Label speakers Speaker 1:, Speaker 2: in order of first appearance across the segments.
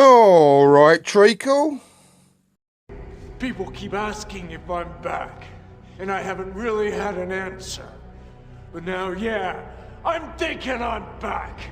Speaker 1: All right, Treacle.
Speaker 2: People keep asking if I'm back, and I haven't really had an answer. But now, yeah, I'm thinking I'm back.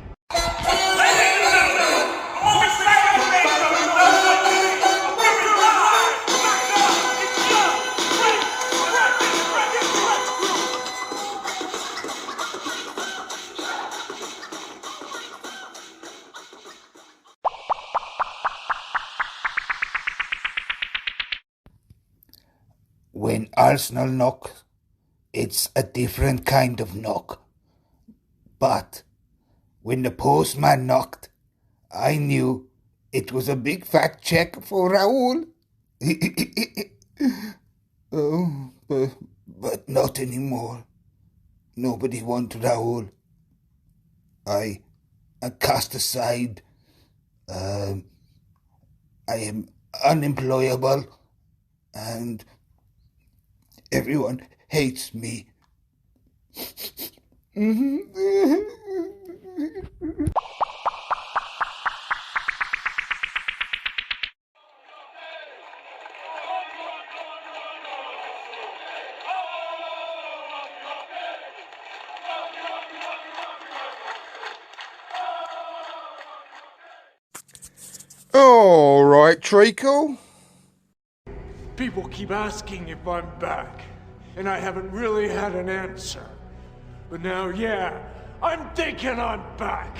Speaker 1: When Arsenal knock, it's a different kind of knock. But when the postman knocked, I knew it was a big fat check for Raoul. Oh, but not anymore. Nobody wants Raoul. I cast aside. I am unemployable, and everyone hates me. All right, Treacle.
Speaker 2: People keep asking if I'm back, and I haven't really had an answer. But now, yeah, I'm thinking I'm back.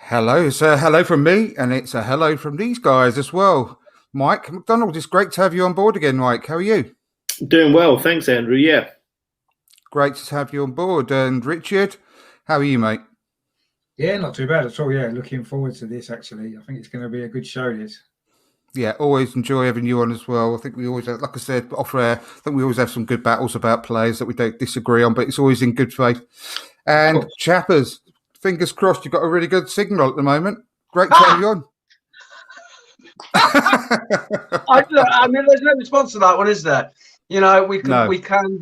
Speaker 3: Hello, it's a hello from me, and it's a hello from these guys as well. Mike McDonald, it's great to have you on board again, Mike. How are you?
Speaker 4: Doing well, thanks, Andrew. Yeah.
Speaker 3: Great to have you on board. And Richard, how are you, mate?
Speaker 5: Yeah, not too bad at all. Yeah, looking forward to this, actually. I think it's going to be a good show, this.
Speaker 3: Yeah, always enjoy having you on as well. I think we always, like I said, off air, I think we always have some good battles about players that we don't disagree on, but it's always in good faith. And Chappers, fingers crossed, you've got a really good signal at the moment. Great to have you on.
Speaker 6: I mean, there's no response to that one, is there? You know, we can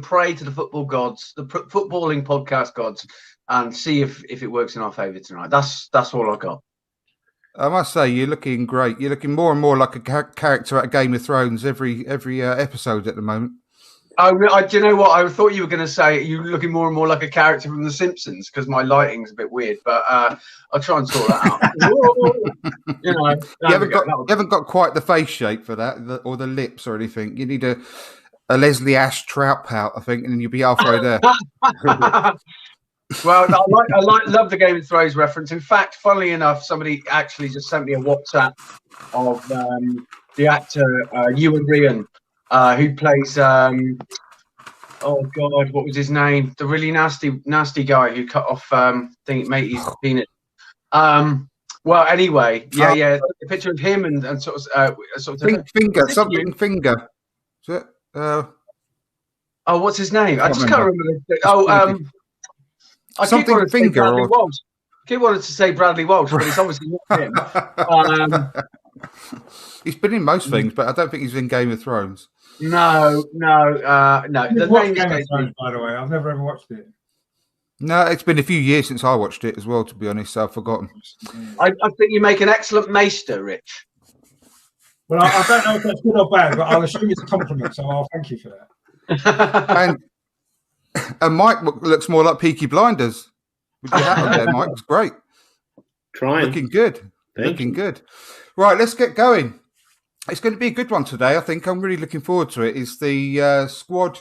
Speaker 6: pray to the football gods, the footballing podcast gods, and see if it works in our favour tonight. That's all I've got.
Speaker 3: I must say, you're looking great. You're looking more and more like a character at Game of Thrones every episode at the moment.
Speaker 6: Do you know what? I thought you were going to say you're looking more and more like a character from The Simpsons because my lighting's a bit weird, but I'll try and sort that out.
Speaker 3: You haven't got quite the face shape for that, or the lips or anything. You need a Leslie Ash trout pout, I think, and then you'll be halfway there.
Speaker 6: Well, I love the Game of Thrones reference. In fact, funnily enough, somebody actually just sent me a WhatsApp of the actor Ewan Ryan, who plays oh God, what was his name? The really nasty guy who cut off matey's penis. Well, anyway, yeah, a picture of him and sort of
Speaker 3: finger. Is it,
Speaker 6: oh, what's his name? I just can't remember. I keep wanting to say Bradley Walsh. I keep wanting to say Bradley Walsh, but it's obviously not him.
Speaker 3: He's been in most things, but I don't think he's in Game of Thrones.
Speaker 6: No. The name
Speaker 5: Game of Thrones, by the way. I've never ever watched it.
Speaker 3: No, it's been a few years since I watched it as well, to be honest, so I've forgotten.
Speaker 6: I think you make an excellent maester, Rich.
Speaker 5: Well, I don't know if that's good or bad, but I'll assume it's a compliment, so I'll thank you for that.
Speaker 3: And Mike looks more like Peaky Blinders. With your hat on there, Mike. It's great.
Speaker 4: Trying.
Speaker 3: Looking good. Looking good. Right, let's get going. It's going to be a good one today, I think. I'm really looking forward to it. It's the squad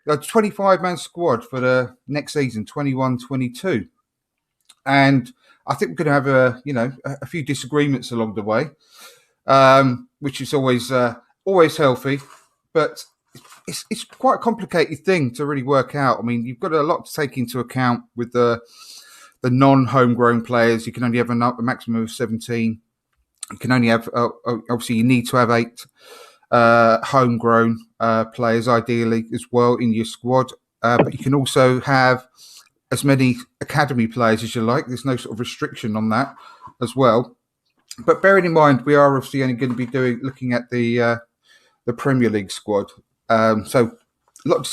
Speaker 3: a 25-man squad for the next season, 21-22. And I think we're going to have a few disagreements along the way, which is always healthy. But it's quite a complicated thing to really work out. I mean, you've got a lot to take into account with the non-homegrown players. You can only have a maximum of 17. You can only have, obviously, you need to have 8 homegrown players, ideally, as well in your squad. But you can also have as many academy players as you like. There's no sort of restriction on that as well. But bearing in mind, we are obviously only going to be looking at the Premier League squad. So a lot of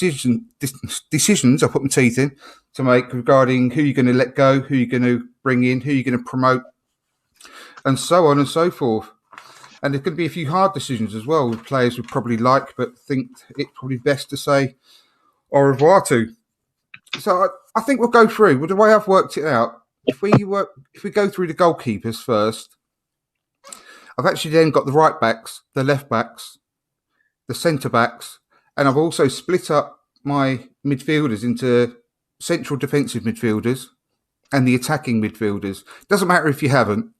Speaker 3: decisions I put my teeth in to make regarding who you're going to let go, who you're going to bring in, who you're going to promote, and so on and so forth. And there's going to be a few hard decisions as well with players we probably like, but think it's probably best to say au revoir to. So I think we'll go through. Well, the way I've worked it out, if we go through the goalkeepers first, I've actually then got the right backs, the left backs, the centre backs, and I've also split up my midfielders into central defensive midfielders and the attacking midfielders. Doesn't matter if you haven't,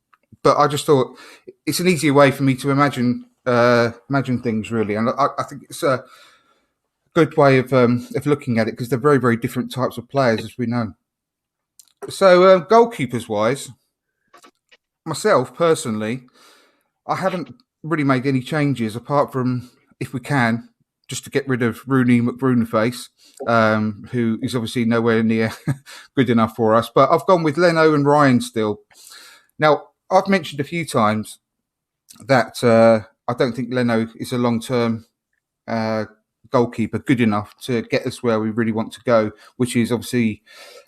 Speaker 3: but I just thought it's an easier way for me to imagine things, really. And I think it's a good way of looking at it, because they're very, very different types of players, as we know. So goalkeepers wise, myself personally, I haven't really made any changes apart from, if we can, just to get rid of Rooney McBroonface, who is obviously nowhere near good enough for us. But I've gone with Leno and Ryan still. Now, I've mentioned a few times that I don't think Leno is a long-term goalkeeper good enough to get us where we really want to go, which is obviously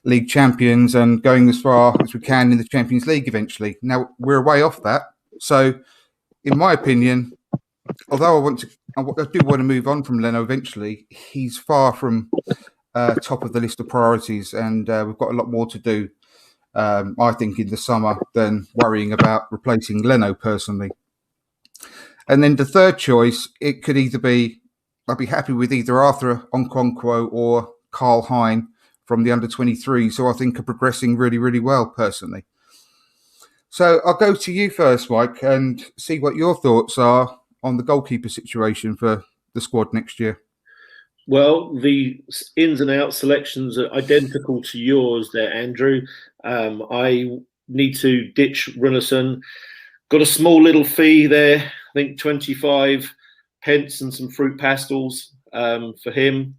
Speaker 3: league champions and going as far as we can in the Champions League eventually. Now, we're way off that. So, in my opinion, although I do want to move on from Leno eventually, he's far from top of the list of priorities, and we've got a lot more to do, I think, in the summer than worrying about replacing Leno personally. And then the third choice, it could either be, I'd be happy with either Arthur Okonkwo or Carl Hein from the under-23s, who I think are progressing really, really well personally. So I'll go to you first, Mike, and see what your thoughts are on the goalkeeper situation for the squad next year.
Speaker 4: Well, the ins and outs selections are identical to yours there, Andrew. I need to ditch Runarsson. Got a small little fee there, I think 25 pence and some fruit pastels for him.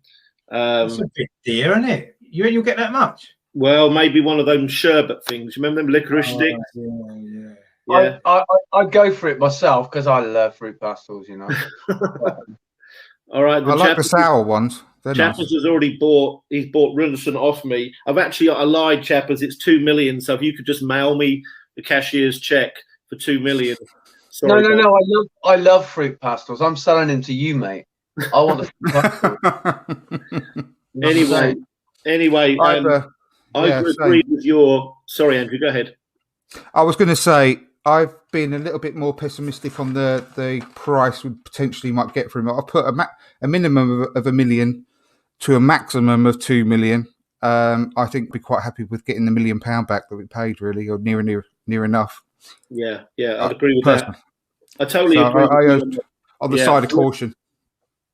Speaker 5: That's a big deal, isn't it? You'll get that much?
Speaker 4: Well, maybe one of those sherbet things. Remember them licorice sticks?
Speaker 5: Yeah.
Speaker 6: I'd go for it myself because I love fruit pastels, you know.
Speaker 4: All right.
Speaker 3: I like the sour ones.
Speaker 4: Chappers
Speaker 3: nice.
Speaker 4: has already bought Runarsson off me. I lied, Chappers. It's 2 million. So if you could just mail me the cashier's check for 2 million. Sorry,
Speaker 6: No. I love fruit pastels. I'm selling them to you, mate. I want the fruit pastels. Anyway, I agree with your. Sorry, Andrew. Go ahead.
Speaker 3: I was going to say I've been a little bit more pessimistic on the price we potentially might get for him. I'll put a minimum of $1 million to a maximum of 2 million. I think we'd be quite happy with getting the £1 million back that we paid, really, or near enough.
Speaker 4: Yeah, I'd agree with that. I totally agree.
Speaker 3: On the side of caution.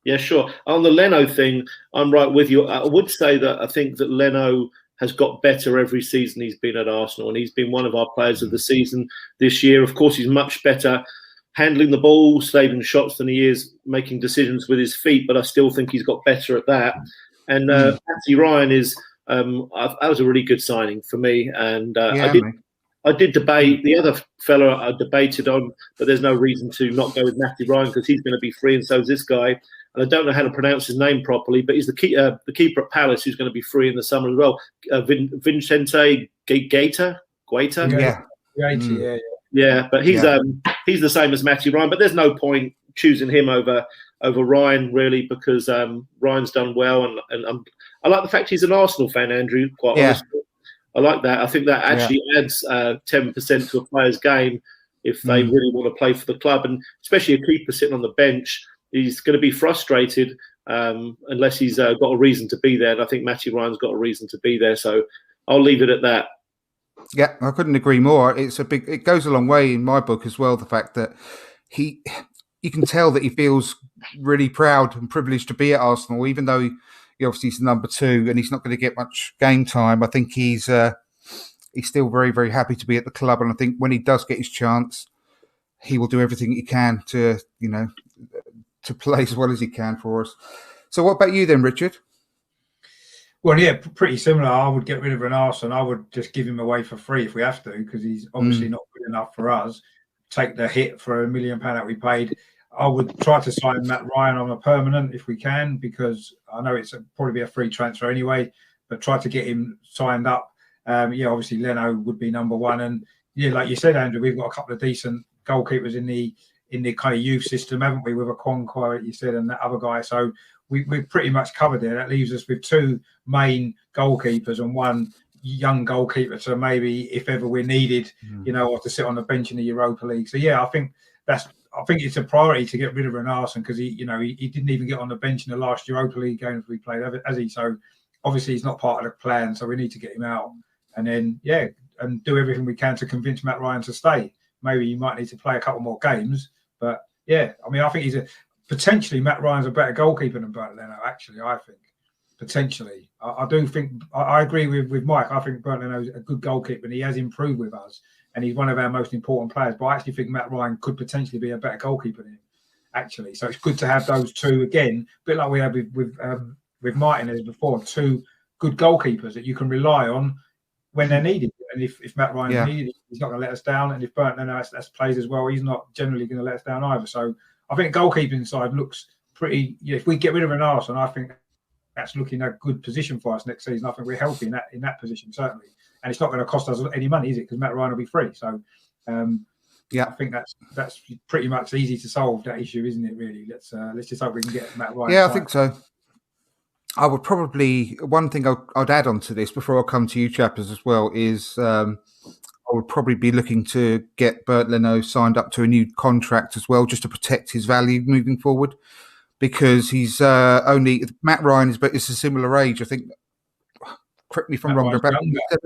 Speaker 4: Yeah, sure. On the Leno thing, I'm right with you. I would say that I think that Leno has got better every season he's been at Arsenal, and he's been one of our players of the season this year. Of course, he's much better handling the ball, saving shots than he is making decisions with his feet, but I still think he's got better at that. And Matty Ryan is that was a really good signing for me. And I did debate the other fella I debated on, but there's no reason to not go with Matty Ryan because he's going to be free, and so is this guy. And I don't know how to pronounce his name properly, but he's the keeper at Palace who's going to be free in the summer as well. Vincente Guaita? Yeah, but he's the same as Matty Ryan. But there's no point choosing him over Ryan really, because Ryan's done well, and I like the fact he's an Arsenal fan, Andrew. Quite honestly, I like that. I think that actually adds 10% to a player's game if they really want to play for the club, and especially a keeper sitting on the bench. He's going to be frustrated unless he's got a reason to be there. And I think Matty Ryan's got a reason to be there. So I'll leave it at that.
Speaker 3: Yeah, I couldn't agree more. It goes a long way in my book as well. The fact that you can tell that he feels really proud and privileged to be at Arsenal, even though he obviously is number 2 and he's not going to get much game time. I think he's still very, very happy to be at the club. And I think when he does get his chance, he will do everything he can to play as well as he can for us. So what about you then, Richard?
Speaker 5: Well, yeah, pretty similar. I would get rid of Renarson, and I would just give him away for free if we have to, because he's obviously not good enough for us. Take the hit for £1 million that we paid. I would try to sign Matt Ryan on a permanent if we can, because I know it's probably be a free transfer anyway, but try to get him signed up. Obviously Leno would be number 1. And yeah, like you said, Andrew, we've got a couple of decent goalkeepers in the kind of youth system, haven't we, with Okonkwo, you said, and that other guy. So we're pretty much covered there. That leaves us with 2 main goalkeepers and 1 young goalkeeper to maybe, if ever we're needed, or to sit on the bench in the Europa League. So yeah, I think it's a priority to get rid of Renarson, because he didn't even get on the bench in the last Europa League games we played, has he? So obviously he's not part of the plan. So we need to get him out, and then and do everything we can to convince Matt Ryan to stay. Maybe you might need to play a couple more games, but yeah, I mean, I think potentially Matt Ryan's a better goalkeeper than Bernd Leno. Actually, I think potentially. I do think I agree with Mike. I think Bernd Leno's a good goalkeeper, and he has improved with us, and he's one of our most important players. But I actually think Matt Ryan could potentially be a better goalkeeper than him, actually. So it's good to have those 2 again, a bit like we had with Martinez before, 2 good goalkeepers that you can rely on when they're needed. And if Matt Ryan's needed, he's not going to let us down. And if Bernd Leno has plays as well, he's not generally going to let us down either. So I think goalkeeping side looks pretty. If we get rid of Renarson, I think that's looking a good position for us next season. I think we're healthy in that position, certainly. And it's not going to cost us any money, is it? Because Matt Ryan will be free. So, I think that's pretty much easy to solve that issue, isn't it? Really, let's just hope we can get Matt Ryan.
Speaker 3: Yeah, I think so. I would probably, one thing I'd add on to this before I come to you chappers as well is I would probably be looking to get Bernd Leno signed up to a new contract as well, just to protect his value moving forward, because he's Matt Ryan is a similar age. I think, correct me if I'm wrong.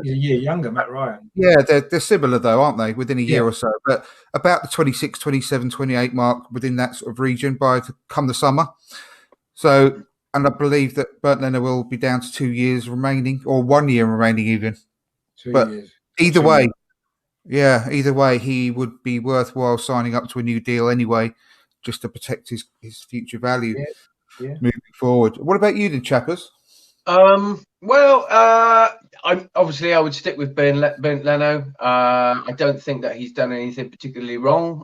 Speaker 5: He's a year younger, Matt Ryan.
Speaker 3: Yeah, they're similar though, aren't they? Within a year or so, but about the 26, 27, 28 mark, within that sort of region come the summer. So, and I believe that Bernd Leno will be down to 2 years remaining, or 1 year remaining even.
Speaker 5: 2
Speaker 3: but
Speaker 5: years.
Speaker 3: Either way, he would be worthwhile signing up to a new deal anyway, just to protect his future value moving forward. What about you then, chappers?
Speaker 6: I would stick with Bernd Leno. I don't think that he's done anything particularly wrong.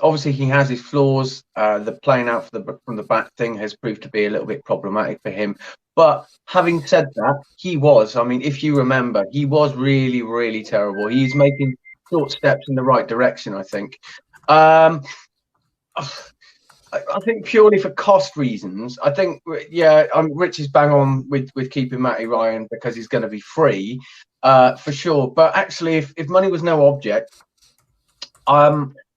Speaker 6: Obviously, he has his flaws. The playing out from the back thing has proved to be a little bit problematic for him. But having said that, if you remember, he was really, really terrible. He's making short steps in the right direction, I think. I think purely for cost reasons, I think, Rich is bang on with keeping Matty Ryan because he's going to be free, for sure. But actually, if money was no object,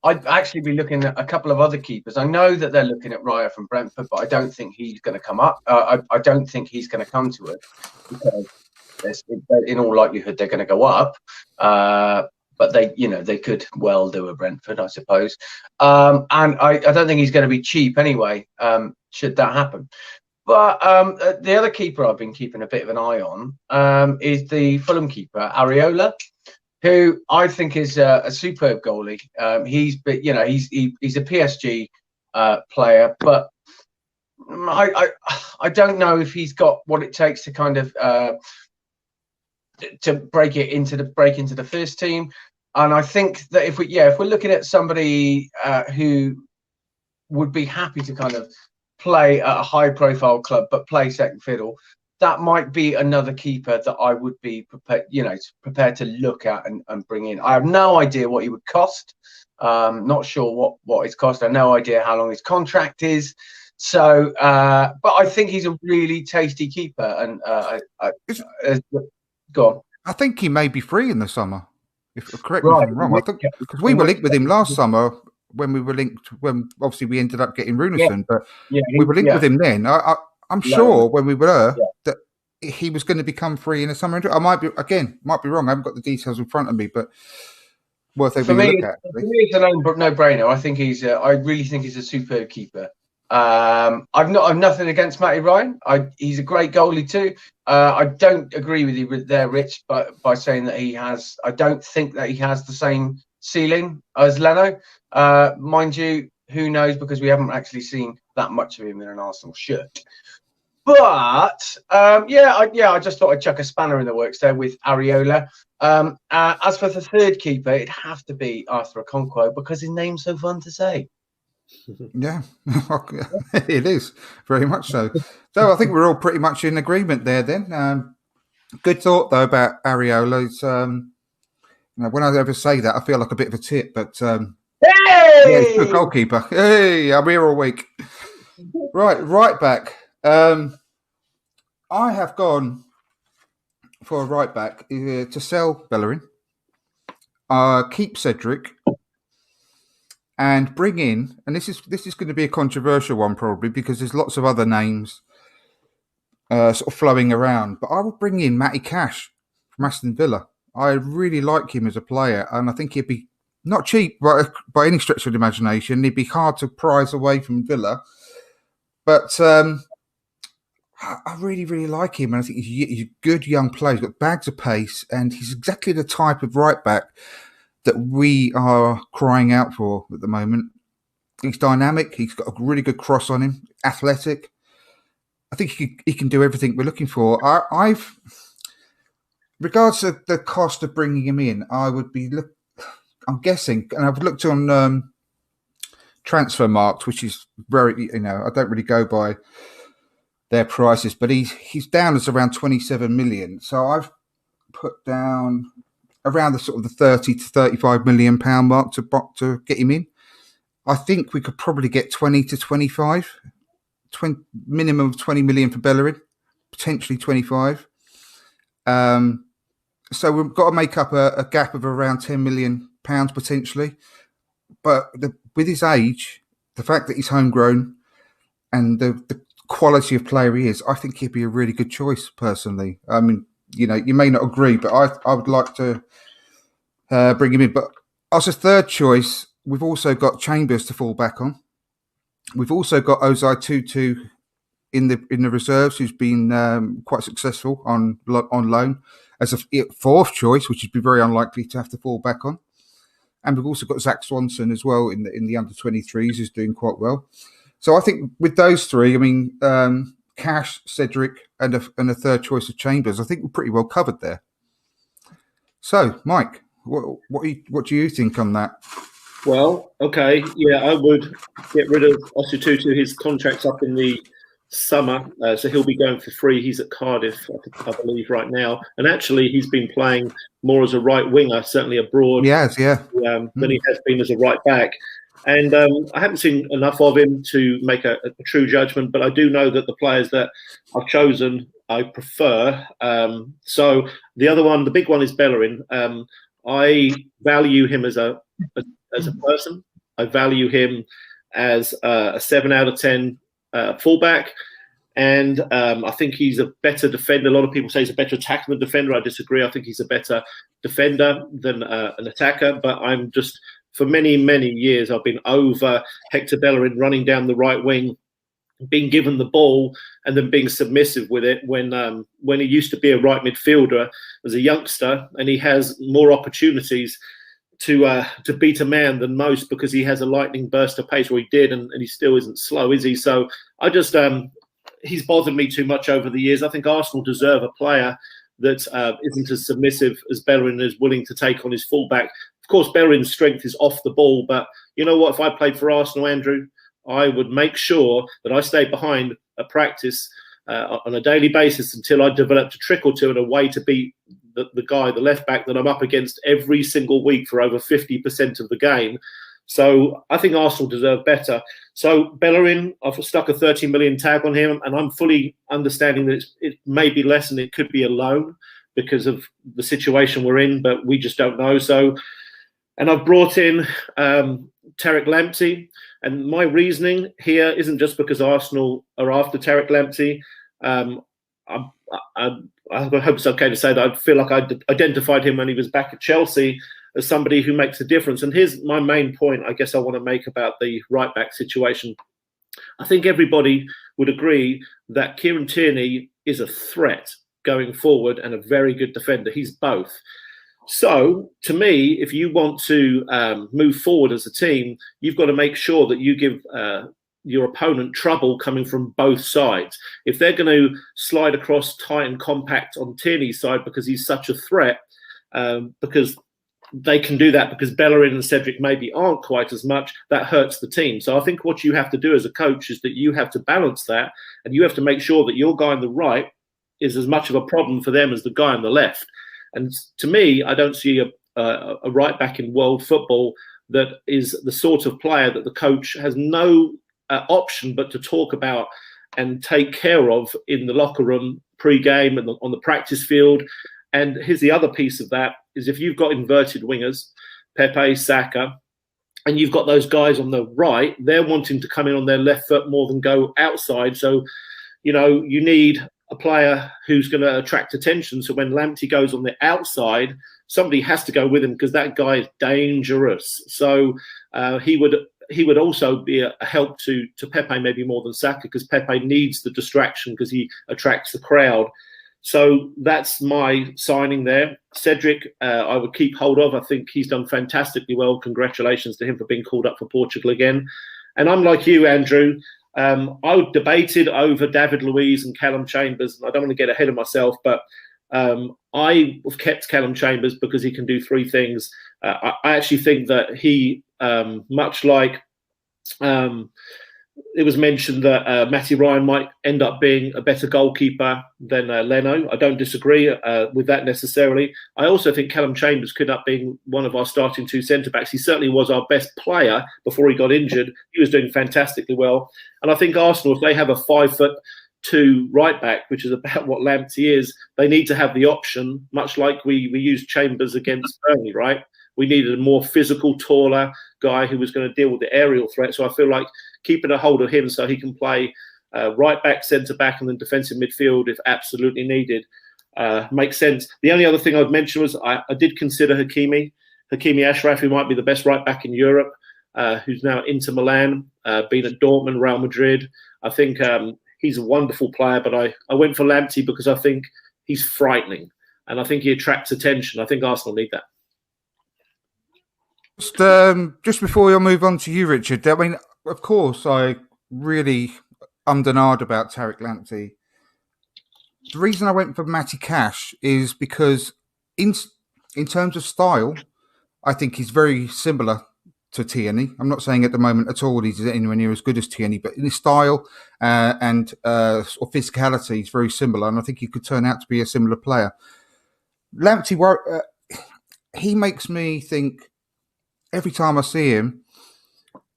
Speaker 6: I'd actually be looking at a couple of other keepers. I know that they're looking at Raya from Brentford, but I don't think he's going to come up. I don't think he's going to come to it, because in all likelihood they're going to go up. But they could well do a Brentford, I suppose. And I don't think he's going to be cheap anyway, should that happen. But the other keeper I've been keeping a bit of an eye on is the Fulham keeper, Areola, who I think is a superb goalie. He's a PSG player, but I don't know if he's got what it takes to kind of to break into the first team. And I think that if we're looking at somebody who would be happy to kind of play at a high profile club but play second fiddle, that might be another keeper that I would be prepared to look at and bring in. I have no idea what he would cost. Not sure what his cost. I have no idea how long his contract is. So, but I think he's a really tasty keeper. And go on.
Speaker 3: I think he may be free in the summer. Correct me if I'm wrong. I think because we were linked with him last summer when we were linked, when obviously we ended up getting Runarsson, but
Speaker 6: we
Speaker 3: were linked with him then. I'm sure when we were that he was going to become free in the summer. I might be wrong. I haven't got the details in front of me, but worth having a look at.
Speaker 6: For me, it's a no-brainer. I think I really think he's a superb keeper. I've nothing against Matty Ryan. He's a great goalie too. I don't agree with you there, Rich, but by saying that I don't think that he has the same ceiling as Leno. Mind you, who knows, because we haven't actually seen that much of him in an Arsenal shirt. But I just thought I'd chuck a spanner in the works there with Areola. As for the third keeper, it'd have to be Arthur Okonkwo because his name's so fun to say.
Speaker 3: Yeah, it is very much so. So I think we're all pretty much in agreement there. Then, good thought though about Areola. It's, when I ever say that, I feel like a bit of a tit, but yeah, he's a good goalkeeper. Hey, I'm here all week. Right back. I have gone for a right back to sell Bellerin, keep Cedric, and bring in. And this is going to be a controversial one probably because there's lots of other names sort of flowing around. But I would bring in Matty Cash from Aston Villa. I really like him as a player, and I think he'd be not cheap by any stretch of the imagination. He'd be hard to prize away from Villa, but I really, really like him, and I think he's a good young player. He's got bags of pace, and he's exactly the type of right back that we are crying out for at the moment. He's dynamic. He's got a really good cross on him. Athletic. I think he can do everything we're looking for. Regards to the cost of bringing him in, I'm guessing, and I've looked on Transfer Marks, which is very, I don't really go by their prices, but he's down as around 27 million. So I've put down around the sort of the 30 to 35 million pound mark to get him in. I think we could probably get 20 to 25, minimum of 20 million for Bellerin, potentially 25. So we've got to make up a gap of around 10 million pounds potentially. But with his age, the fact that he's homegrown and the quality of player he is, I think he'd be a really good choice personally. I mean, you may not agree, but I would like to bring him in. But as a third choice, we've also got Chambers to fall back on. We've also got Ozai Tutu in the reserves, who's been quite successful on loan as a fourth choice, which would be very unlikely to have to fall back on. And we've also got Zach Swanson as well in the under 23s, who's doing quite well. So I think with those three, I mean, Cash, Cedric, and a third choice of Chambers, I think we're pretty well covered there. So, Mike, what do you think on that?
Speaker 4: Well, okay, yeah, I would get rid of Ozai Tutu. His contract's up in the summer, so he'll be going for free. He's at Cardiff, I believe, right now, and actually, he's been playing more as a right winger, certainly abroad.
Speaker 3: Yes, yeah,
Speaker 4: than he has been as a right back. And I haven't seen enough of him to make a true judgment, but I do know that the players that I've chosen, I prefer. So the other one, the big one, is Bellerin. I value him as a person. I value him as a 7 out of 10 fullback. And I think he's a better defender. A lot of people say he's a better attacker than defender. I disagree. I think he's a better defender than an attacker. But I'm just, for many, many years, I've been over Hector Bellerin running down the right wing, being given the ball and then being submissive with it when he used to be a right midfielder as a youngster, and he has more opportunities to beat a man than most because he has a lightning burst of pace, or he did, and he still isn't slow, is he? So I just he's bothered me too much over the years. I think Arsenal deserve a player that isn't as submissive as Bellerin, is willing to take on his fullback. Of course, Bellerin's strength is off the ball, but you know what? If I played for Arsenal, Andrew, I would make sure that I stayed behind a practice on a daily basis until I developed a trick or two and a way to beat the left back that I'm up against every single week for over 50% of the game. So I think Arsenal deserve better. So Bellerin, I've stuck a 30 million tag on him, and I'm fully understanding that it may be less and it could be a loan because of the situation we're in, but we just don't know. So And I've brought in Tariq Lamptey. And my reasoning here isn't just because Arsenal are after Tariq Lamptey. I hope it's okay to say that I feel like I identified him when he was back at Chelsea as somebody who makes a difference. And here's my main point, I guess I want to make about the right-back situation. I think everybody would agree that Kieran Tierney is a threat going forward and a very good defender. He's both. So, to me, if you want to move forward as a team, you've got to make sure that you give your opponent trouble coming from both sides. If they're going to slide across tight and compact on Tierney's side because he's such a threat, because they can do that because Bellerin and Cedric maybe aren't quite as much, that hurts the team. So I think what you have to do as a coach is that you have to balance that, and you have to make sure that your guy on the right is as much of a problem for them as the guy on the left. And to me, I don't see a right back in world football that is the sort of player that the coach has no option but to talk about and take care of in the locker room, pre-game and on the practice field. And here's the other piece of that, is if you've got inverted wingers, Pepe, Saka, and you've got those guys on the right, they're wanting to come in on their left foot more than go outside. So, you know, you need a player who's going to attract attention. So when Lamptey goes on the outside, somebody has to go with him because that guy is dangerous. So he would also be a help to Pepe maybe more than Saka, because Pepe needs the distraction because he attracts the crowd. So that's my signing there. Cedric, I would keep hold of. I think he's done fantastically well. Congratulations to him for being called up for Portugal again. And I'm like you, Andrew. I would debate it over David Luiz and Callum Chambers. I don't want to get ahead of myself, but I have kept Callum Chambers because he can do three things. I actually think that he, much like it was mentioned that Matty Ryan might end up being a better goalkeeper than Leno. I don't disagree with that necessarily. I also think Callum Chambers could end up being one of our starting two centre-backs. He certainly was our best player before he got injured. He was doing fantastically well. And I think Arsenal, if they have a 5'2" right-back, which is about what Lamptey is, they need to have the option, much like we used Chambers against Burnley, right? We needed a more physical, taller guy who was going to deal with the aerial threat. So I feel like keeping a hold of him so he can play right back, centre back, and then defensive midfield if absolutely needed makes sense. The only other thing I'd mention was I did consider Hakimi Ashraf, who might be the best right back in Europe, who's now Inter Milan, been at Dortmund, Real Madrid. I think he's a wonderful player, but I went for Lamptey because I think he's frightening and I think he attracts attention. I think Arsenal need that.
Speaker 3: Just before we move on to you, Richard, I mean, of course, I really ummed and ahed about Tariq Lamptey. The reason I went for Matty Cash is because in terms of style, I think he's very similar to Tierney. I'm not saying at the moment at all he's anywhere near as good as Tierney, but in his style and physicality, he's very similar, and I think he could turn out to be a similar player. Lamptey, he makes me think every time I see him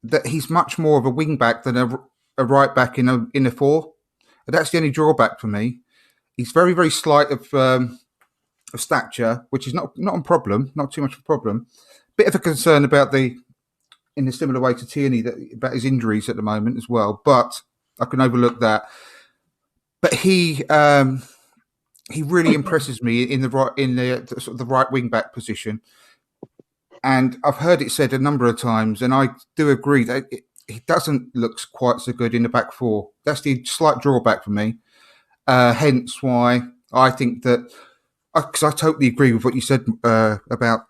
Speaker 3: that he's much more of a wing back than a right back in a four. And that's the only drawback for me. He's very, very slight of stature, which is not a problem, not too much of a problem. Bit of a concern about in a similar way to Tierney, about his injuries at the moment as well. But I can overlook that. But he really impresses me in the sort of the right wing back position. And I've heard it said a number of times, and I do agree that he doesn't look quite so good in the back four. That's the slight drawback for me. Hence why I think that, because I totally agree with what you said about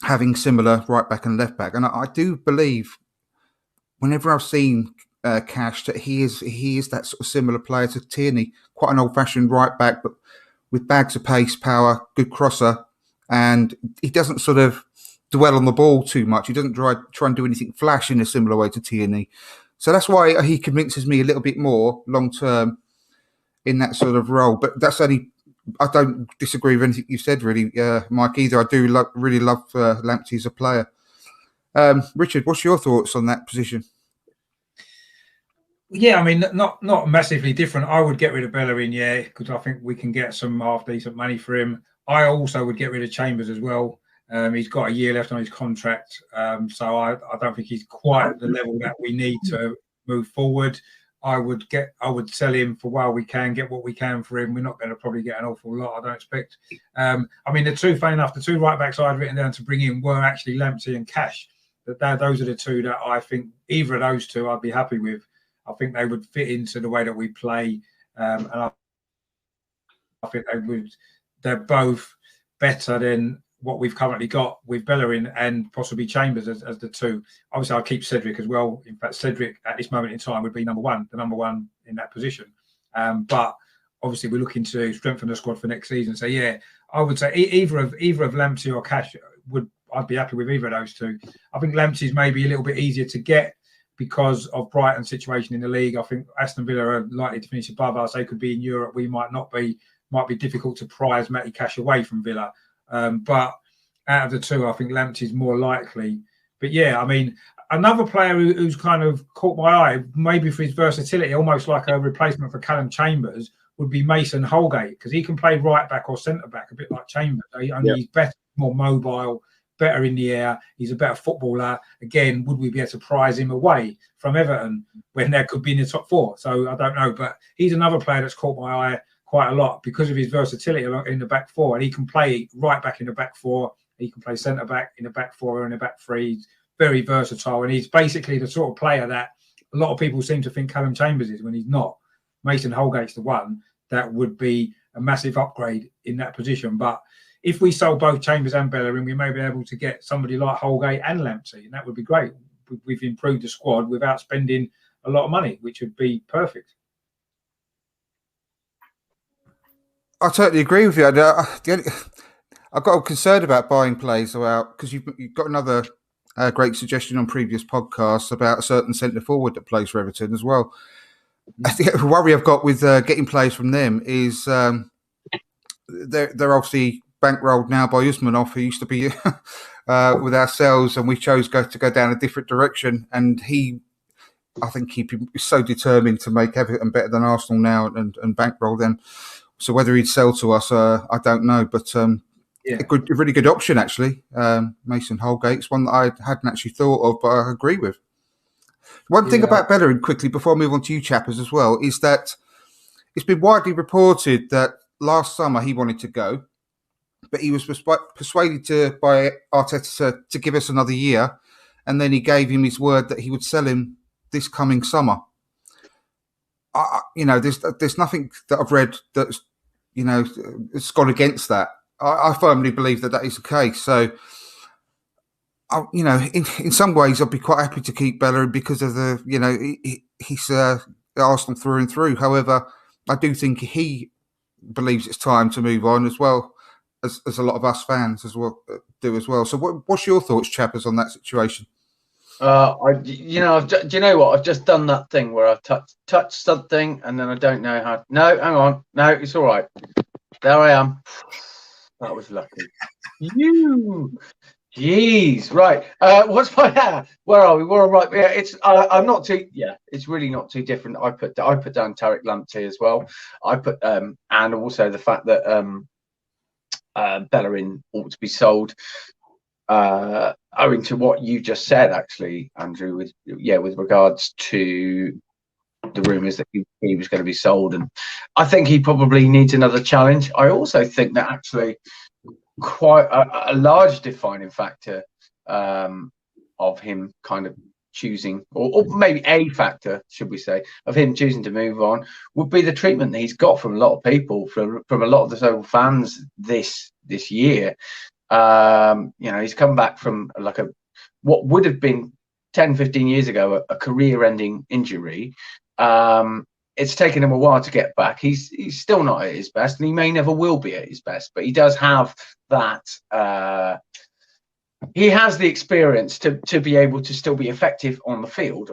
Speaker 3: having similar right back and left back. And I do believe whenever I've seen Cash that he is that sort of similar player to Tierney, quite an old-fashioned right back, but with bags of pace, power, good crosser, and he doesn't sort of dwell on the ball too much. He doesn't try and do anything flash in a similar way to Tierney. So that's why he convinces me a little bit more long-term in that sort of role. But that's only, I don't disagree with anything you said, really, Mike, either. I do really love Lamptey as a player. Richard, what's your thoughts on that position?
Speaker 5: Yeah, I mean, not massively different. I would get rid of Bellerin, because I think we can get some half-decent money for him. I also would get rid of Chambers as well. He's got a year left on his contract, so I don't think he's quite at the level that we need to move forward. I would sell him for while we can get what we can for him. We're not going to probably get an awful lot, I don't expect. I mean, the two right backs I'd written down to bring in were actually Lamptey and Cash. Those are the two that I think either of those two I'd be happy with. I think they would fit into the way that we play, and I think they're both better than what we've currently got with Bellerin and possibly Chambers as the two. Obviously, I'll keep Cedric as well. In fact, Cedric at this moment in time would be the number one in that position. But obviously, we're looking to strengthen the squad for next season. So yeah, I would say either of Lamptey or Cash I'd be happy with either of those two. I think Lamptey's maybe a little bit easier to get because of Brighton's situation in the league. I think Aston Villa are likely to finish above us. They could be in Europe. We might not be. Might be difficult to prize Matty Cash away from Villa. But out of the two, I think Lamptey's more likely. But yeah, I mean, another player who's kind of caught my eye, maybe for his versatility, almost like a replacement for Callum Chambers, would be Mason Holgate, because he can play right back or centre back, a bit like Chambers. He's better, more mobile, better in the air. He's a better footballer. Again, would we be able to prize him away from Everton when there could be in the top four? So I don't know, but he's another player that's caught my eye quite a lot because of his versatility in the back four, and he can play right back in the back four. He can play centre back in the back four or in the back three. He's very versatile, and he's basically the sort of player that a lot of people seem to think Callum Chambers is when he's not. Mason Holgate's the one that would be a massive upgrade in that position. But if we sold both Chambers and Bellerin, we may be able to get somebody like Holgate and Lamptey, and that would be great. We've improved the squad without spending a lot of money, which would be perfect.
Speaker 3: I totally agree with you. I've got concerned about buying players out because you've got another great suggestion on previous podcasts about a certain centre forward that plays for Everton as well. I think the worry I've got with getting players from them is they're obviously bankrolled now by Usmanov, who used to be with ourselves, and we chose to go down a different direction. And I think he'd be so determined to make Everton better than Arsenal now and bankroll them. So whether he'd sell to us, I don't know. But a really good option, actually. Mason Holgate's one that I hadn't actually thought of, but I agree with. One thing about Bellerin, quickly, before I move on to you, Chappers, as well, is that it's been widely reported that last summer he wanted to go, but he was persuaded by Arteta to give us another year, and then he gave him his word that he would sell him this coming summer. There's nothing that I've read that's, it's gone against that. I firmly believe that is the case. So, in some ways, I'd be quite happy to keep Bellerin because of he's Arsenal through and through. However, I do think he believes it's time to move on as well as a lot of us fans as well do as well. So, what's your thoughts, Chappers, on that situation?
Speaker 6: Do you know what? I've just done that thing where I've touched something and then I don't know how. No, hang on. No, it's all right. There I am. That was lucky. Jeez, right. What's my hair? Where are we? We're all right. Yeah, I'm not too. Yeah, it's really not too different. I put down Tariq Lamptey as well. I put and also the fact that Bellerin ought to be sold. Owing to what you just said, actually, Andrew, with regards to the rumours that he was going to be sold, and I think he probably needs another challenge. I also think that actually quite a large defining factor of him kind of choosing, or maybe a factor, should we say, of him choosing to move on would be the treatment that he's got from a lot of people, from a lot of the so fans this year. He's come back from what would have been 10, 15 years ago a career-ending injury. It's taken him a while to get back. He's still not at his best, and he may never will be at his best. But he does have that. He has the experience to be able to still be effective on the field,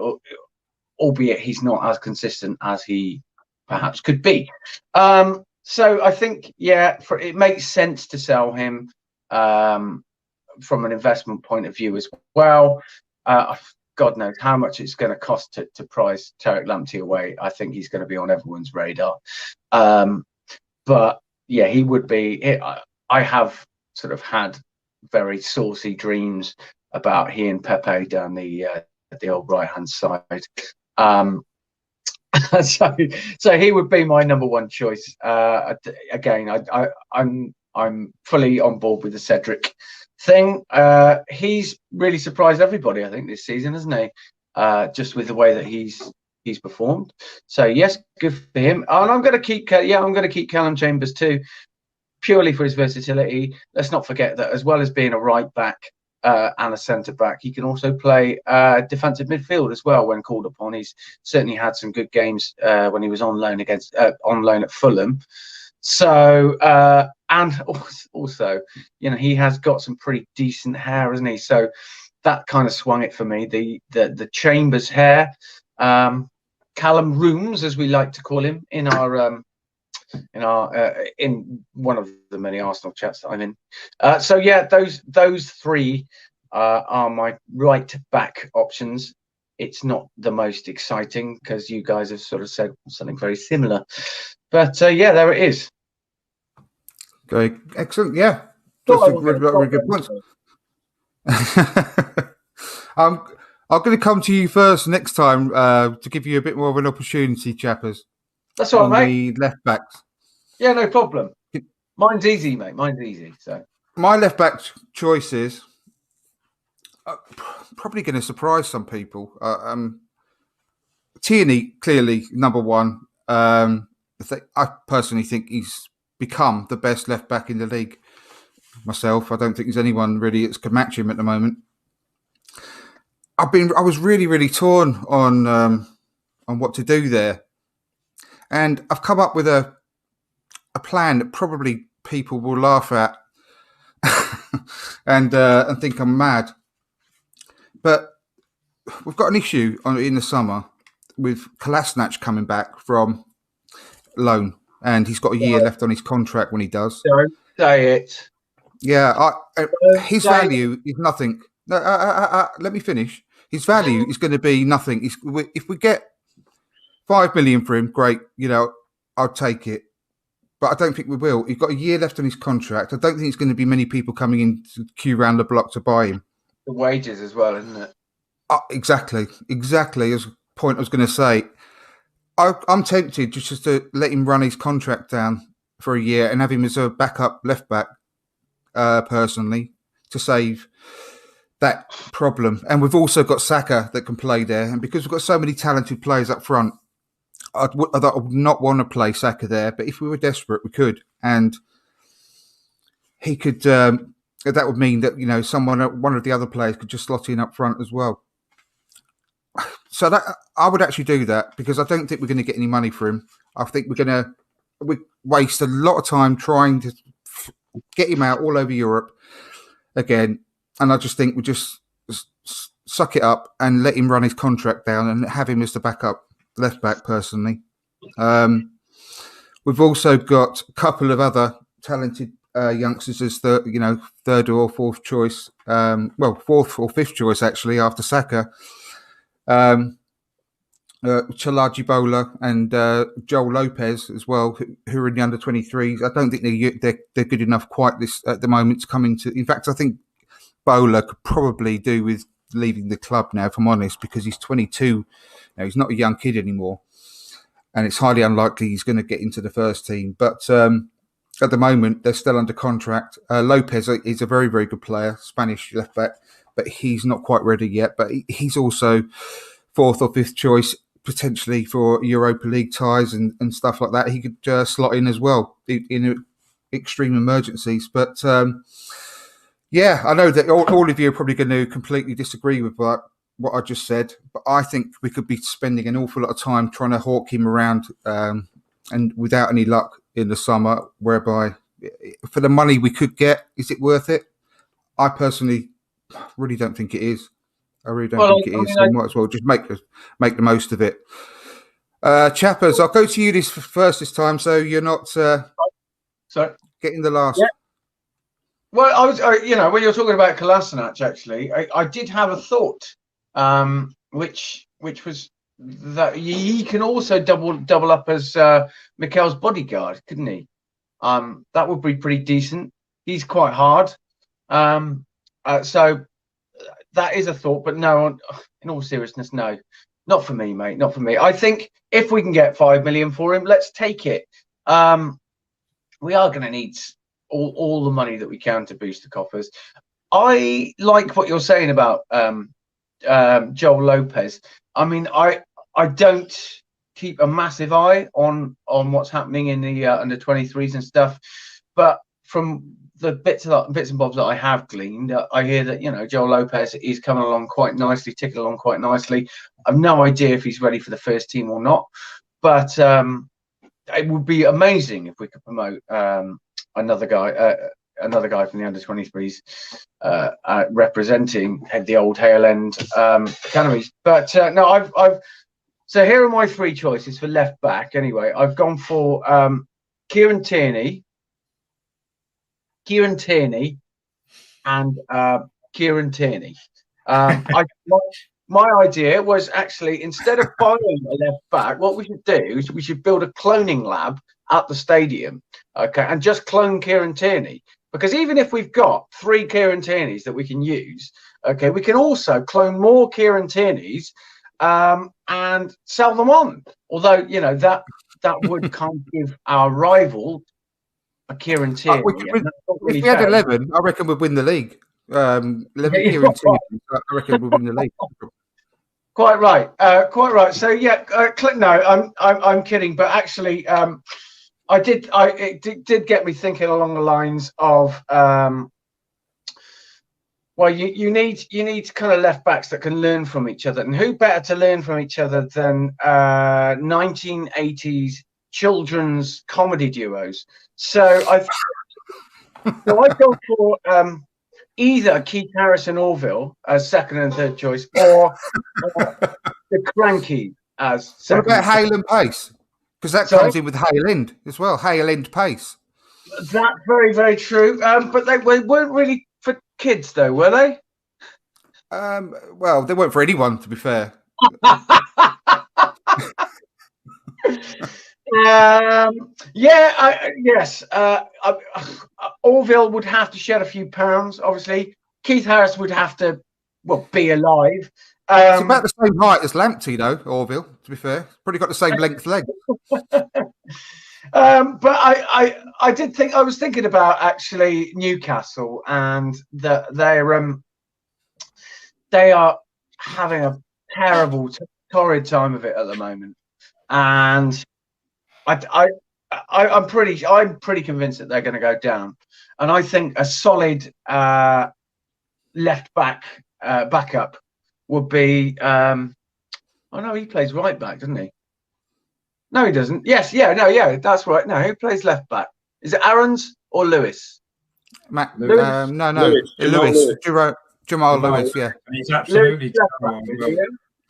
Speaker 6: albeit he's not as consistent as he perhaps could be. So I think, it makes sense to sell him. From an investment point of view as well. God knows how much it's going to cost to prize Tariq Lamptey away. I think he's going to be on everyone's radar. But yeah, he would be. I have sort of had very saucy dreams about he and Pepe down the old right hand side. So he would be my number one choice. Again, I'm fully on board with the Cedric thing. He's really surprised everybody, I think, this season, hasn't he? Just with the way that he's performed. So yes, good for him. And I'm going to keep Callum Chambers too, purely for his versatility. Let's not forget that as well as being a right back and a centre back, he can also play defensive midfield as well when called upon. He's certainly had some good games when he was on loan at Fulham. So and also, he has got some pretty decent hair, hasn't he? So that kind of swung it for me. The Chambers hair, Callum Rooms, as we like to call him in one of the many Arsenal chats that I'm in. So yeah, those three are my right back options. It's not the most exciting because you guys have sort of said something very similar, but yeah, there it is.
Speaker 3: Okay, excellent. Yeah, really good points. I'm going to come to you first next time to give you a bit more of an opportunity, Chappers.
Speaker 6: That's all right, mate.
Speaker 3: The left backs.
Speaker 6: Yeah, no problem. Mine's easy, mate. Mine's easy. So
Speaker 3: my left back choices are probably going to surprise some people. Tierney, clearly number one. I personally think he's become the best left back in the league. Myself, I don't think there's anyone really that can match him at the moment. I was really, really torn on what to do there, and I've come up with a plan that probably people will laugh at and think I'm mad. But we've got an issue in the summer with Kolasinac coming back from loan, and he's got a year left on his contract when he does.
Speaker 6: Don't say it.
Speaker 3: Yeah, his value is nothing. Let me finish. His value is going to be nothing. If we get 5 million for him, great. I'll take it. But I don't think we will. He's got a year left on his contract. I don't think there's going to be many people coming in to queue around the block to buy him.
Speaker 6: The wages as well, isn't it?
Speaker 3: Exactly. As a point I was going to say. I'm tempted just to let him run his contract down for a year and have him as a backup left back, personally, to save that problem. And we've also got Saka that can play there. And because we've got so many talented players up front, I would not want to play Saka there. But if we were desperate, we could. And he could, that would mean that, one of the other players could just slot in up front as well. So that I would actually do that because I don't think we're going to get any money for him. I think we waste a lot of time trying to get him out all over Europe again. And I just think we just suck it up and let him run his contract down and have him as the backup left back personally. We've also got a couple of other talented youngsters as third or fourth choice. Fourth or fifth choice actually after Saka. Chalaji Bola and Joel Lopez as well, who are in the under 23s. I don't think they're good enough quite this at the moment to come into. In fact, I think Bola could probably do with leaving the club now, if I'm honest, because he's 22. Now he's not a young kid anymore, and it's highly unlikely he's going to get into the first team. But at the moment, they're still under contract. Lopez is a very, very good player, Spanish left back, but he's not quite ready yet. But he's also fourth or fifth choice potentially for Europa League ties and stuff like that. He could slot in as well in extreme emergencies. But yeah, I know that all of you are probably going to completely disagree with what I just said, but I think we could be spending an awful lot of time trying to hawk him around and without any luck in the summer, whereby for the money we could get, is it worth it? I personally really don't think it is. I really don't think it is. So might as well just make the most of it. Chappers, I'll go to you first this time, so you're not getting the last.
Speaker 6: Yeah. Well, I was, when you're talking about Kolasinac, actually, I did have a thought, which was that he can also double up as Mikel's bodyguard, couldn't he? That would be pretty decent. He's quite hard. So that is a thought, but no, in all seriousness, no, not for me, mate, not for me. I think if we can get 5 million for him, let's take it. We are going to need all the money that we can to boost the coffers. I like what you're saying about Joel Lopez. I mean, I don't keep a massive eye on what's happening in the under 23s and stuff, but from the bits and bobs that I have gleaned, I hear that, you know, Joel Lopez is coming along quite nicely, ticking along quite nicely. I've no idea if he's ready for the first team or not, but it would be amazing if we could promote another guy from the under 23s representing the old Hale End academies. But no, I've so here are my 3 choices for left back. Anyway, I've gone for Kieran Tierney, and Kieran Tierney. My idea was actually, instead of buying a left back, what we should do is we should build a cloning lab at the stadium, okay, and just clone Kieran Tierney. Because even if we've got 3 Kieran Tierneys that we can use, okay, we can also clone more Kieran Tierneys and sell them on. Although, you know, that would kind of give our rival a Kieran Tierney.
Speaker 3: If we had 11, I reckon we'd win the league. 11 Kieran Tierney, I reckon we'd win the league.
Speaker 6: Quite right. So yeah, no, I'm kidding, but actually, it did get me thinking along the lines of, well, you need kind of left backs that can learn from each other, and who better to learn from each other than 1980s children's comedy duos? So I've gone for either Keith Harrison Orville as second and third choice, or the Cranky as second.
Speaker 3: What about Hale and Pace? Because that comes in with Hale End as well. Hale End Pace.
Speaker 6: That's very, very true. But they weren't really for kids, though, were they?
Speaker 3: Well, they weren't for anyone, to be fair.
Speaker 6: Yes. Orville would have to shed a few pounds, obviously. Keith Harris would have to, be alive.
Speaker 3: It's about the same height as Lamptey, though, Orville, to be fair. Probably got the same length leg.
Speaker 6: But I did think, I was thinking about actually Newcastle, and that they are having a terrible, torrid time of it at the moment. And I'm pretty convinced that they're going to go down, and I think a solid left back backup would be. Oh no, he plays right back, doesn't he? No, he doesn't. Yes, yeah, that's right. No, who plays left back? Is it Aarons or Lewis?
Speaker 3: No,
Speaker 4: Lewis.
Speaker 3: Jamal Lewis. Yeah,
Speaker 5: he's absolutely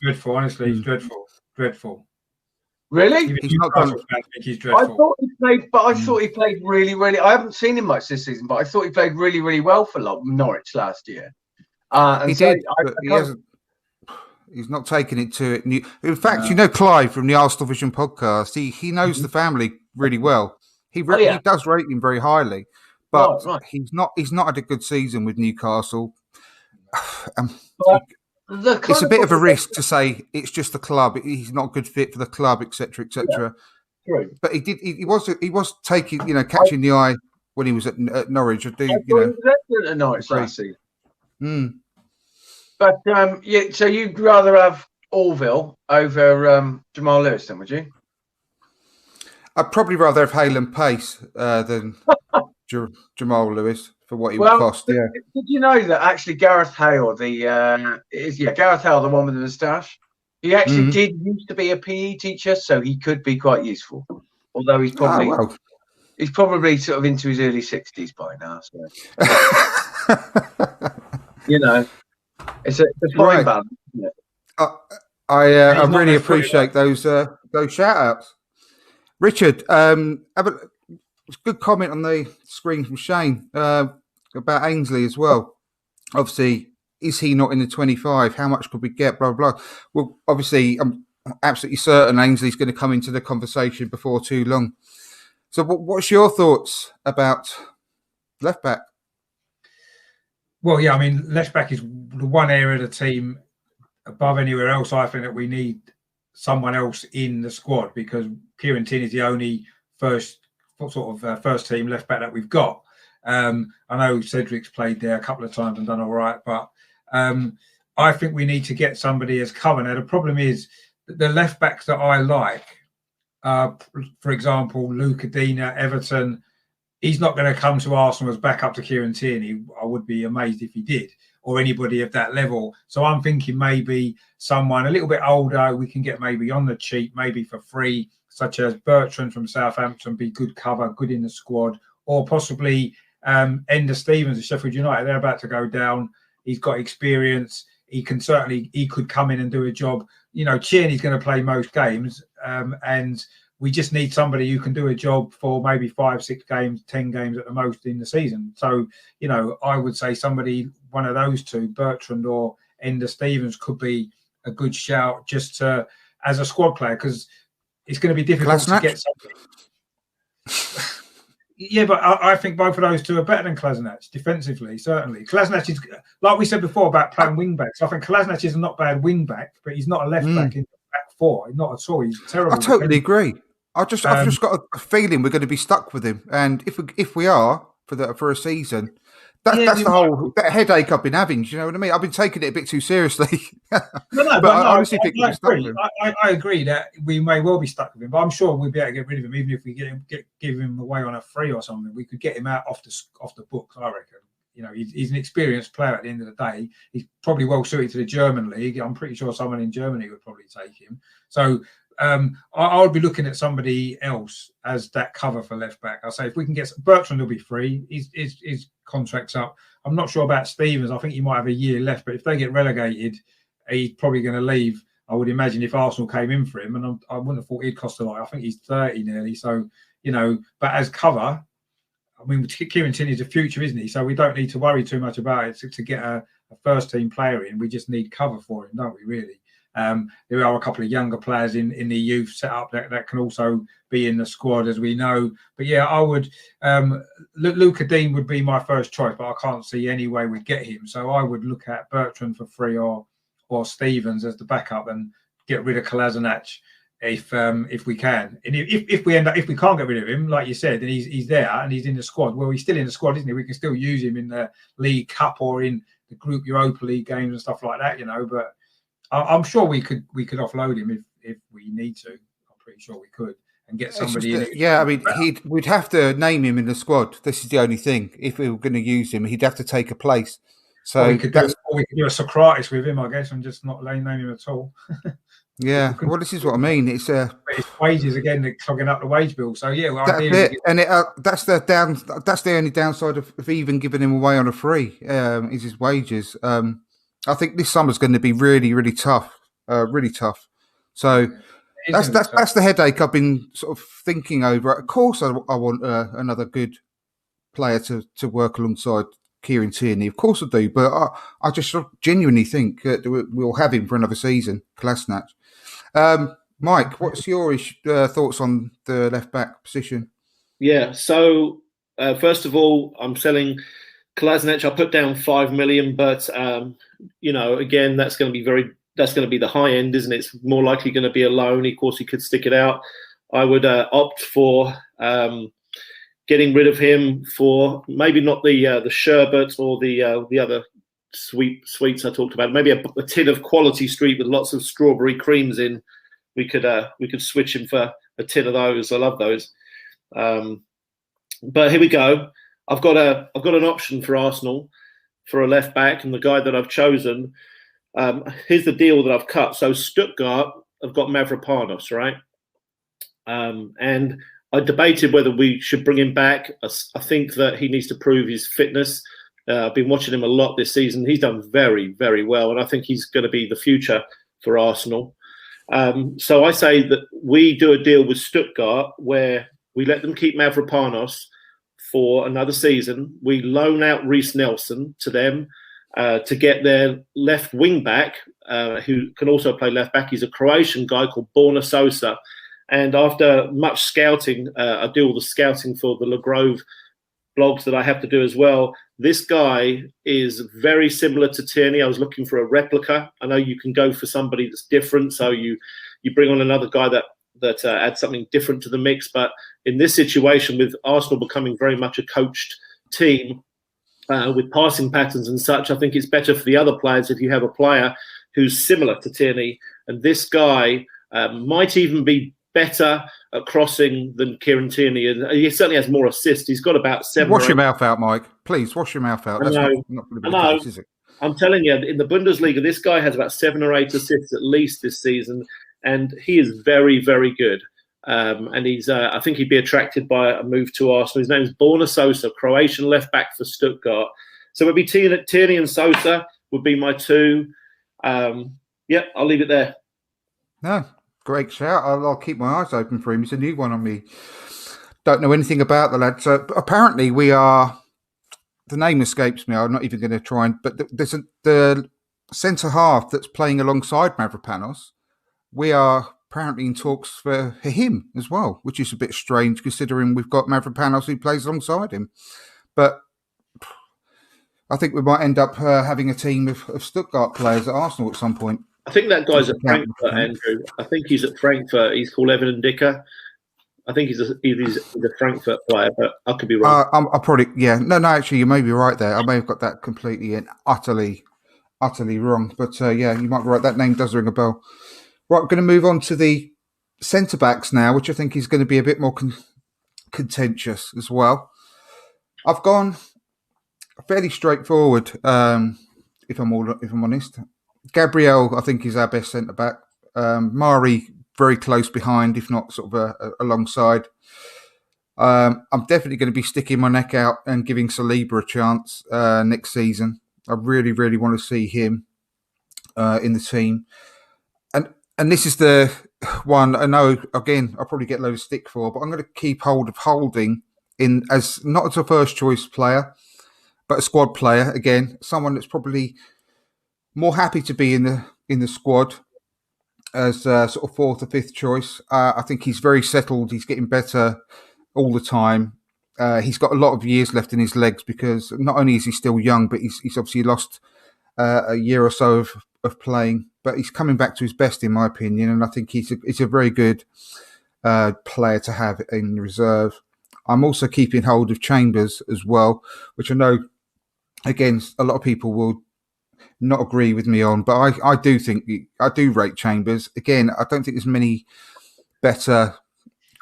Speaker 5: dreadful. Honestly, he's dreadful.
Speaker 6: Really?
Speaker 5: He's not I think he's dreadful.
Speaker 6: I thought he played really, really. I haven't seen him much this season, but I thought he played really, really well for Norwich last year.
Speaker 3: He did. He hasn't. He's not taking it to it. In fact, Clive from the Arsenal Vision podcast, he knows the family really well. He does rate him very highly, but he's not had a good season with Newcastle. It's a bit of a risk to say it's just the club. He's not a good fit for the club, etc., etc.
Speaker 6: Yeah,
Speaker 3: but he was taking, catching the eye when he was at Norwich.
Speaker 6: He was excellent at Norwich last season. But so you'd rather have Orville over Jamal Lewis, then, would you?
Speaker 3: I'd probably rather have Hale and Pace than Jamal Lewis for what he would cost. Yeah.
Speaker 6: Did you know that actually Gareth Hale, Gareth Hale, the one with the moustache, he actually did used to be a PE teacher, so he could be quite useful. Although he's probably sort of into his early 60s by now. So it's a fine balance, isn't it?
Speaker 3: I really appreciate those shout outs. Richard, it's a good comment on the screen from Shane about Ainsley as well. Obviously, is he not in the 25? How much could we get? Blah, blah, blah. Well, obviously, I'm absolutely certain Ainsley's going to come into the conversation before too long. So what's your thoughts about left back?
Speaker 5: Well, yeah, I mean, left back is the one area of the team above anywhere else. I think that we need someone else in the squad because Kieran Tierney is the only first team left back that we've got. I know Cedric's played there a couple of times and done all right, but I think we need to get somebody as cover. Now, the problem is the left backs that I like, for example, Luca Digne, Everton, he's not going to come to Arsenal as backup to Kieran Tierney. I would be amazed if he did, or anybody of that level. So I'm thinking maybe someone a little bit older we can get maybe on the cheap, maybe for free, such as Bertrand from Southampton, be good cover, good in the squad, or possibly Ender Stevens of Sheffield United. They're about to go down. He's got experience. He could come in and do a job. You know, Tierney's going to play most games, and we just need somebody who can do a job for maybe 5, 6 games, 10 games at the most in the season. So, you know, I would say somebody, one of those two, Bertrand or Ender Stevens, could be a good shout just as a squad player, because it's going to be difficult to get somebody. Yeah, but I think both of those two are better than Kolasinac defensively, certainly. Kolasinac is, like we said before about playing wing backs, I think Kolasinac is a not bad wing back, but he's not a left back in the back four. Not at all. He's terrible.
Speaker 3: I totally agree. I've just got a feeling we're going to be stuck with him, and if we are for a season, that's the whole that headache I've been having. Do you know what I mean? I've been taking it a bit too seriously. I honestly think we're stuck with him.
Speaker 5: I agree that we may well be stuck with him, but I'm sure we'll be able to get rid of him, even if we give him away on a free or something. We could get him out off the books, I reckon. You know, he's an experienced player at the end of the day. He's probably well suited to the German league. I'm pretty sure someone in Germany would probably take him. So I would be looking at somebody else as that cover for left back. I'll say if we can get Bertrand, will be free. His contract's up. I'm not sure about Stevens. I think he might have a year left, but if they get relegated, he's probably going to leave. I would imagine if Arsenal came in for him, and I wouldn't have thought he'd cost a lot. I think he's 30 nearly. So, you know, but as cover, I mean, Kieran Tierney is a future, isn't he? So we don't need to worry too much about it to get a first team player in. We just need cover for him, don't we, really? There are a couple of younger players in the youth setup that can also be in the squad, as we know. But yeah, I would. Luca Digne would be my first choice, but I can't see any way we'd get him. So I would look at Bertrand for free or Stevens as the backup and get rid of Kolasinac if we can. And if we can't get rid of him, like you said, and he's there and he's in the squad. Well, he's still in the squad, isn't he? We can still use him in the League Cup or in the Group Europa League games and stuff like that, you know. But I'm sure we could offload him if we need to. I'm pretty sure we could and get somebody in.
Speaker 3: Yeah, I mean, we'd have to name him in the squad. This is the only thing. If we were going to use him, he'd have to take a place. So
Speaker 5: we could do a Socrates with him, I guess, and just not name him at all.
Speaker 3: Yeah, well, this is what I mean. It's
Speaker 5: wages again. They're clogging up the wage bill. So yeah, well,
Speaker 3: that's the only downside of even giving him away on a free is his wages. I think this summer's going to be really, really tough, really tough. So that's the headache I've been sort of thinking over. Of course, I want another good player to work alongside Kieran Tierney. Of course I do, but I just sort of genuinely think that we'll have him for another season, Kolasinac. Mike, what's your thoughts on the left back position? Yeah,
Speaker 4: so first of all, I'm selling Kolasinac. I put down 5 million, but you know, again, that's going to be the high end, isn't it? It's more likely going to be a loan. Of course, he could stick it out. I would opt for getting rid of him for maybe not the sherbet or the other sweets I talked about. Maybe a tin of Quality Street with lots of strawberry creams in. We could switch him for a tin of those. I love those. But here we go. I've got an option for Arsenal for a left back, and the guy that I've chosen. Here's the deal that I've cut. So Stuttgart have got Mavropanos, right? And I debated whether we should bring him back. I think that he needs to prove his fitness. I've been watching him a lot this season. He's done very, very well, and I think he's going to be the future for Arsenal. So I say that we do a deal with Stuttgart where we let them keep Mavropanos for another season. We loan out Reiss Nelson to them to get their left wing back, who can also play left back. He's a Croatian guy called Borna Sosa. And after much scouting, I do all the scouting for the Le Grove blogs that I have to do as well. This guy is very similar to Tierney. I was looking for a replica. I know you can go for somebody that's different, so you bring on another guy that adds something different to the mix. But in this situation, with Arsenal becoming very much a coached team with passing patterns and such, I think it's better for the other players if you have a player who's similar to Tierney. And this guy might even be better at crossing than Kieran Tierney, and he certainly has more assists. He's got about 7.
Speaker 3: Wash your mouth out, Mike. Please wash your mouth out. That's not going to be the case, is it?
Speaker 4: I'm telling you, in the Bundesliga, this guy has about 7 or 8 assists at least this season, and he is very, very good. And he's, I think he'd be attracted by a move to Arsenal. His name is Borna Sosa, Croatian left back for Stuttgart. So it would be Tierney and Sosa would be my 2. I'll leave it there.
Speaker 3: No, great shout. I'll keep my eyes open for him. He's a new one on me. Don't know anything about the lad. So apparently we are. The name escapes me. I'm not even going to try and. But there's the centre half that's playing alongside Mavropanos. We are apparently in talks for him as well, which is a bit strange considering we've got Mavropanos who plays alongside him. But I think we might end up having a team of Stuttgart players at Arsenal at some point.
Speaker 4: I think that guy's at Frankfurt, Andrew. I think he's at Frankfurt. He's called Evan Ndicka. I think he's a Frankfurt player, but I could be wrong.
Speaker 3: I'll probably, yeah. No, actually, you may be right there. I may have got that completely and utterly wrong. But yeah, you might be right. That name does ring a bell. Right, we're going to move on to the centre-backs now, which I think is going to be a bit more contentious as well. I've gone fairly straightforward, if I'm honest. Gabriel, I think, is our best centre-back. Mari, very close behind, if not sort of alongside. I'm definitely going to be sticking my neck out and giving Saliba a chance next season. I really, really want to see him in the team. And this is the one I know, again, I'll probably get a load of stick for, but I'm going to keep hold of Holding in as not as a first choice player, but a squad player. Again, someone that's probably more happy to be in the squad as sort of 4th or 5th choice. I think he's very settled. He's getting better all the time. He's got a lot of years left in his legs because not only is he still young, but he's obviously lost a year or so of playing. But he's coming back to his best, in my opinion, and I think he's a very good player to have in reserve. I'm also keeping hold of Chambers as well, which I know, again, a lot of people will not agree with me on, but I do think I do rate Chambers. Again, I don't think there's many better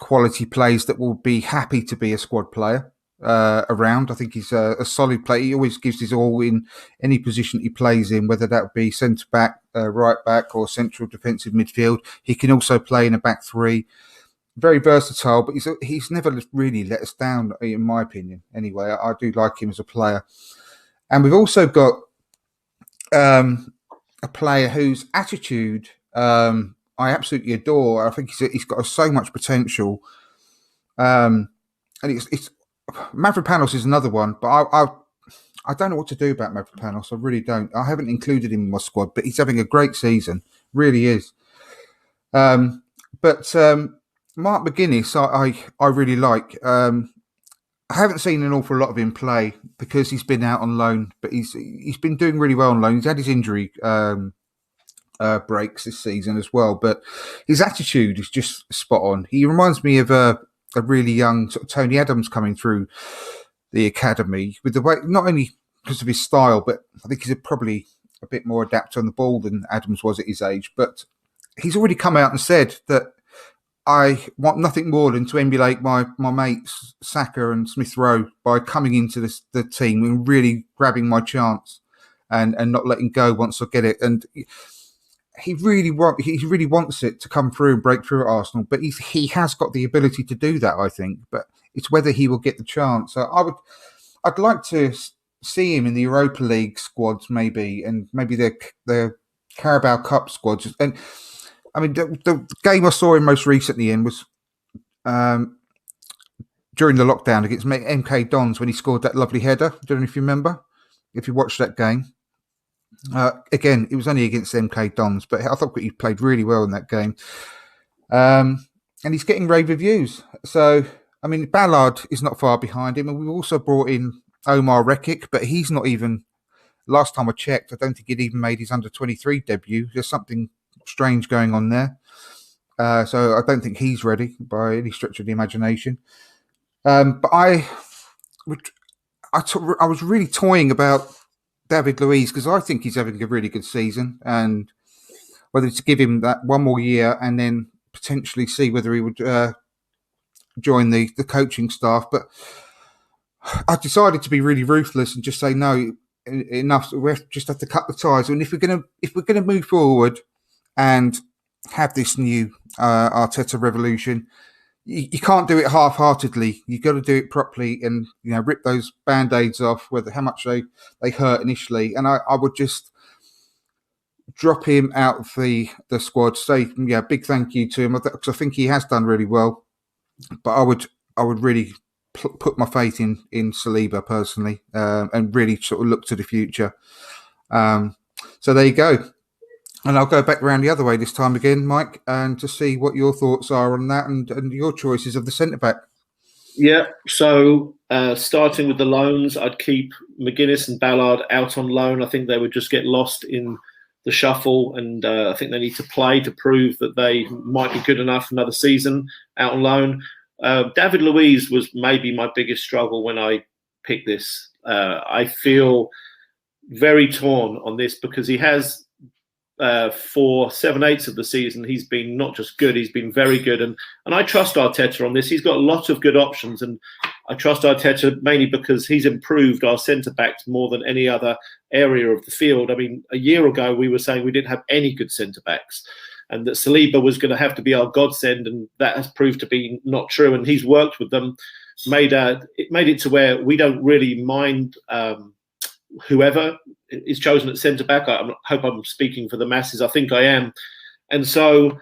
Speaker 3: quality players that will be happy to be a squad player around. I think he's a solid player. He always gives his all in any position he plays in, whether that be centre back, right back, or central defensive midfield. He can also play in a back 3. Very versatile, but he's never really let us down, in my opinion. Anyway, I do like him as a player. And we've also got a player whose attitude I absolutely adore. I think he's got so much potential. And it's Mavropanos is another one, but I don't know what to do about Mavropanos. I really don't. I haven't included him in my squad, but he's having a great season. Really is. But Mark McGuinness, I really like. I haven't seen an awful lot of him play because he's been out on loan, but he's been doing really well on loan. He's had his injury breaks this season as well, but his attitude is just spot on. He reminds me of a really young sort of Tony Adams coming through the academy with the way, not only because of his style, but I think he's probably a bit more adept on the ball than Adams was at his age. But he's already come out and said that I want nothing more than to emulate my mates Saka and Smith Rowe by coming into the team and really grabbing my chance and not letting go once I get it. And he really wants it to come through and break through at Arsenal, but he has got the ability to do that, I think. But it's whether he will get the chance. So I'd like to see him in the Europa League squads, maybe, and maybe the Carabao Cup squads. And I mean, the game I saw him most recently in was during the lockdown against MK Dons when he scored that lovely header. I don't know if you remember, if you watched that game. Again, it was only against MK Dons, but I thought he played really well in that game. And he's getting rave reviews. So, I mean, Ballard is not far behind him. And we've also brought in Omar Rekik, but he's not even. Last time I checked, I don't think he'd even made his under-23 debut. There's something strange going on there. So I don't think he's ready by any stretch of the imagination. But I was really toying about David Luiz because I think he's having a really good season, and whether to give him that one more year and then potentially see whether he would join the coaching staff. But I decided to be really ruthless and just say no. Enough. We just have to cut the ties. And if we're gonna move forward and have this new Arteta revolution, you can't do it half-heartedly. You got to do it properly, and rip those band-aids off, whether how much they hurt initially. And I would just drop him out of the squad. Say big thank you to him because I think he has done really well. But I would really put my faith in Saliba personally, and really sort of look to the future. So there you go. And I'll go back around the other way this time again, Mike, and to see what your thoughts are on that and your choices of the centre-back.
Speaker 4: Yeah, so starting with the loans, I'd keep McGuinness and Ballard out on loan. I think they would just get lost in the shuffle, and I think they need to play to prove that they might be good enough another season out on loan. David Luiz was maybe my biggest struggle when I picked this. I feel very torn on this because he has, for 7/8 of the season, he's been not just good, he's been very good. And I trust Arteta on this. He's got lots of good options, and I trust Arteta mainly because he's improved our centre-backs more than any other area of the field. I mean, a year ago, we were saying we didn't have any good centre-backs, and that Saliba was going to have to be our godsend, and that has proved to be not true. And he's worked with them, made it to where we don't really mind whoever is chosen at centre-back. I hope I'm speaking for the masses. I think I am. And so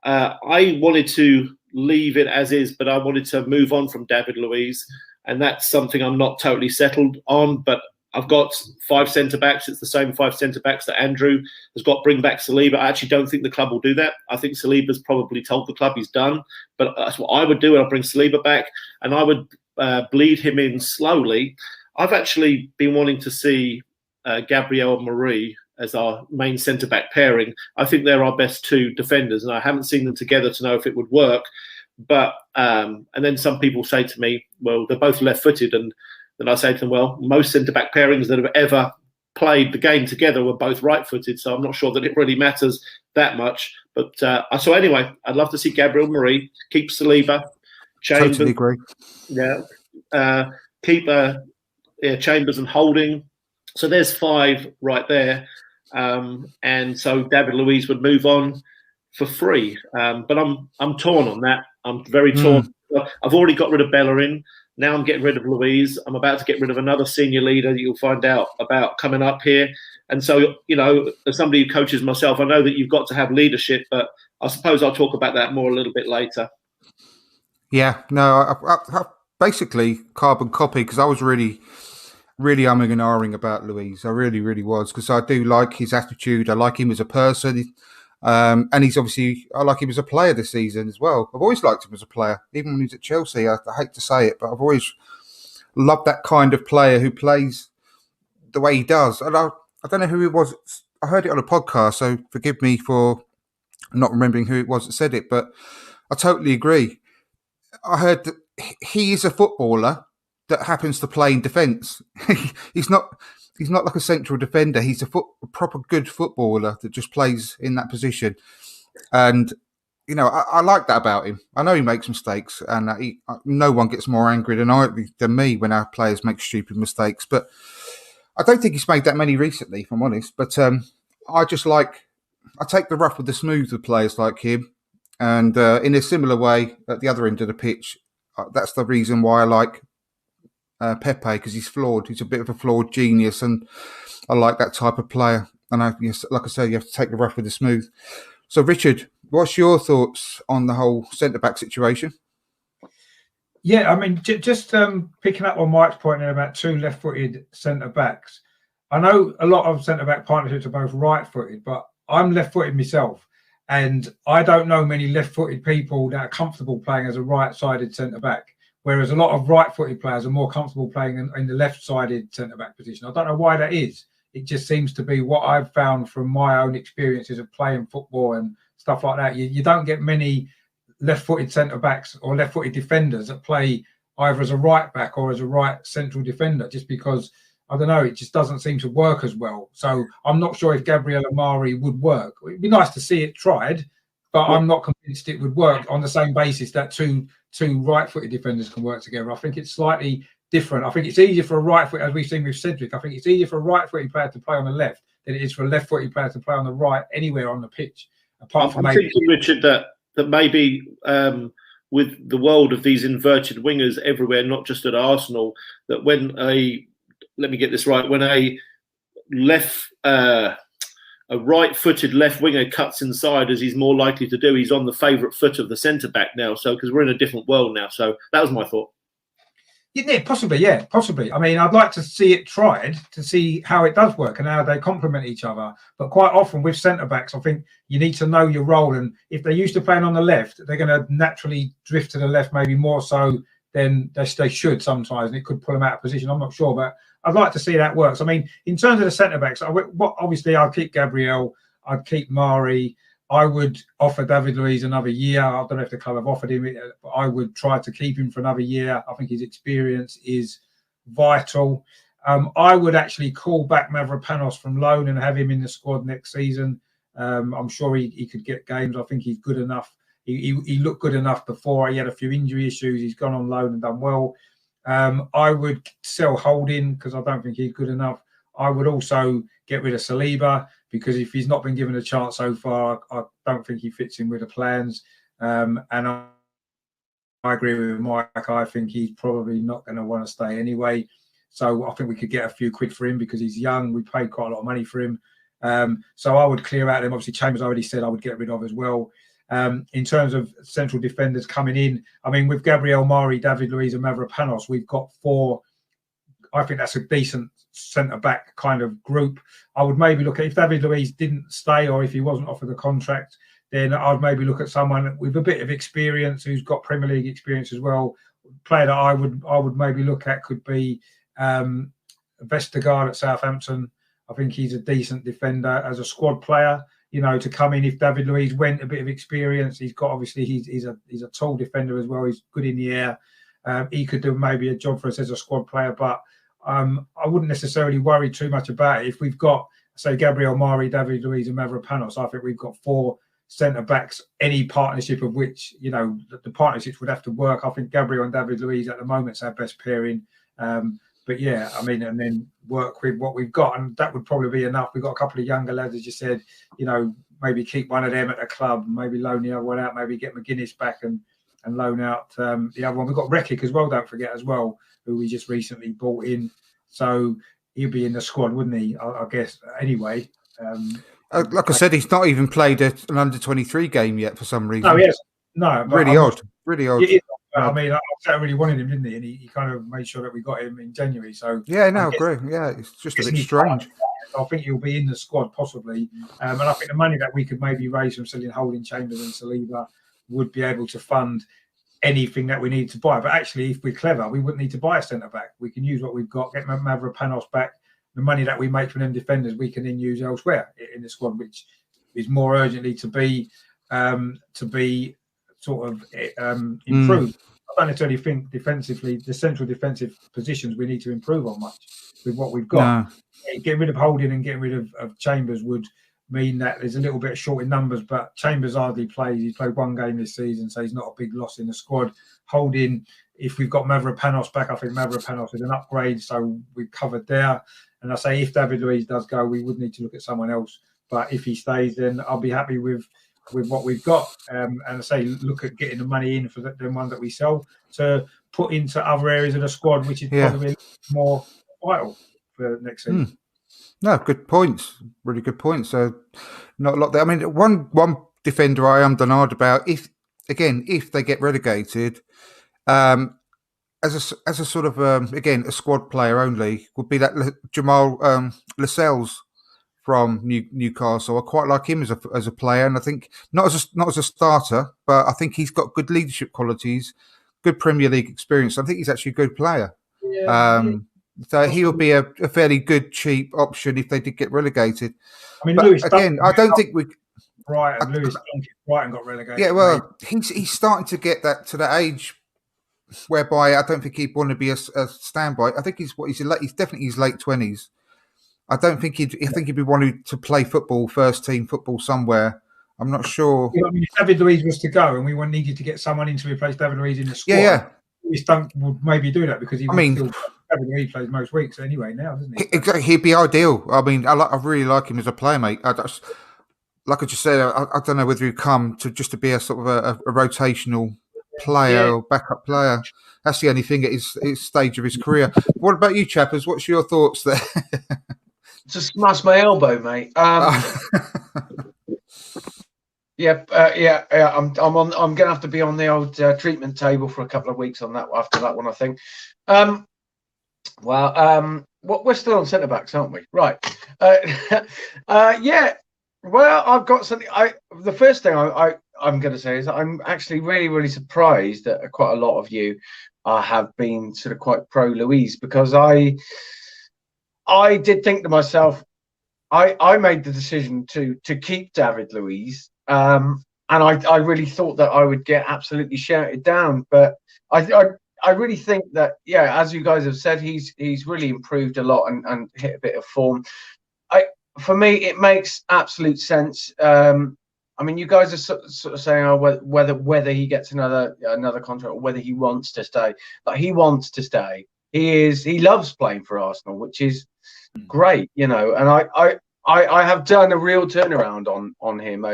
Speaker 4: I wanted to leave it as is, but I wanted to move on from David Luiz, and that's something I'm not totally settled on. But I've got 5 centre-backs. It's the same 5 centre-backs that Andrew has got. Bring back Saliba. I actually don't think the club will do that. I think Saliba's probably told the club he's done. But that's what I would do. I'll bring Saliba back, and I would bleed him in slowly. I've actually been wanting to see Gabriel and Marie as our main centre-back pairing. I think they're our best 2 defenders, and I haven't seen them together to know if it would work. But and then some people say to me, well, they're both left-footed, and then I say to them, well, most centre-back pairings that have ever played the game together were both right-footed, so I'm not sure that it really matters that much. But so anyway, I'd love to see Gabriel Marie, keep Saliba, Chambers.
Speaker 3: Totally agree.
Speaker 4: Yeah, keep Chambers and Holding. So there's 5 right there. And so David Luiz would move on for free. But I'm torn on that. I'm very torn. I've already got rid of Bellerin. Now I'm getting rid of Luiz. I'm about to get rid of another senior leader that you'll find out about coming up here. And so, as somebody who coaches myself, I know that you've got to have leadership, but I suppose I'll talk about that more a little bit later.
Speaker 3: Yeah, no, I basically carbon copy because I was really umming and ahhing about Luiz. I really, really was, because I do like his attitude. I like him as a person. And he's obviously, I like him as a player this season as well. I've always liked him as a player, even when he's at Chelsea. I hate to say it, but I've always loved that kind of player who plays the way he does. And I don't know who it was. I heard it on a podcast, so forgive me for not remembering who it was that said it, but I totally agree. I heard that he is a footballer that happens to play in defence. He's not like a central defender. He's a proper good footballer that just plays in that position. And, I like that about him. I know he makes mistakes, and no one gets more angry than me when our players make stupid mistakes. But I don't think he's made that many recently, if I'm honest. But I take the rough with the smooth with players like him. And in a similar way, at the other end of the pitch, that's the reason why I like Pepe, because he's flawed. He's a bit of a flawed genius, and I like that type of player. And like I say, you have to take the rough with the smooth. So, Richard, what's your thoughts on the whole centre-back situation?
Speaker 5: Yeah, I mean, just picking up on Mike's point there about 2 left-footed centre-backs. I know a lot of centre-back partnerships are both right-footed, but I'm left-footed myself, and I don't know many left-footed people that are comfortable playing as a right-sided centre-back. whereas a lot of right-footed players are more comfortable playing in the left-sided centre-back position. I don't know why that is. It just seems to be what I've found from my own experiences of playing football and stuff like that. You don't get many left-footed centre-backs or left-footed defenders that play either as a right-back or as a right central defender, just because, I don't know, it just doesn't seem to work as well. So I'm not sure if Gabriel Amari would work. It'd be nice to see it tried, but I'm not convinced it would work on the same basis that two right-footed defenders can work together. I think it's slightly different. I think it's easier for a right-footed, as we've seen with Cedric, I think it's easier for a right-footed player to play on the left than it is for a left-footed player to play on the right anywhere on the pitch. Apart from maybe
Speaker 4: thinking, Richard, that maybe with the world of these inverted wingers everywhere, not just at Arsenal, that when let me get this right, when a right-footed left winger cuts inside, as he's more likely to do, he's on the favourite foot of the centre-back now. So, because we're in a different world now. So that was my thought.
Speaker 5: Yeah, possibly. I mean, I'd like to see it tried to see how it does work and how they complement each other. But quite often with centre-backs, I think you need to know your role. And if they're used to playing on the left, they're going to naturally drift to the left, maybe more so than they should sometimes. And it could pull them out of position. I'm not sure, but I'd like to see that works. I mean, in terms of the centre-backs, obviously I'd keep Gabriel, I'd keep Mari. I would offer David Luiz another year. I don't know if the club have offered him, but I would try to keep him for another year. I think his experience is vital. I would actually call back Mavropanos from loan and have him in the squad next season. I'm sure he could get games. I think he's good enough. He looked good enough before. He had a few injury issues. He's gone on loan and done well. I would sell Holding because I don't think he's good enough. I would also get rid of Saliba because if he's not been given a chance so far, I don't think he fits in with the plans. And I agree with Mike. I think he's probably not going to want to stay anyway. So I think we could get a few quid for him because he's young. We paid quite a lot of money for him. So I would clear out him. Obviously, Chambers, I already said I would get rid of as well. In terms of central defenders coming in, I mean, with Gabriel Mari, David Luiz and Mavropanos, we've got 4. I think that's a decent centre-back kind of group. I would maybe look at, if David Luiz didn't stay or if he wasn't offered a contract, then I'd maybe look at someone with a bit of experience who's got Premier League experience as well. Player that I would maybe look at could be Vestergaard at Southampton. I think he's a decent defender as a squad player. You know, to come in if David Luiz went a bit of experience, he's got obviously he's a tall defender as well. He's good in the air. He could do maybe a job for us as a squad player, but I wouldn't necessarily worry too much about it. If we've got, say, Gabriel Mari, David Luiz and Mavropanos, I think we've got 4 centre-backs, any partnership of which, you know, the partnerships would have to work. I think Gabriel and David Luiz at the moment is our best pairing. But yeah, I mean, and then work with what we've got. And that would probably be enough. We've got a couple of younger lads, as you said, you know, maybe keep one of them at the club, maybe loan the other one out, maybe get McGuinness back and loan out the other one. We've got Rekic as well, don't forget as well, who we just recently bought in. So he'll be in the squad, wouldn't he? I guess, anyway.
Speaker 3: Like I said, he's not even played an under-23 game yet for some reason.
Speaker 5: Oh, yes. No.
Speaker 3: Really odd. Really odd.
Speaker 5: I mean, I really wanted him, didn't he? And he kind of made sure that we got him in January. So
Speaker 3: yeah, no, I agree. Yeah, it's just a bit strange.
Speaker 5: I think he'll be in the squad possibly. And I think the money that we could maybe raise from selling Holding, Chambers and Saliba would be able to fund anything that we need to buy. But actually, if we're clever, we wouldn't need to buy a centre-back. We can use what we've got, get Mavropanos back. The money that we make from them defenders, we can then use elsewhere in the squad, which is more urgently to be sort of improved. I don't necessarily think defensively, the central defensive positions we need to improve on much with what we've got. No. Getting rid of Holding and getting rid of Chambers would mean that there's a little bit short in numbers, but Chambers hardly plays. He's played 1 game this season, so he's not a big loss in the squad. Holding, if we've got Mavropanos back, I think Mavropanos is an upgrade, so we've covered there. And I say if David Luiz does go, we would need to look at someone else. But if he stays, then I'll be happy with what we've got. And I say look at getting the money in for the one that we sell to put into other areas of the squad, which is probably more vital for next season.
Speaker 3: No, good points. Really good points. So not a lot there. I mean, one defender I am denied about, if they get relegated, as a sort of again a squad player only, would be that Jamal Lascelles from Newcastle. I quite like him as a player, and I think not as a starter, but I think he's got good leadership qualities. good Premier League experience. I think he's actually a good player.
Speaker 6: Yeah.
Speaker 3: So he'll be a fairly good, cheap option if they did get relegated.
Speaker 5: I mean,
Speaker 3: But
Speaker 5: Lewis
Speaker 3: again, I don't think we.
Speaker 5: Brighton got relegated.
Speaker 3: Yeah, well, he's starting to get to that age whereby I don't think he'd want to be a standby. I think he's definitely his late 20s. I don't think I think he'd be wanting to play football, first team football somewhere. I'm not sure.
Speaker 5: I mean, if David Luiz was to go and we needed to get someone in to replace David Luiz in the squad, Luis Dunk would maybe do that because David Luiz plays most weeks anyway now, doesn't he?
Speaker 3: Exactly, he'd be ideal. I mean, I really like him as a player, mate. Like I just said, I don't know whether he'd come to be a sort of a rotational player or backup player. That's the only thing at his stage of his career. What about you, Chappers? What's your thoughts there?
Speaker 6: Just smash my elbow, mate. Yeah. I'm gonna have to be on the old treatment table for a couple of weeks on that. After that one, I think. We're still on centre backs, aren't we? Right. Yeah. Well, I've got something. The first thing I'm going to say is I'm actually really, really surprised that quite a lot of you have been sort of quite pro Luiz, because I did think to myself, I made the decision to keep David Luiz, and I really thought that I would get absolutely shouted down, but I really think that, yeah, as you guys have said, he's really improved a lot and hit a bit of form. For me, it makes absolute sense. I mean, you guys are sort of saying, whether he gets another contract or whether he wants to stay. But he wants to stay. He loves playing for Arsenal, which is great, you know. And I have done a real turnaround on him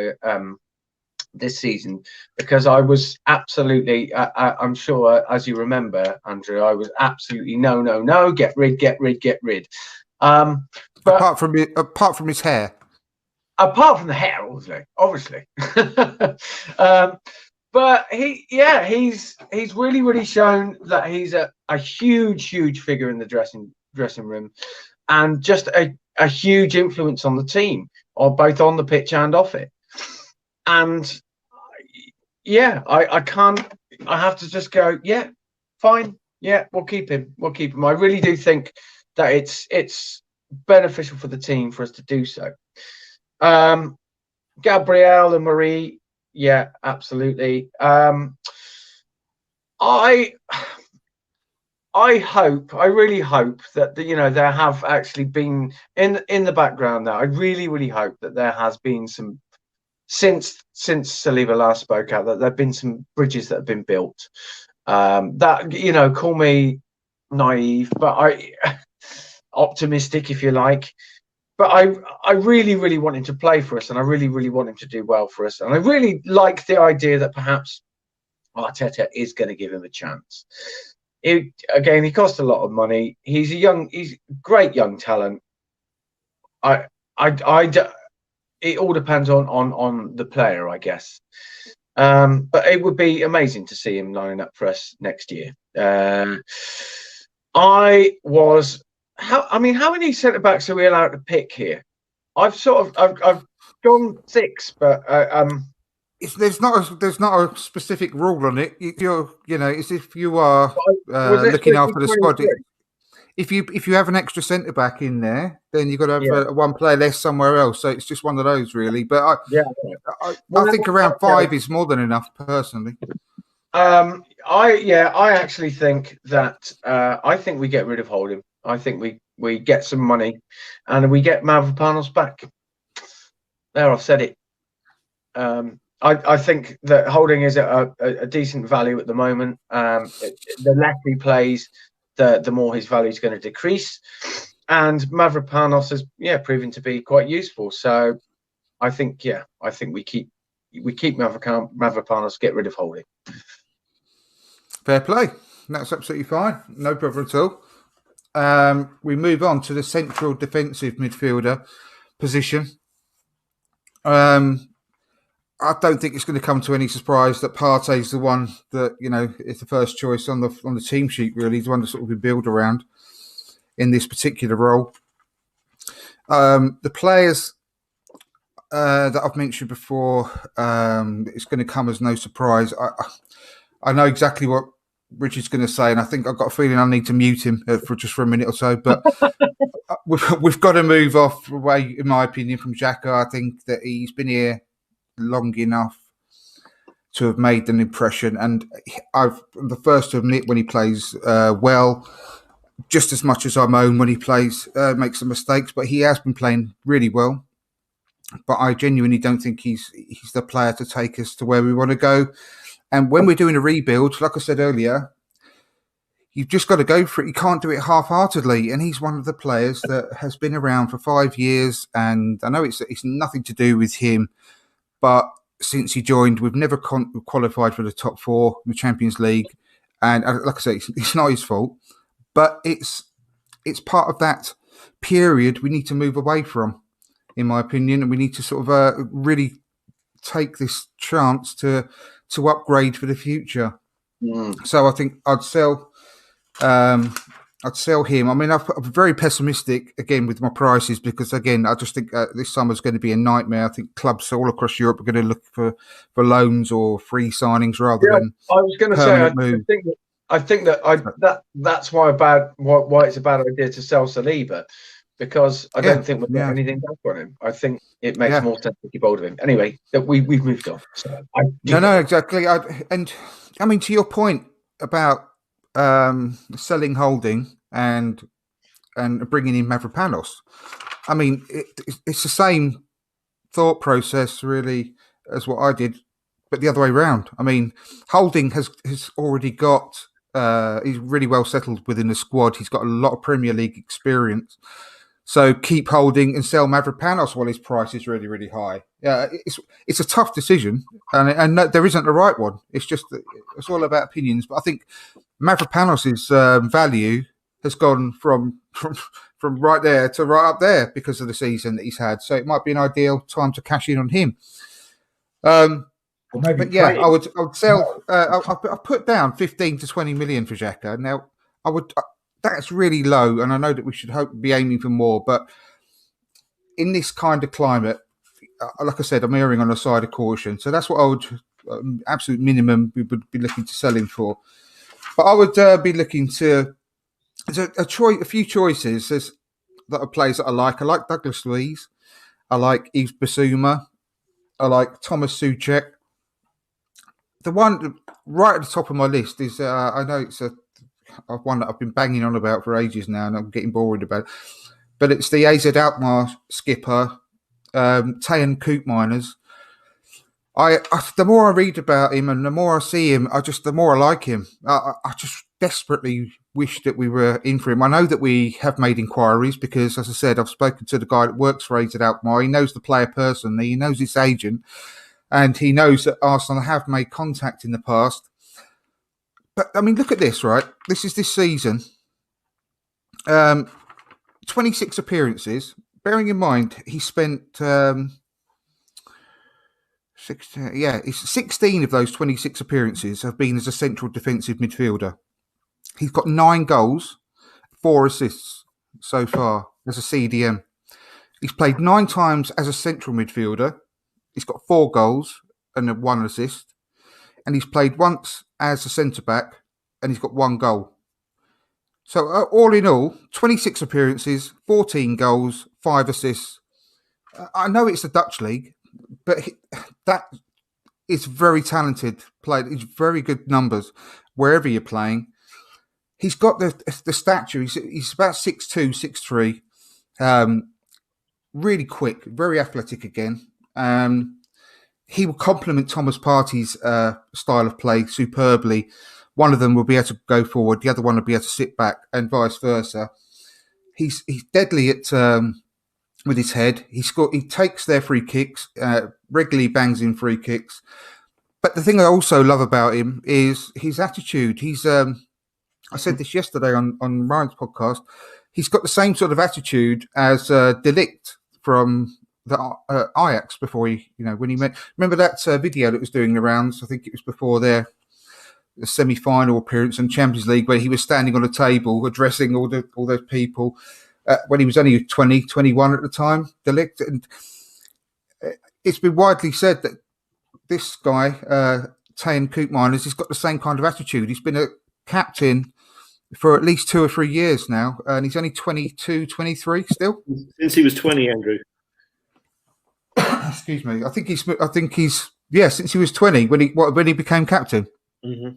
Speaker 6: this season, because I was absolutely, I'm sure, as you remember, Andrew, I was absolutely no, get rid. But
Speaker 3: apart from his hair.
Speaker 6: Apart from the hair, obviously. But he's really, really shown that he's a huge figure in the dressing room, and just a huge influence on the team, or both on the pitch and off it. And yeah, I have to just go, yeah, fine, yeah, we'll keep him. I really do think that it's beneficial for the team for us to do so. Gabriel and Marie, yeah, absolutely. I really hope that there have actually been in the background there. I really hope that there has been some, since Saliba last spoke out, that there have been some bridges that have been built. That, call me naive, but optimistic, if you like. But I really want him to play for us, and I really want him to do well for us. And I really like the idea that perhaps Arteta is going to give him a chance. He cost a lot of money. He's great young talent. It all depends on the player, I guess. But it would be amazing to see him lining up for us next year. How many centre backs are we allowed to pick here? I've gone 6, but
Speaker 3: there's not a specific rule on it. It's if you are looking after the squad. If you have an extra centre back in there, then you've got to have one player less somewhere else. So it's just one of those, really. But I think around 5 is more than enough, personally.
Speaker 6: I actually think that I think we get rid of Holding. I think we get some money and we get Mavropanos back. There, I've said it. I think that Holding is a decent value at the moment. The less he plays, the more his value is going to decrease. And Mavropanos has proven to be quite useful. So I think we keep Mavropanos, get rid of Holding.
Speaker 3: Fair play. That's absolutely fine. No problem at all. We move on to the central defensive midfielder position. I don't think it's going to come to any surprise that Partey's the one that is the first choice on the team sheet. Really, he's the one to sort of be built around in this particular role. The players that I've mentioned before, it's going to come as no surprise. I know exactly what Richard's going to say, and I think I've got a feeling I need to mute him for a minute or so. But we've got to move away, in my opinion, from Xhaka. I think that he's been here long enough to have made an impression, and I'm the first to admit when he plays well, just as much as I moan when he plays makes some mistakes. But he has been playing really well. But I genuinely don't think he's the player to take us to where we want to go. And when we're doing a rebuild, like I said earlier, you've just got to go for it. You can't do it half-heartedly. And he's one of the players that has been around for 5 years. And I know it's nothing to do with him, but since he joined, we've never qualified for the top 4 in the Champions League. And like I say, it's not his fault, but it's part of that period we need to move away from, in my opinion. And we need to sort of really take this chance to upgrade for the future. So I think I'd sell him. I mean, I'm very pessimistic again with my prices because, again, I just think this summer's going to be a nightmare. I think clubs all across Europe are going to look for loans or free signings rather than.
Speaker 6: I was going to say, I think that's why it's a bad idea to sell Saliba, because I don't think we've got anything back on him. I think it makes more sense to keep hold of him. Anyway, we've moved on. So
Speaker 3: no, exactly. And I mean, to your point about selling Holding and bringing in Mavropanos, I mean, it's the same thought process really as what I did, but the other way around. I mean, Holding has already got. He's really well settled within the squad. He's got a lot of Premier League experience. So keep Holding and sell Mavropanos while his price is really, really high. Yeah, it's a tough decision, and no, there isn't the right one. It's just it's all about opinions. But I think Mavropanos' value has gone from right there to right up there because of the season that he's had. So it might be an ideal time to cash in on him. But yeah, I would sell. I'll put down 15 to 20 million for Xhaka. Now, I would. That's really low, and I know that we should be aiming for more. But in this kind of climate, like I said, I'm erring on the side of caution. So that's what I would, absolute minimum, we would be looking to sell him for. But I would be looking to. There's a few choices. There's that are players that I like. I like Douglas Luiz. I like Yves Bissouma. I like Thomas Souček. The one right at the top of my list is, I know it's one that I've been banging on about for ages now, and I'm getting bored about it. But it's the AZ Alkmaar skipper, Teun Koopmeiners. The more I read about him and the more I see him, the more I like him. I just desperately wish that we were in for him. I know that we have made inquiries because, as I said, I've spoken to the guy that works for AZ Alkmaar. He knows the player personally. He knows his agent. And he knows that Arsenal have made contact in the past. But, I mean, look at this, right? This is this season. 26 appearances. Bearing in mind, he spent 16 of those 26 appearances have been as a central defensive midfielder. He's got 9 goals, 4 assists so far as a CDM. He's played 9 times as a central midfielder. He's got 4 goals and 1 assist. And he's played once as a centre-back and he's got 1 goal. So all in all, 26 appearances, 14 goals, 5 assists. I know it's the Dutch league, but that is very talented player. It's very good numbers wherever you're playing. He's got the stature. He's about 6'2", 6'3". Really quick, very athletic again. He will complement Thomas Partey's style of play superbly. One of them will be able to go forward, the other one will be able to sit back, and vice versa. He's deadly at with his head. He takes their free kicks, regularly bangs in free kicks. But the thing I also love about him is his attitude. He's I said this yesterday on Ryan's podcast. He's got the same sort of attitude as De Ligt from the Ajax before when he met. Remember that video that was doing the rounds? I think it was before the semi-final appearance in Champions League where he was standing on a table addressing all those people when he was only 20, 21 at the time, De Ligt. And it's been widely said that this guy, Teun Koopmeiners, has got the same kind of attitude. He's been captain for at least 2 or 3 years now, and he's only 22, 23 still.
Speaker 4: Since he was 20, Andrew.
Speaker 3: Excuse me. I think he's since he was 20 when he became captain.
Speaker 4: Mm-hmm.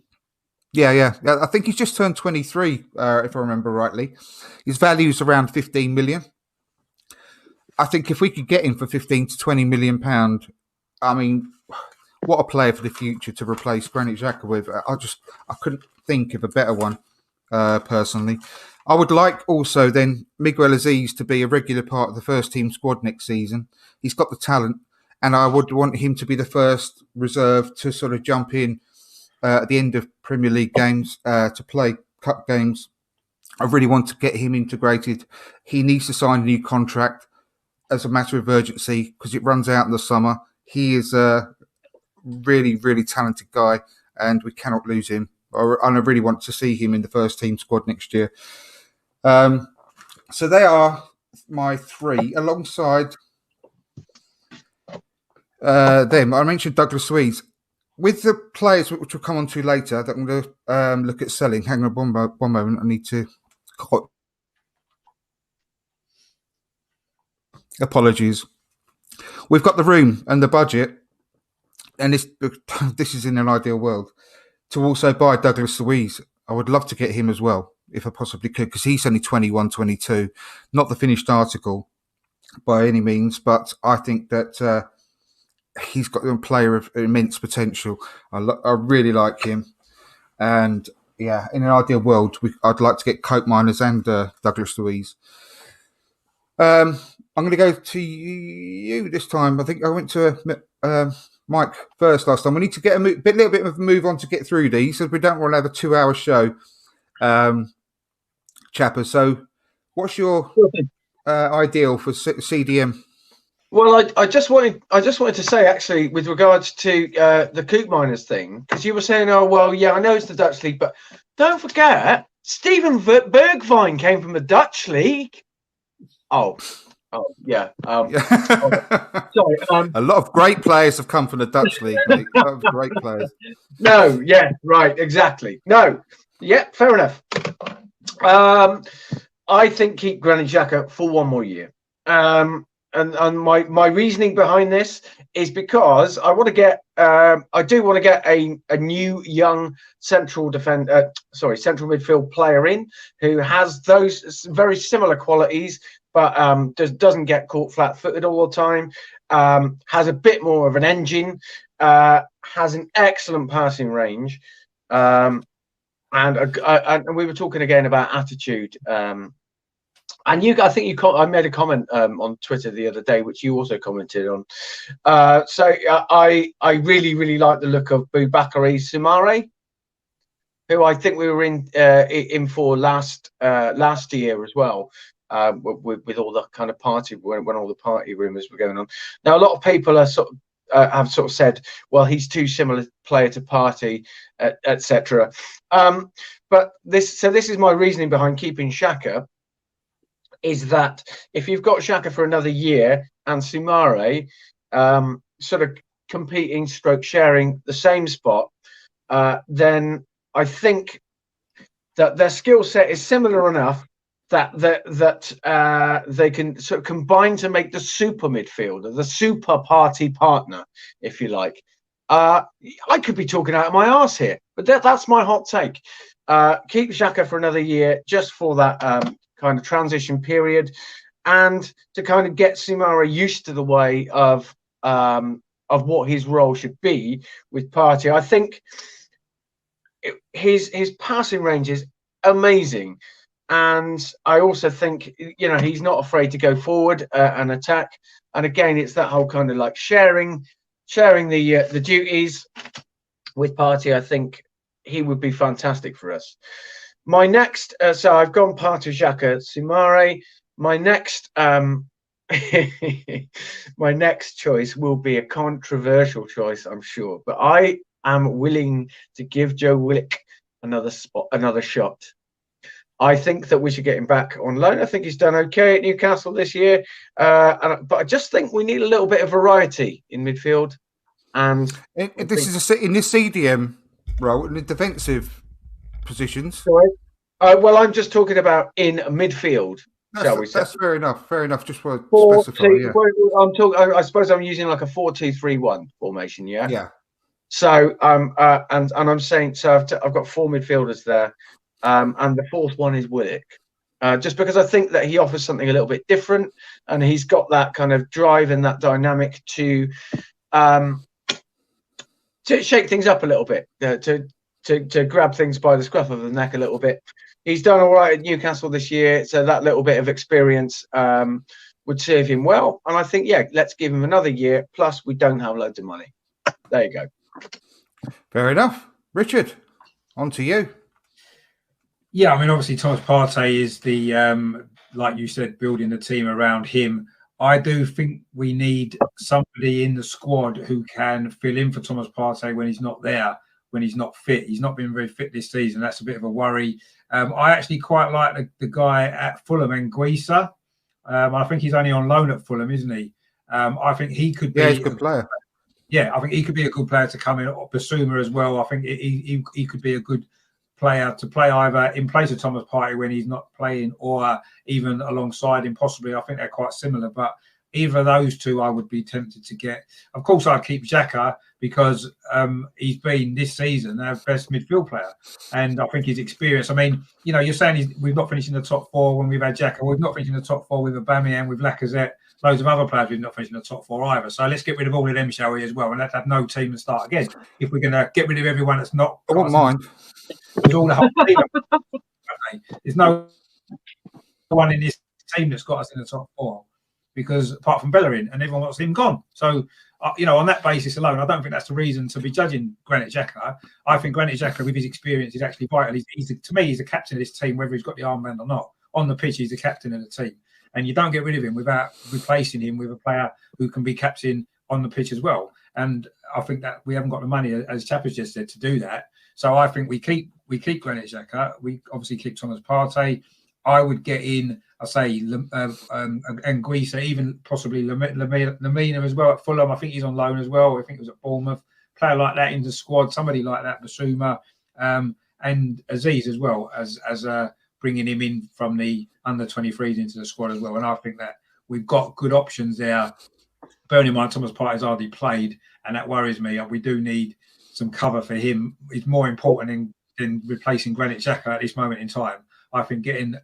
Speaker 3: Yeah. I think he's just turned 23, if I remember rightly. His value is around 15 million. I think if we could get him for 15 to 20 million pound, I mean, what a player for the future to replace Granit Xhaka with. I couldn't think of a better one, personally. I would like also then Miguel Aziz to be a regular part of the first team squad next season. He's got the talent, and I would want him to be the first reserve to sort of jump in at the end of Premier League games to play cup games. I really want to get him integrated. He needs to sign a new contract as a matter of urgency because it runs out in the summer. He is a really, really talented guy, and we cannot lose him. And I really want to see him in the first team squad next year. So they are my three, alongside them. I mentioned Douglas Luiz. With the players which we'll come on to later that I'm going to look at selling. Hang on one moment. I need to... Apologies. We've got the room and the budget, and this is in an ideal world, to also buy Douglas Luiz. I would love to get him as well, if I possibly could, because he's only 21, 22. Not the finished article by any means, but I think that he's got a player of immense potential. I really like him. And yeah, in an ideal world, I'd like to get Coke Miners and Douglas Luiz. I'm going to go to you this time. I think I went to Mike first last time. We need to get a little bit of a move on to get through these, so we don't want to have a 2-hour show. Chapper, so what's your ideal for CDM?
Speaker 6: Well, I just wanted to say, actually, with regards to the Cook Miners thing, because you were saying, oh well, yeah, I know it's the Dutch league, but don't forget Steven Bergwijn came from the Dutch league. Oh yeah. Sorry.
Speaker 3: A lot of great players have come from the Dutch league, mate. A lot of great players.
Speaker 6: No, yeah, right, exactly. No, yeah, fair enough. I think keep Granit Xhaka for one more year. And my reasoning behind this is because I want to get I do want to get a new young central midfield player in who has those very similar qualities, but doesn't get caught flat-footed all the time, has a bit more of an engine, has an excellent passing range, and we were talking again about attitude. And I made a comment on Twitter the other day, which you also commented on. So I really, really like the look of Boubakary Soumaré, who I think we were in for last year as well, with all the kind of party when all the party rumours were going on. Now a lot of people are have said, well, he's too similar player to Partey, etc. But this is my reasoning behind keeping Xhaka. Is that if you've got Xhaka for another year and Soumaré sort of competing, sharing the same spot, then I think that their skill set is similar enough that they can sort of combine to make the super midfielder, the super party partner, if you like. I could be talking out of my arse here, but that's my hot take. Keep Xhaka for another year just for that kind of transition period, and to kind of get Soumaré used to the way of what his role should be with Partey. I think his passing range is amazing, and I also think he's not afraid to go forward and attack. And again, it's that whole kind of like sharing the duties with Partey. I think he would be fantastic for us. My next, so I've gone Partey, Xhaka, Soumaré. My next, my next choice will be a controversial choice, I'm sure, but I am willing to give Joe Willock another shot. I think that we should get him back on loan. I think he's done okay at Newcastle this year, but I just think we need a little bit of variety in midfield. And
Speaker 3: this is in this CDM role, in the defensive positions.
Speaker 6: Sorry. Well, I'm just talking about in midfield. Shall we say?
Speaker 3: That's fair enough. Fair enough. Just want to
Speaker 6: Four,
Speaker 3: specify.
Speaker 6: two,
Speaker 3: Yeah.
Speaker 6: I'm talking. I suppose I'm using like a 4-2-3-1 formation. Yeah.
Speaker 3: Yeah.
Speaker 6: So and I'm saying so. I've got 4 midfielders there, and the fourth one is Willock. Just because I think that he offers something a little bit different, and he's got that kind of drive and that dynamic to shake things up a little bit, to grab things by the scruff of the neck a little bit. He's done all right at Newcastle this year, so that little bit of experience would serve him well. And I think, yeah, let's give him another year. Plus, we don't have loads of money. There you go.
Speaker 3: Fair enough. Richard, on to you.
Speaker 5: Yeah, I mean, obviously, Thomas Partey is the, like you said, building the team around him. I do think we need somebody in the squad who can fill in for Thomas Partey when he's not there, when he's not fit. He's not been very fit this season. That's a bit of a worry. I actually quite like the guy at Fulham, Anguissa. I think he's only on loan at Fulham, isn't he? I think he could be...
Speaker 3: Yeah, he's a good player.
Speaker 5: Yeah, I think he could be a good player to come in. Basuma as well. I think he could be a good player to play either in place of Thomas Partey when he's not playing, or even alongside him possibly. I think they're quite similar, but either of those two I would be tempted to get. Of course, I'd keep Xhaka because he's been this season our best midfield player, and I think his experience. I mean, you know, you're saying we've not finished in the top 4 when we've had Xhaka. We've not finished in the top 4 with Aubameyang, with Lacazette. Loads of other players we've not finished in the top 4 either. So let's get rid of all of them, shall we, as well? And let's have no team and start again. If we're going to get rid of everyone that's not...
Speaker 3: I wouldn't mind.
Speaker 5: There's all the whole team. There's no one in this team that's got us in the top 4, because apart from Bellerin, and everyone wants him gone. So, you know, on that basis alone, I don't think that's the reason to be judging Granit Xhaka. I think Granit Xhaka, with his experience, is actually vital. To me, he's the captain of this team, whether he's got the armband or not. On the pitch, he's the captain of the team. And you don't get rid of him without replacing him with a player who can be captain on the pitch as well. And I think that we haven't got the money, as Chappers just said, to do that. So I think we keep Granit Xhaka. We obviously keep Thomas Partey. I would get in, I say, Anguissa, even possibly Lamina as well at Fulham. I think he's on loan as well. I think it was at Bournemouth. Player like that in the squad, somebody like that, Basuma, and Aziz as well, as bringing him in from the under-23s into the squad as well. And I think that we've got good options there. Bearing in mind, Thomas Partey's hardly played, and that worries me. We do need some cover for him. It's more important than replacing Granit Xhaka at this moment in time. I think getting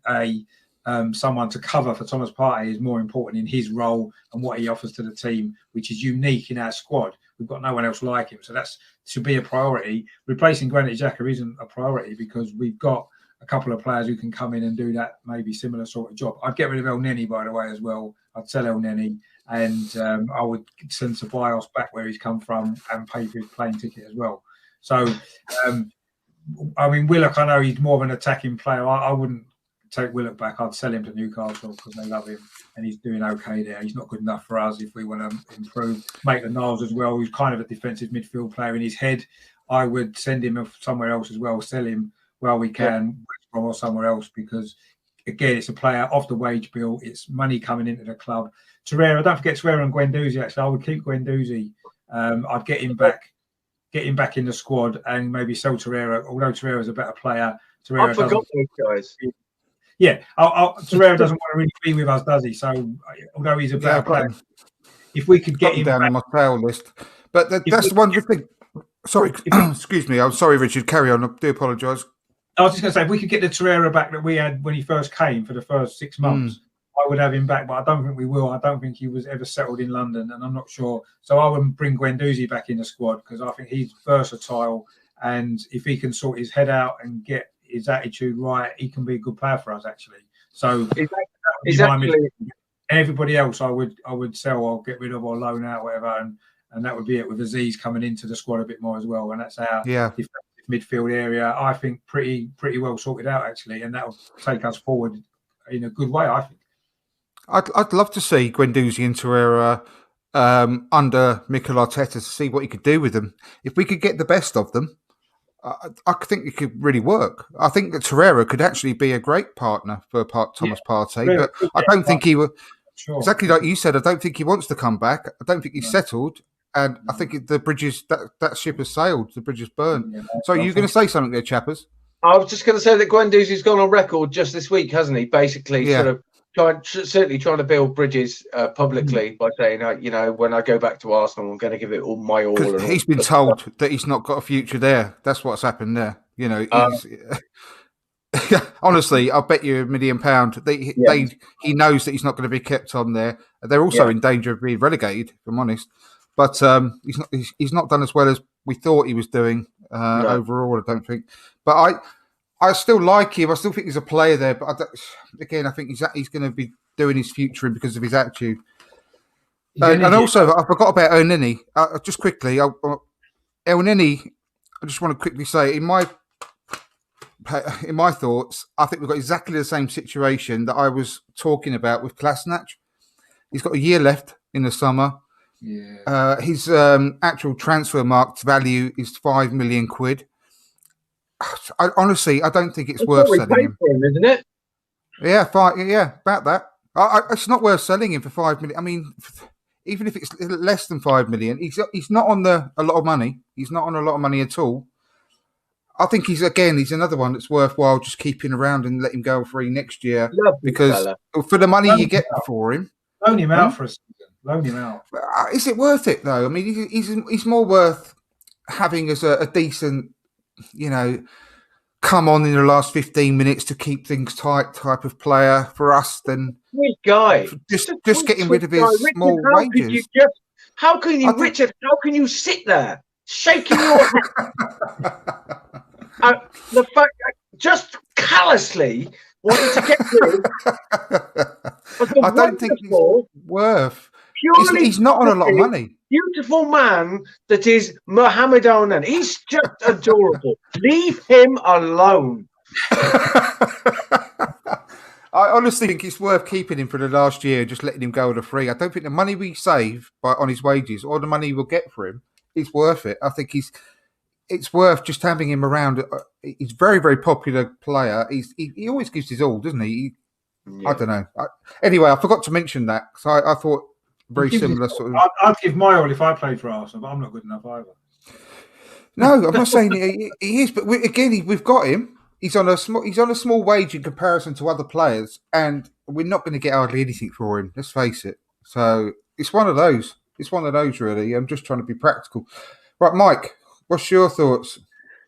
Speaker 5: someone to cover for Thomas Partey is more important in his role and what he offers to the team, which is unique in our squad. We've got no one else like him. So that should be a priority. Replacing Granit Xhaka isn't a priority because we've got a couple of players who can come in and do that maybe similar sort of job. I'd get rid of El Neni, by the way, as well. I'd sell El Neni, and I would send Ceballos back where he's come from and pay for his plane ticket as well. So, I mean, Willock, I know he's more of an attacking player. I wouldn't take Willock back. I'd sell him to Newcastle because they love him and he's doing okay there. He's not good enough for us if we want to improve. Maitland-Niles as well, who's kind of a defensive midfield player in his head. I would send him somewhere else as well, sell him while we can, or somewhere else, because again, it's a player off the wage bill. It's money coming into the club. Torreira, don't forget Torreira and Guendouzi. Actually, I would keep Guendouzi. I'd get him back in the squad, and maybe sell Torreira. Although Torreira's a better player,
Speaker 6: I forgot those guys.
Speaker 5: Yeah, Torreira doesn't want to really be with us, does he? So, although he's a better player, if we could get him
Speaker 3: down
Speaker 5: back,
Speaker 3: on my tail list, but that's the one thing. Sorry, excuse me. I'm sorry, Richard. Carry on. I do apologise.
Speaker 5: I was just going to say, if we could get the Torreira back that we had when he first came for the first 6 months, I would have him back, but I don't think we will. I don't think he was ever settled in London, and I'm not sure. So I would bring Guendouzi back in the squad because I think he's versatile, and if he can sort his head out and get his attitude right, he can be a good player for us, actually. So everybody else I would sell or get rid of or loan out, whatever, and that would be it, with Aziz coming into the squad a bit more as well, and that's our defensive midfield area, I think, pretty well sorted out, actually, and that will take us forward in a good way, I think.
Speaker 3: I'd love to see Guendouzi and Torreira under Mikel Arteta to see what he could do with them. If we could get the best of them, I think it could really work. I think that Torreira could actually be a great partner for Thomas Partey, but I don't think he would. Sure. Exactly like you said, I don't think he wants to come back. I don't think he's settled. And I think the bridges, that ship has sailed. The bridge is burned. So you're going to say something there, Chappers?
Speaker 6: I was just going to say that Guendouzi's gone on record just this week, hasn't he? Basically,
Speaker 3: Yeah.
Speaker 6: sort of certainly trying to build bridges publicly by saying, when I go back to Arsenal, I'm going to give it all my all.
Speaker 3: Because he's been told that he's not got a future there. That's what's happened there. You know, honestly, I'll bet you £1 million he knows that he's not going to be kept on there. They're also in danger of being relegated, if I'm honest. But he's not done as well as we thought he was doing overall, I don't think. But I still like him. I still think he's a player there. But I think he's going to be doing his future because of his attitude. And also, I forgot about Elneny. Just quickly, Elneny, I just want to quickly say, in my thoughts, I think we've got exactly the same situation that I was talking about with Kolasinac. He's got a year left in the summer. Yeah. His actual transfer marked value is £5 million. Honestly, I don't think it's worth selling him.
Speaker 6: For him, isn't it?
Speaker 3: Yeah, about that. It's not worth selling him for £5 million. I mean, even if it's less than £5 million, he's not on a lot of money. He's not on a lot of money at all. I think he's another one that's worthwhile just keeping around and let him go free next year because for the money you get for him,
Speaker 5: loan him out for a season. Loan him out.
Speaker 3: Is it worth it though? I mean, he's more worth having as a decent, come on in the last 15 minutes to keep things tight type of player for us than
Speaker 6: guy.
Speaker 3: Just getting rid of his small wages.
Speaker 6: How can you, Richard? How can you sit there shaking your head? The fact that just callously wanting to get rid of
Speaker 3: I don't think he's worth. He's not on a lot of money.
Speaker 6: Beautiful man that is Mohamed Elneny. He's just adorable. Leave him alone.
Speaker 3: I honestly think it's worth keeping him for the last year, just letting him go on a free. I don't think the money we save on his wages or the money we'll get for him is worth it. I think it's worth just having him around. He's a very, very popular player. He always gives his all, doesn't he? I don't know. Anyway, I forgot to mention that. So I thought very similar sort of.
Speaker 5: I'd give my all if I played for Arsenal, but I'm not good enough either.
Speaker 3: No, I'm not saying he is, but we've got him. He's on a small wage in comparison to other players, and we're not going to get hardly anything for him. Let's face it. So it's one of those. It's one of those, really. I'm just trying to be practical. Right, Mike, what's your thoughts?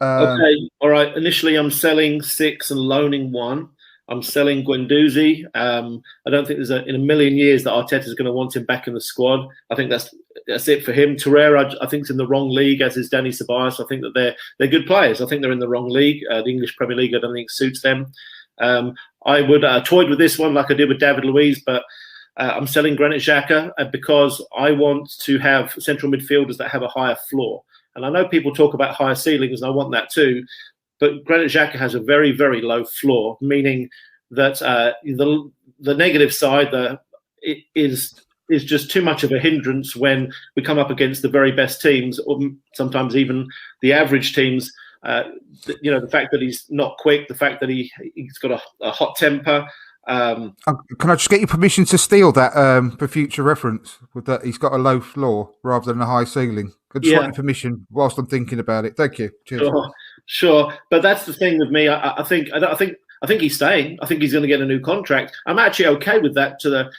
Speaker 4: Okay, all right. Initially, I'm selling 6 and loaning 1. I'm selling Guendouzi. I don't think there's in a million years that Arteta's going to want him back in the squad. I think that's it for him. Torreira, I think, is in the wrong league, as is Dani Ceballos. I think that they're good players. I think they're in the wrong league. The English Premier League, I don't think suits them. I would toyed with this one like I did with David Luiz, but I'm selling Granit Xhaka because I want to have central midfielders that have a higher floor. And I know people talk about higher ceilings, and I want that too. But Granit Xhaka has a very, very low floor, meaning that the negative side is just too much of a hindrance when we come up against the very best teams, or sometimes even the average teams. The fact that he's not quick, the fact that he's got a hot temper.
Speaker 3: Can I just get your permission to steal that for future reference? With that, he's got a low floor rather than a high ceiling. I just want your permission whilst I'm thinking about it. Thank you. Cheers.
Speaker 4: Sure. But that's the thing with me. I think he's staying. I think he's going to get a new contract. I'm actually okay with that to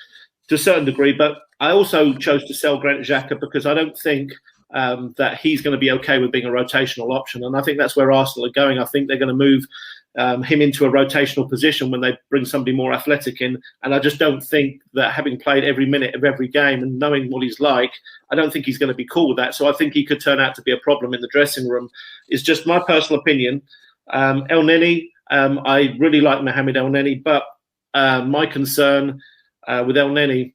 Speaker 4: a certain degree. But I also chose to sell Granit Xhaka because I don't think that he's going to be okay with being a rotational option. And I think that's where Arsenal are going. I think they're going to move him into a rotational position when they bring somebody more athletic in. And I just don't think that, having played every minute of every game and knowing what he's like, I don't think he's going to be cool with that. So I think he could turn out to be a problem in the dressing room. It's just my personal opinion. Elneny, I really like Mohamed Elneny, but my concern with Elneny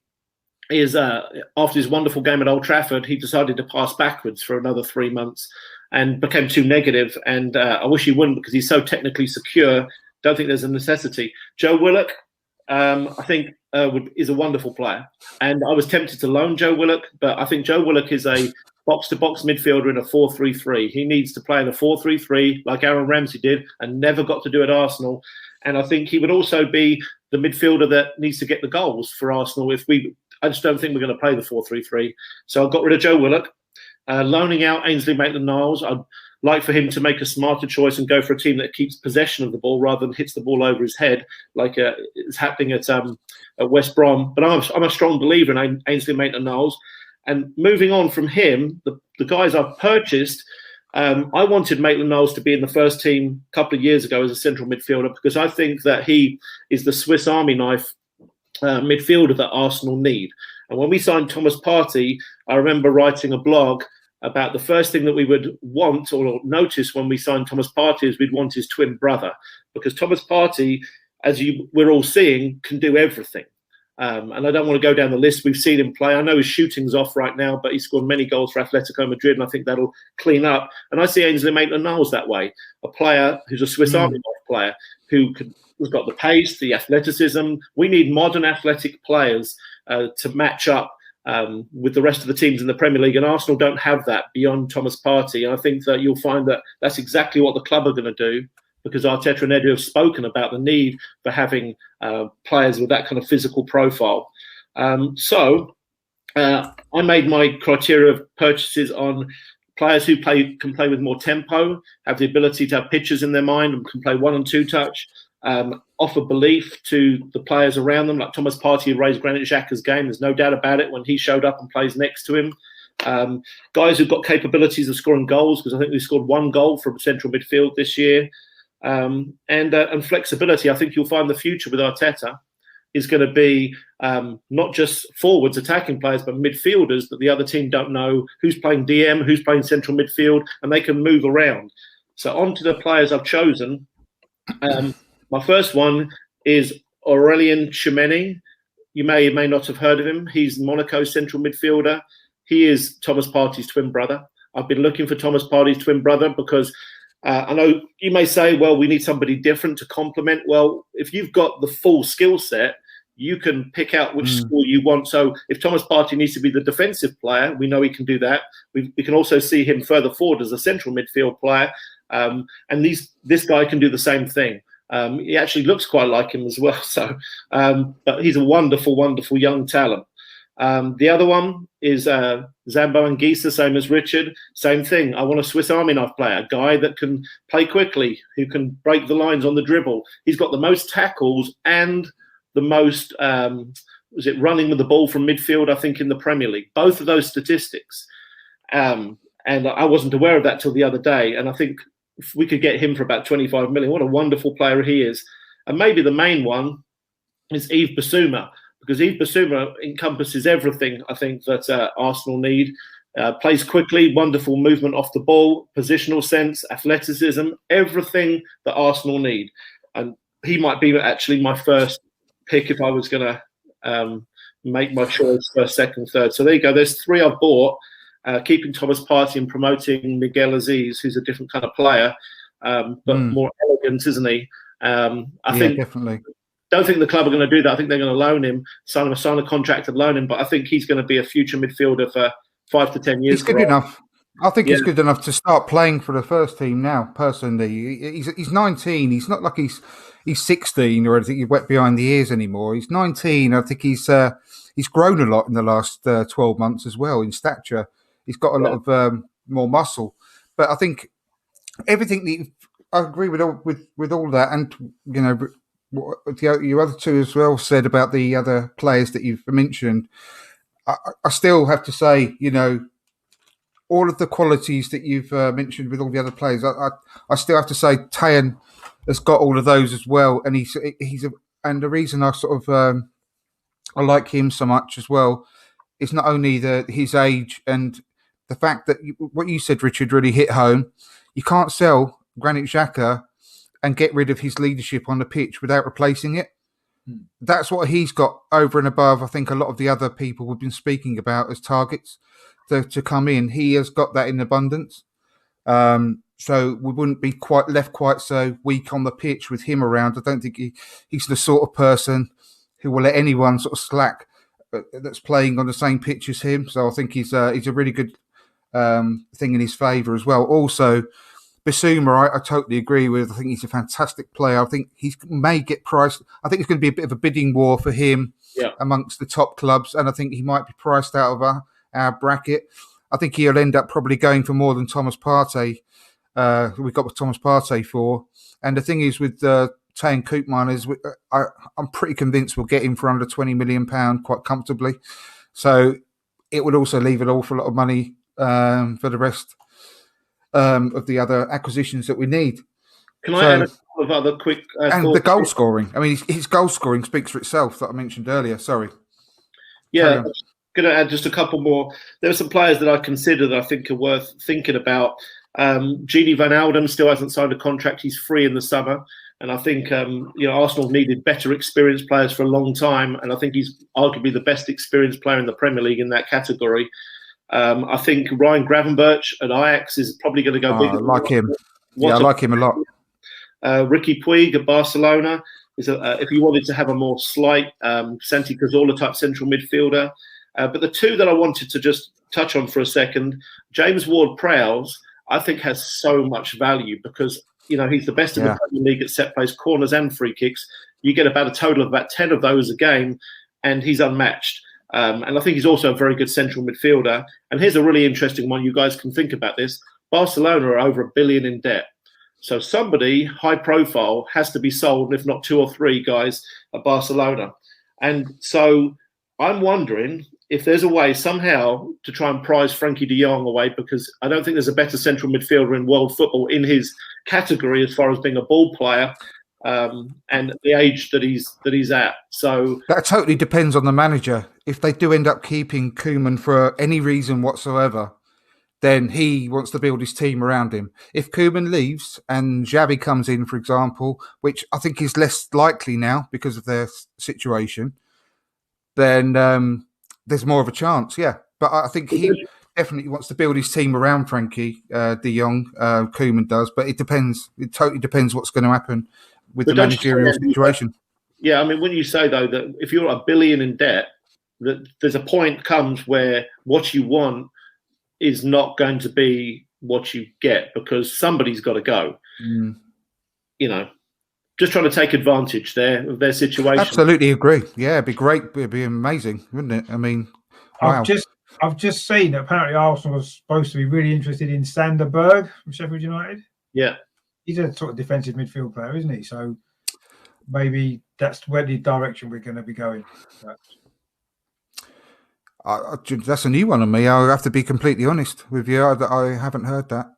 Speaker 4: is after his wonderful game at Old Trafford, he decided to pass backwards for another 3 months and became too negative. And I wish he wouldn't, because he's so technically secure. Don't think there's a necessity. Joe Willock, I think, is a wonderful player. And I was tempted to loan Joe Willock, but I think Joe Willock is a box-to-box midfielder in a 4-3-3. He needs to play in a 4-3-3 like Aaron Ramsey did and never got to do at Arsenal. And I think he would also be the midfielder that needs to get the goals for Arsenal. I just don't think we're going to play the 4-3-3. So I got rid of Joe Willock. Loaning out Ainsley Maitland-Niles. like for him to make a smarter choice and go for a team that keeps possession of the ball rather than hits the ball over his head, like it's happening at West Brom. But I'm a strong believer in Ainsley Maitland-Niles. And moving on from him, the guys I've purchased, I wanted Maitland-Niles to be in the first team a couple of years ago as a central midfielder, because I think that he is the Swiss Army knife midfielder that Arsenal need. And when we signed Thomas Partey, I remember writing a blog about the first thing that we would want or notice when we signed Thomas Partey is we'd want his twin brother, because Thomas Partey, as we're all seeing, can do everything. And I don't want to go down the list. We've seen him play. I know his shooting's off right now, but he scored many goals for Atletico Madrid, and I think that'll clean up. And I see Ainsley Maitland-Niles that way, a player who's a Swiss Army knife player who's got the pace, the athleticism. We need modern athletic players to match up with the rest of the teams in the Premier League, and Arsenal don't have that beyond Thomas Partey. And I think that you'll find that that's exactly what the club are going to do, because Arteta and Edu have spoken about the need for having players with that kind of physical profile. So I made my criteria of purchases on players who can play with more tempo, have the ability to have pitches in their mind and can play 1 and 2 touch, offer belief to the players around them, like Thomas Partey, who raised Granit Xhaka's game. There's no doubt about it when he showed up and plays next to him. Guys who've got capabilities of scoring goals, because I think we scored 1 goal from central midfield this year. And flexibility. I think you'll find the future with Arteta is going to be not just forwards attacking players, but midfielders that the other team don't know who's playing DM, who's playing central midfield, and they can move around. So on to the players I've chosen. My first one is Aurélien Tchouameni. You may or may not have heard of him. He's Monaco's central midfielder. He is Thomas Partey's twin brother. I've been looking for Thomas Partey's twin brother because I know you may say, well, we need somebody different to complement. Well, if you've got the full skill set, you can pick out which school you want. So if Thomas Partey needs to be the defensive player, we know he can do that. We can also see him further forward as a central midfield player. And this guy can do the same thing. He actually looks quite like him as well. So, but he's a wonderful, wonderful young talent. The other one is Zambo Anguissa, same as Richard. Same thing. I want a Swiss Army knife player, a guy that can play quickly, who can break the lines on the dribble. He's got the most tackles and the most running with the ball from midfield, I think, in the Premier League. Both of those statistics. And I wasn't aware of that till the other day. And I think if we could get him for about 25 million, what a wonderful player he is. And maybe the main one is Yves Bissouma, because Yves Bissouma encompasses everything I think that Arsenal need. Plays quickly, wonderful movement off the ball, positional sense, athleticism, everything that Arsenal need. And he might be actually my first pick if I was going to make my choice first, second, third. So there you go. There's 3 I've bought, keeping Thomas Partey and promoting Miguel Aziz, who's a different kind of player, but more elegant, isn't he? I think definitely. Don't think the club are going to do that. I think they're going to loan him, sign a contract and loan him. But I think he's going to be a future midfielder for 5 to 10 years.
Speaker 3: He's good enough. I think he's good enough to start playing for the first team now. Personally, he's 19. He's not like he's 16 or anything. He's wet behind the ears anymore. He's 19. I think he's grown a lot in the last 12 months as well in stature. He's got a lot of more muscle. But I think everything I agree with all that, and you know. What your other 2 as well said about the other players that you've mentioned, I still have to say, you know, all of the qualities that you've mentioned with all the other players, I still have to say Tayan has got all of those as well, and and the reason I sort of I like him so much as well is not only his age and the fact that what you said, Richard, really hit home. You can't sell Granit Xhaka and get rid of his leadership on the pitch without replacing it. That's what he's got over and above, I think, a lot of the other people we've been speaking about as targets to come in. He has got that in abundance. So we wouldn't be left quite so weak on the pitch with him around. I don't think he's the sort of person who will let anyone sort of slack that's playing on the same pitch as him. So I think he's a really good thing in his favour as well. Also, Bissouma, I totally agree with. I think he's a fantastic player. I think he may get priced. I think it's going to be a bit of a bidding war for him amongst the top clubs, and I think he might be priced out of our bracket. I think he'll end up probably going for more than Thomas Partey. we've got Thomas Partey for. And the thing is with Teun Koopman is I'm pretty convinced we'll get him for under £20 million quite comfortably. So it would also leave an awful lot of money for the rest of the other acquisitions that we need.
Speaker 4: Can I add a couple of other quick
Speaker 3: and
Speaker 4: thoughts?
Speaker 3: The goal scoring. I mean, his goal scoring speaks for itself that I mentioned earlier. Sorry.
Speaker 4: Yeah, I'm going to add just a couple more. There are some players that I consider that I think are worth thinking about. Gini Van Alden still hasn't signed a contract. He's free in the summer. And I think Arsenal needed better experienced players for a long time. And I think he's arguably the best experienced player in the Premier League in that category. I think Ryan Gravenberch at Ajax is probably going to go big.
Speaker 3: I like him. I like him a lot.
Speaker 4: Ricky Puig at Barcelona is if you wanted to have a more slight Santi Cazorla type central midfielder. But the two that I wanted to just touch on for a second, James Ward-Prowse, I think has so much value because he's the best in the Premier League at set plays, corners and free kicks. You get about a total of about 10 of those a game, and he's unmatched. And I think he's also a very good central midfielder. And here's a really interesting one. You guys can think about this. Barcelona are over £1 billion in debt. So somebody high profile has to be sold, if not 2 or 3 guys at Barcelona. And so I'm wondering if there's a way somehow to try and prize Frankie de Jong away, because I don't think there's a better central midfielder in world football in his category as far as being a ball player and the age that he's at. So
Speaker 3: that totally depends on the manager. If they do end up keeping Koeman for any reason whatsoever, then he wants to build his team around him. If Koeman leaves and Xavi comes in, for example, which I think is less likely now because of their situation, then there's more of a chance, yeah. But I think he definitely wants to build his team around Frankie de Jong. Koeman does, but it depends. It totally depends what's going to happen with the managerial situation.
Speaker 4: Yeah, I mean, when you say, though, that if you're $1 billion in debt, that there's a point comes where what you want is not going to be what you get because somebody's got to go. Just trying to take advantage there of their situation.
Speaker 3: Absolutely agree. Yeah, it'd be great. It'd be amazing, wouldn't it? I mean, wow.
Speaker 5: I've just seen that apparently Arsenal was supposed to be really interested in Sander Berg from Sheffield United.
Speaker 4: Yeah.
Speaker 5: He's a sort of defensive midfield player, isn't he? So maybe that's where the direction we're going to be going.
Speaker 3: That's a new one on me. I'll have to be completely honest with you. I haven't heard that.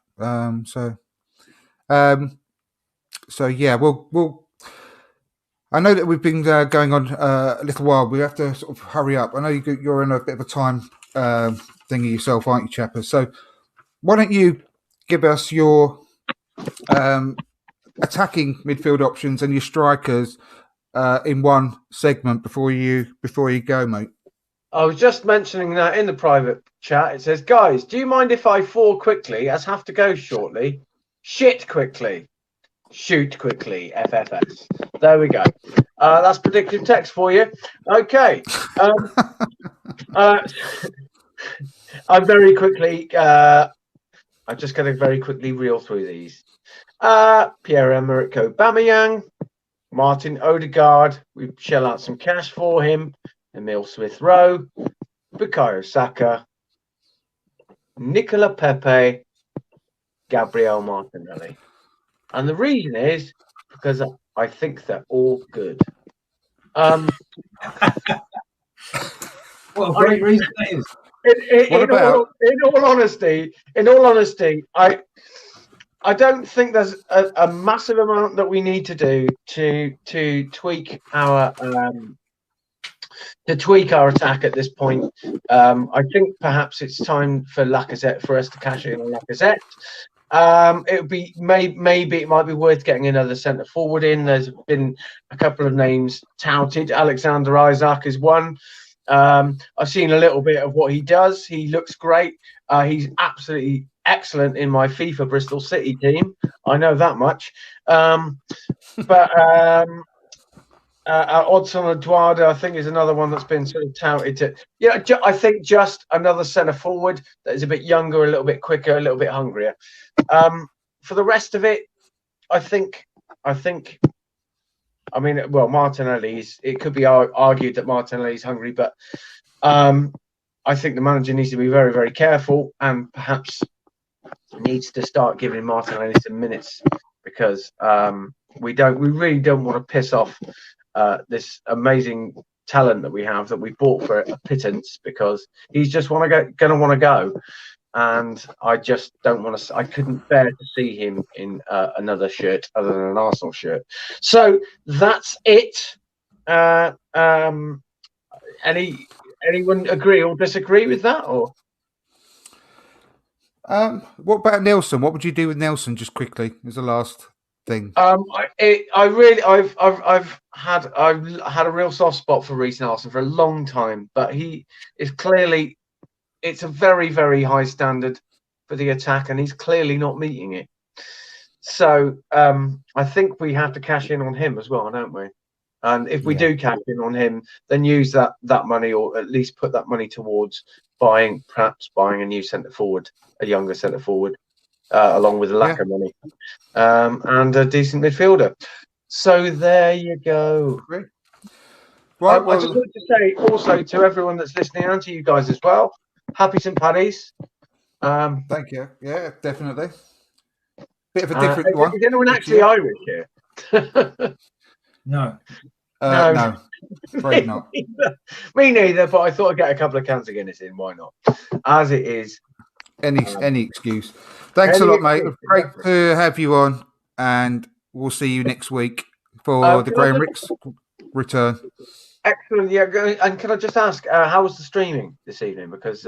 Speaker 3: So yeah, we'll. I know that we've been going on a little while. We have to sort of hurry up. I know you're in a bit of a time thingy yourself, aren't you, Chapper? So why don't you give us your attacking midfield options and your strikers in one segment before you go, mate?
Speaker 6: I was just mentioning that in the private chat. It says, guys, do you mind if I fall quickly as have to go shortly? Shit quickly. Shoot quickly. FFS. There we go. That's predictive text for you. Okay. I'm very quickly. I'm just going to very quickly reel through these. Pierre-Emerick Aubameyang, Martin Odegaard. We shell out some cash for him. Emile Smith-Rowe, Bukayo Saka, Nicola Pepe, Gabriel Martinelli. And the reason is because I think they're all good.
Speaker 5: What a great reason that is.
Speaker 6: In all honesty, I don't think there's a massive amount that we need to do to tweak our attack at this point. I think perhaps it's time for Lacazette for us to cash in on Lacazette. It would be maybe it might be worth getting another centre forward in. There's been a couple of names touted. Alexander Isak is one. I've seen a little bit of what he does. He looks great. He's absolutely excellent in my FIFA Bristol City team. I know that much. Odson Eduardo, I think, is another one that's been sort of touted. I think just another centre forward that is a bit younger, a little bit quicker, a little bit hungrier. For the rest of it, I mean, Martinelli's. It could be argued that Martinelli's hungry, but I think the manager needs to be very, very careful and perhaps needs to start giving Martinelli some minutes, because we really don't want to piss off this amazing talent that we have, that we bought for a pittance, because he's just going to want to go. And I just don't want to. I couldn't bear to see him in another shirt other than an Arsenal shirt. So that's it. Anyone agree or disagree with that? Or
Speaker 3: what about Nelson? What would you do with Nelson, just quickly, as the last thing?
Speaker 6: I've had a real soft spot for Reece Nelson for a long time, but he is clearly. It's a very, very high standard for the attack, and he's clearly not meeting it. So I think we have to cash in on him as well, don't we? And if we do cash in on him, then use that money, or at least put that money towards perhaps buying a new centre forward, a younger centre forward, along with the lack of money, and a decent midfielder. So there you go.
Speaker 3: Great.
Speaker 6: Right, I just wanted to say also to everyone that's listening, and to you guys as well, happy St. Paddy's.
Speaker 3: Thank you. Yeah, definitely. Bit of a different one.
Speaker 6: Is anyone actually Irish here?
Speaker 5: No.
Speaker 3: No, afraid not.
Speaker 6: Me neither, but I thought I'd get a couple of cans of Guinness in. Why not? As it is.
Speaker 3: Any excuse. Thanks a lot, mate. Great to have you on, and we'll see you next week for the Graham Rix return.
Speaker 6: Excellent. Yeah, and can I just ask, how was the streaming this evening? Because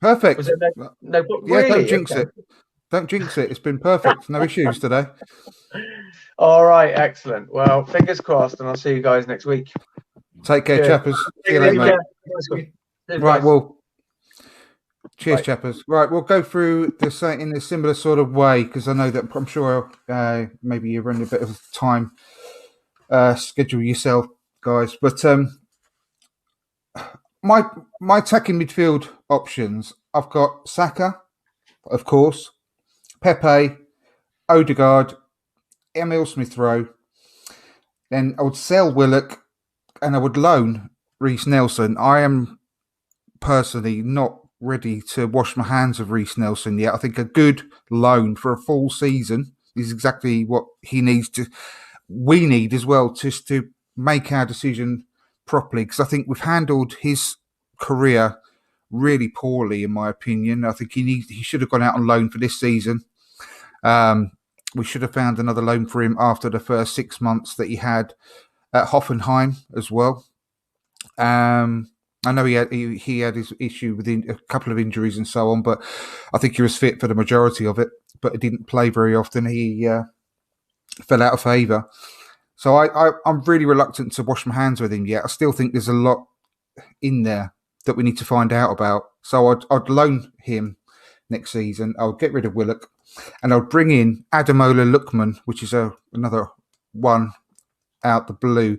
Speaker 3: perfect.
Speaker 6: Was there no
Speaker 3: yeah,
Speaker 6: really?
Speaker 3: don't jinx it. Don't jinx it. It's been perfect. No issues today.
Speaker 6: All right, excellent. Well, fingers crossed, and I'll see you guys next week.
Speaker 3: Take care, chappers. See you later, mate. Right, well, cheers, chappers. Right, we'll go through this in a similar sort of way, because I know that I'm sure maybe you're running a bit of time schedule yourself, guys. But my attacking midfield options, I've got Saka, of course, Pepe, Odegaard, Emil Smith-Rowe. Then I would sell Willock, and I would loan Reece Nelson. I am personally not ready to wash my hands of Reece Nelson yet. I think a good loan for a full season is exactly what we need as well, just to make our decision properly, because I think we've handled his career really poorly, in my opinion. I think he should have gone out on loan for this season. We should have found another loan for him after the first 6 months that he had at Hoffenheim as well. I know he had his issue with a couple of injuries and so on, but I think he was fit for the majority of it, but he didn't play very often. He fell out of favour. So I'm really reluctant to wash my hands with him yet. I still think there's a lot in there that we need to find out about. So I'd loan him next season. I'll get rid of Willock, and I'll bring in Ademola Lookman, which is another one out the blue.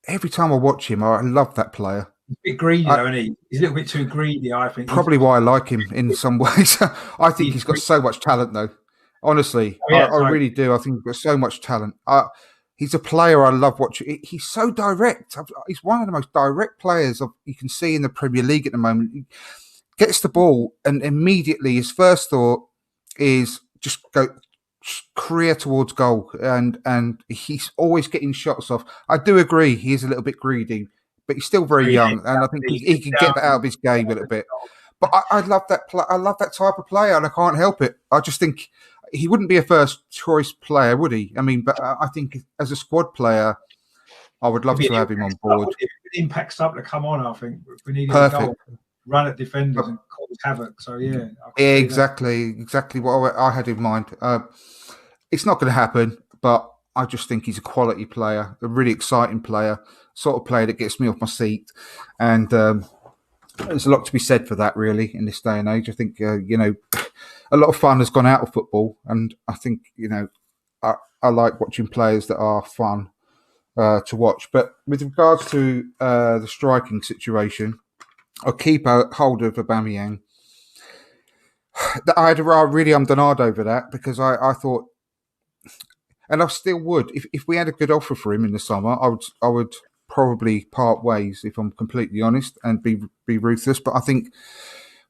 Speaker 3: Every time I watch him, I love that player.
Speaker 5: He's a bit greedy, though, isn't he? He's a little bit too greedy, I think.
Speaker 3: Probably why I like him in some ways. I think he's got so much talent, though. Honestly, I really do. I think he's got so much talent. He's a player I love watching. He's so direct. He's one of the most direct players you can see in the Premier League at the moment. He gets the ball, and immediately his first thought is just go career towards goal, and he's always getting shots off. I do agree he is a little bit greedy, but he's still very young, and I think he can get that out of his game a little bit. But I love that. I love that type of player, and I can't help it. I just think he wouldn't be a first choice player, would he? I mean, but I think as a squad player, I would love to have him on board.
Speaker 5: If impact stuff to come on, I think we need
Speaker 3: perfect.
Speaker 5: A goal, run at defenders and cause havoc. So yeah,
Speaker 3: exactly what I had in mind. It's not going to happen, but I just think he's a quality player, a really exciting player, sort of player that gets me off my seat, and there's a lot to be said for that, really, in this day and age. I think a lot of fun has gone out of football, and I think I like watching players that are fun to watch. But with regards to the striking situation, I'll keep a hold of Aubameyang. I really ummed over that, because I thought, and I still would, if we had a good offer for him in the summer, I would probably part ways, if I'm completely honest, and be ruthless. But I think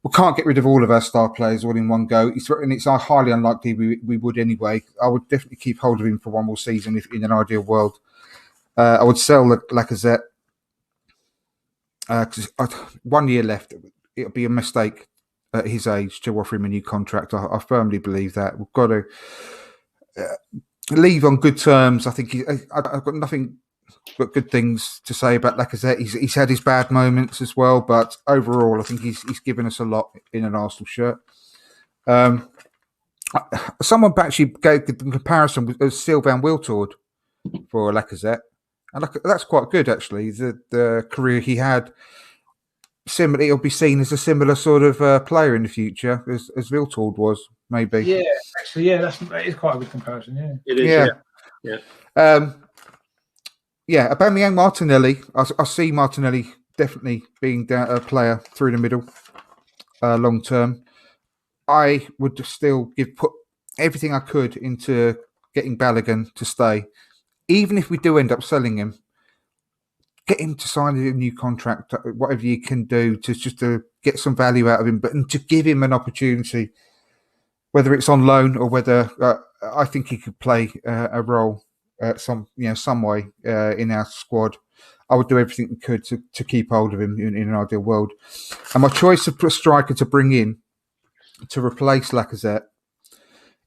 Speaker 3: we can't get rid of all of our star players all in one go. And it's highly unlikely we would anyway. I would definitely keep hold of him for one more season if in an ideal world. I would sell Lacazette because 1 year left. It would be a mistake at his age to offer him a new contract. I firmly believe that. We've got to leave on good terms. I think I've got nothing but good things to say about Lacazette. He's had his bad moments as well, but overall, I think he's given us a lot in an Arsenal shirt. Someone actually gave the comparison with Sylvain Wiltord for Lacazette, and that's quite good actually. The career he had, similar, it'll be seen as a similar sort of player in the future as Wiltord was, maybe.
Speaker 5: Yeah, actually, yeah, that is quite a good comparison. Yeah,
Speaker 4: it is.
Speaker 3: Yeah. Aubameyang, Martinelli. I see Martinelli definitely being a player through the middle, long term. I would still put everything I could into getting Balogun to stay, even if we do end up selling him. Get him to sign a new contract, whatever you can do to get some value out of him, but to give him an opportunity, whether it's on loan or whether I think he could play a role some way in our squad. I would do everything we could to keep hold of him in an ideal world. And my choice of a striker to bring in to replace Lacazette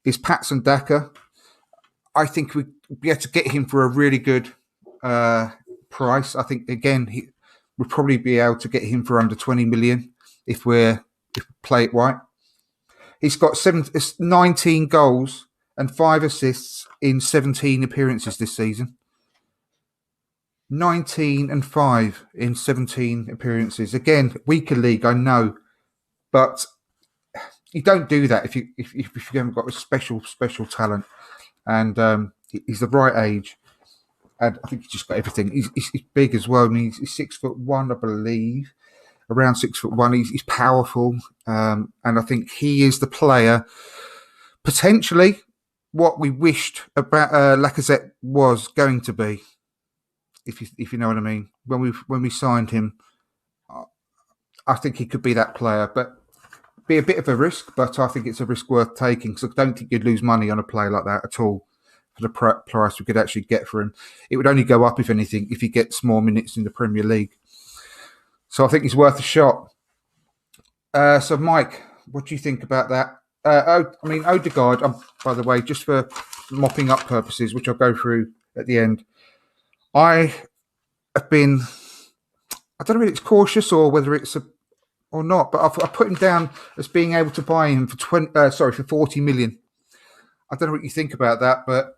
Speaker 3: is Patson Daka. I think we'd be able to get him for a really good price. I think again we'd probably be able to get him for under 20 million if we play it right. He's got 19 goals and 5 assists in 17 appearances this season. 19 and 5 in 17 appearances. Again, weaker league, I know, but you don't do that if you haven't got a special talent. And he's the right age, and I think he's just got everything. He's big as well. I mean, he's 6'1", I believe, around 6'1". He's powerful, and I think he is the player potentially what we wished about Lacazette was going to be, if you know what I mean. When we signed him, I think he could be that player, but be a bit of a risk. But I think it's a risk worth taking, because I don't think you'd lose money on a player like that at all for the price we could actually get for him. It would only go up, if anything, if he gets more minutes in the Premier League. So I think he's worth a shot. So Mike, what do you think about that? Odegaard, by the way, just for mopping up purposes, which I'll go through at the end, I have been, I don't know if it's cautious or whether it's or not, but I put him down as being able to buy him for 40 million. I don't know what you think about that, but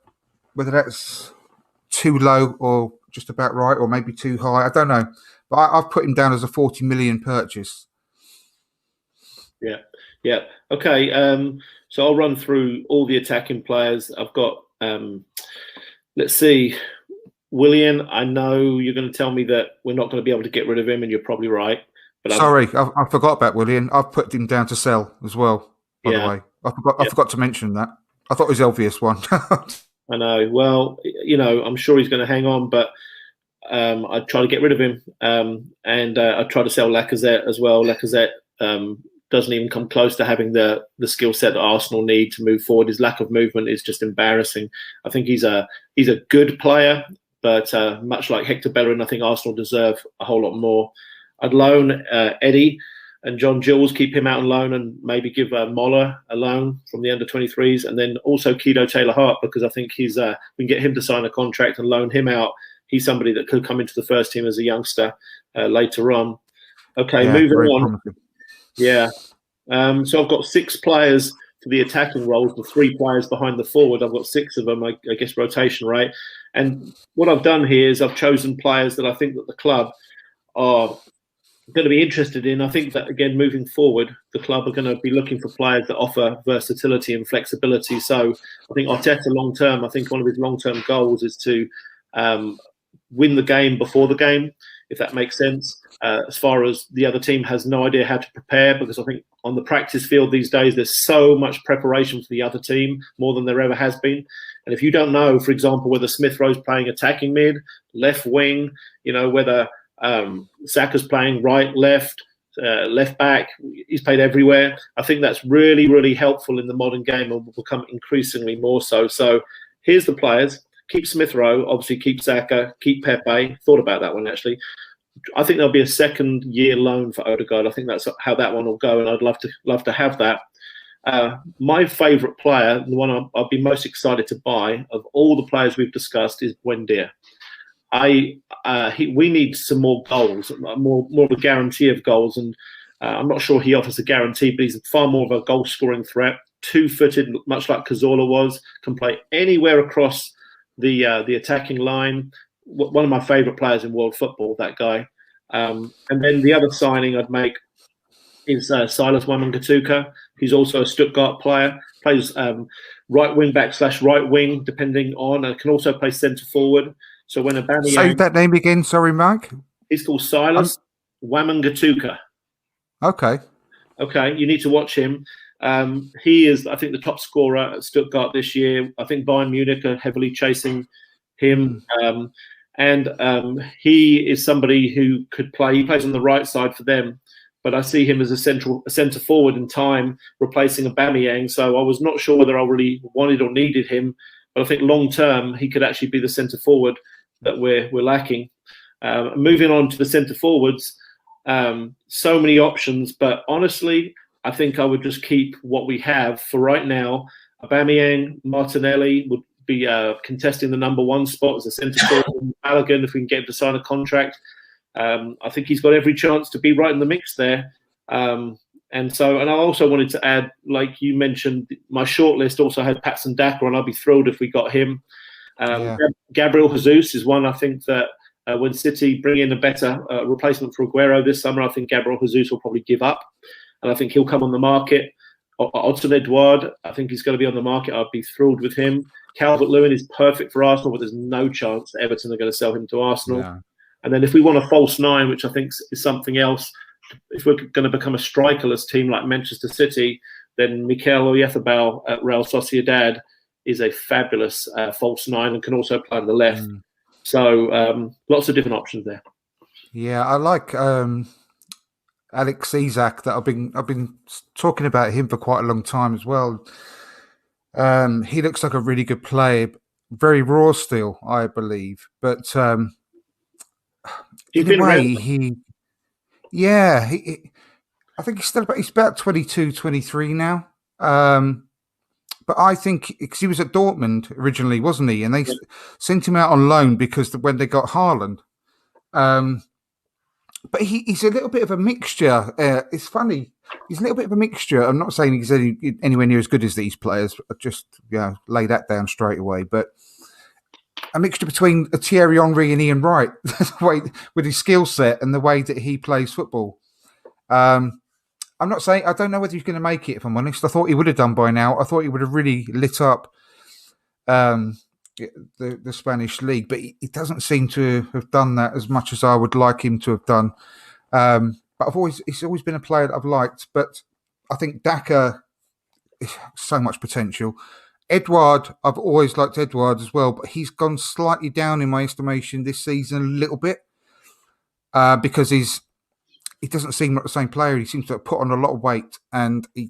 Speaker 3: whether that's too low or just about right, or maybe too high, I don't know. But I've put him down as a 40 million purchase.
Speaker 4: Yeah. Okay. So I'll run through all the attacking players. I've got, let's see, Willian. I know you're going to tell me that we're not going to be able to get rid of him, and you're probably right. But
Speaker 3: sorry, I forgot about Willian. I've put him down to sell as well, by the way. I forgot to mention that. I thought it was the obvious one.
Speaker 4: I know. Well, I'm sure he's going to hang on, but I'd try to get rid of him. And I'd try to sell Lacazette as well. Lacazette doesn't even come close to having the skill set that Arsenal need to move forward. His lack of movement is just embarrassing. I think he's a good player, but much like Hector Bellerin, I think Arsenal deserve a whole lot more. I'd loan Eddie and John Gills, keep him out on loan, and maybe give Moller a loan from the under-23s, and then also Keto Taylor-Hart, because I think we can get him to sign a contract and loan him out. He's somebody that could come into the first team as a youngster later on. Okay, moving on. Promising. Yeah. So I've got 6 players for the attacking roles, the 3 players behind the forward. I've got 6 of them, I guess, rotation, right? And what I've done here is I've chosen players that I think that the club are going to be interested in. I think that, again, moving forward, the club are going to be looking for players that offer versatility and flexibility. So I think Arteta long-term, I think one of his long-term goals is to win the game before the game, if that makes sense. As far as the other team has no idea how to prepare, because I think on the practice field these days, there's so much preparation for the other team, more than there ever has been. And if you don't know, for example, whether Smith Rowe's playing attacking mid, left wing, whether Saka's playing right, left, left back. He's played everywhere. I think that's really, really helpful in the modern game and will become increasingly more so. So here's the players. Keep Smith Rowe, obviously keep Xhaka, keep Pepe. Thought about that one, actually. I think there'll be a second-year loan for Odegaard. I think that's how that one will go, and I'd love to have that. My favourite player, the one I'll be most excited to buy of all the players we've discussed, is Buendia. We need some more goals, more of a guarantee of goals, and I'm not sure he offers a guarantee, but he's far more of a goal-scoring threat. Two-footed, much like Cazorla was, can play anywhere across the attacking line. One of my favourite players in world football, that guy. And then the other signing I'd make is Silas Wamangituka. He's also a Stuttgart player. Plays right wing back / right wing, depending on, and can also play centre forward. So when Aubameyang,
Speaker 3: say that name again, sorry, Mike.
Speaker 4: He's called Silas Wamangituka.
Speaker 3: Okay,
Speaker 4: you need to watch him. He is, I think, the top scorer at Stuttgart this year. I think Bayern Munich are heavily chasing him. And he is somebody who could play. He plays on the right side for them, but I see him as a centre forward in time, replacing Aubameyang. So I was not sure whether I really wanted or needed him, but I think long term he could actually be the centre forward that we're lacking. Moving on to the centre forwards, so many options, but honestly, I think I would just keep what we have for right now. Aubameyang, Martinelli would be contesting the number 1 spot as a centre forward. Balogun, if we can get him to sign a contract, I think he's got every chance to be right in the mix there. And I also wanted to add, like you mentioned, my shortlist also had Patson Daka, and I'd be thrilled if we got him. Gabriel Jesus is one I think that when City bring in a better replacement for Aguero this summer, I think Gabriel Jesus will probably give up, and I think he'll come on the market. Odsonne Edouard, I think he's going to be on the market. I'd be thrilled with him. Calvert-Lewin is perfect for Arsenal, but there's no chance that Everton are going to sell him to Arsenal. Yeah. And then if we want a false 9, which I think is something else, if we're going to become a strikerless team like Manchester City, then Mikel Oyarzabal at Real Sociedad is a fabulous false 9 and can also play on the left. So lots of different options there.
Speaker 3: Yeah, I like Alex Isak. That I've been talking about him for quite a long time as well. He looks like a really good player, very raw still, I believe. But
Speaker 4: he's been
Speaker 3: I think he's about 22, 23 now. But I think because he was at Dortmund originally, wasn't he? And they sent him out on loan because when they got Haaland. But he's a little bit of a mixture. It's funny. He's a little bit of a mixture. I'm not saying he's anywhere near as good as these players. I just lay that down straight away. But a mixture between a Thierry Henry and Ian Wright, with his skill set and the way that he plays football. I'm not saying, I don't know whether he's going to make it, if I'm honest. I thought he would have done by now. I thought he would have really lit up the Spanish league, but he doesn't seem to have done that as much as I would like him to have done. But he's always been a player that I've liked. But I think Daka, so much potential. Edouard, I've always liked Edouard as well, but he's gone slightly down in my estimation this season a little bit because he doesn't seem like the same player. He seems to have put on a lot of weight, and he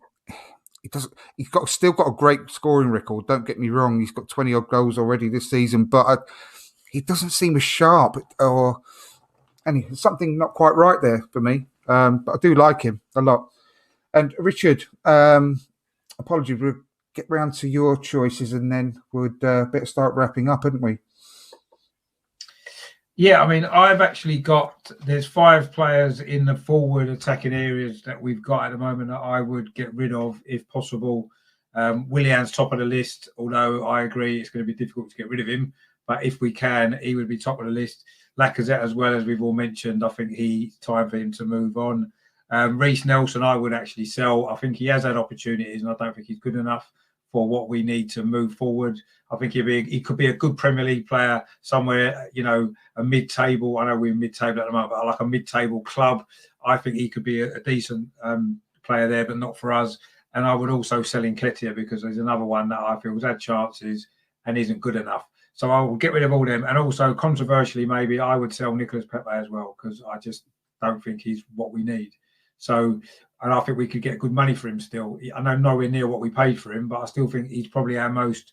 Speaker 3: doesn't. He's still got a great scoring record. Don't get me wrong; he's got 20 odd goals already this season, but he doesn't seem as sharp, and something not quite right there for me. But I do like him a lot. And Richard, apologies, we'll get round to your choices, and then we'd better start wrapping up, hadn't we?
Speaker 5: Yeah, I mean, there's 5 players in the forward attacking areas that we've got at the moment that I would get rid of if possible. Willian's top of the list, although I agree it's going to be difficult to get rid of him. But if we can, he would be top of the list. Lacazette, as well, as we've all mentioned, I think time for him to move on. Reece Nelson, I would actually sell. I think he has had opportunities, and I don't think he's good enough for what we need to move forward. I think he could be a good Premier League player somewhere, a mid-table. I know we're mid-table at the moment, but like a mid-table club. I think he could be a decent player there, but not for us. And I would also sell Nketiah because there's another one that I feel has had chances and isn't good enough. So I will get rid of all them. And also, controversially, maybe I would sell Nicolas Pepe as well because I just don't think he's what we need. So, and I think we could get good money for him still. I know nowhere near what we paid for him, but I still think he's probably our most,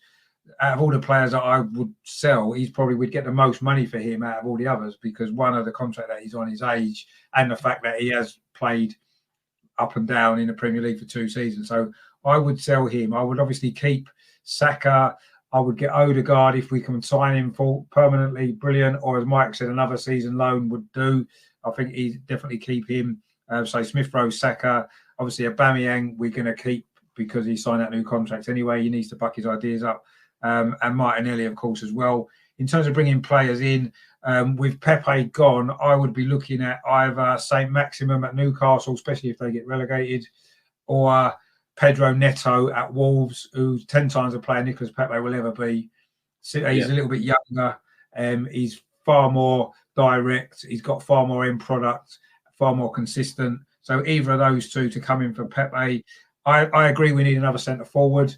Speaker 5: out of all the players that I would sell, we'd get the most money for him out of all the others, because one of the contract that he's on, his age, and the fact that he has played up and down in the Premier League for 2 seasons. So I would sell him. I would obviously keep Saka. I would get Odegaard if we can sign him for permanently, brilliant. Or as Mike said, another season loan would do. I think he'd definitely keep him. So Smith Rowe, Saka, obviously Aubameyang we're going to keep because he signed that new contract anyway. He needs to buck his ideas up. And Martinelli, of course, as well. In terms of bringing players in, with Pepe gone, I would be looking at either St. Maximum at Newcastle, especially if they get relegated, or Pedro Neto at Wolves, who's 10 times a player Nicolas Pepe will ever be. So he's a little bit younger. He's far more direct. He's got far more end product, far more consistent. So either of those two to come in for Pepe. I agree we need another centre forward.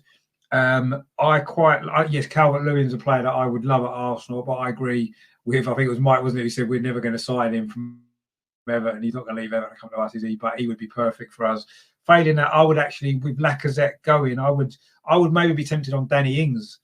Speaker 5: Yes, Calvert-Lewin's a player that I would love at Arsenal, but I agree with, I think it was Mike, wasn't it, who said we're never going to sign him from Everton. He's not going to leave Everton to come to us, is he? But he would be perfect for us. Failing that, I would actually, with Lacazette going, I would maybe be tempted on Danny Ings,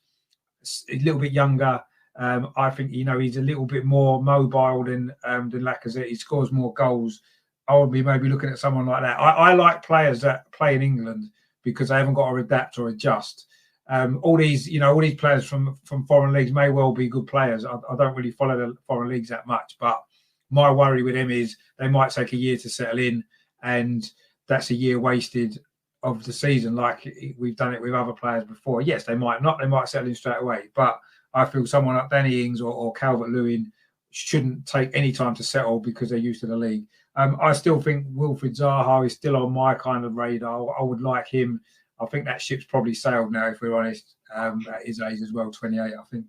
Speaker 5: a little bit younger. I think, he's a little bit more mobile than Lacazette. He scores more goals. I would be maybe looking at someone like that. I like players that play in England because they haven't got to adapt or adjust. All these players from foreign leagues may well be good players. I don't really follow the foreign leagues that much, but my worry with them is they might take a year to settle in, and that's a year wasted of the season, like we've done it with other players before. Yes, they might not. They might settle in straight away, but I feel someone like Danny Ings or Calvert-Lewin shouldn't take any time to settle because they're used to the league. I still think Wilfried Zaha is still on my kind of radar. I would like him. I think that ship's probably sailed now, if we're honest, at his age as well, 28. I think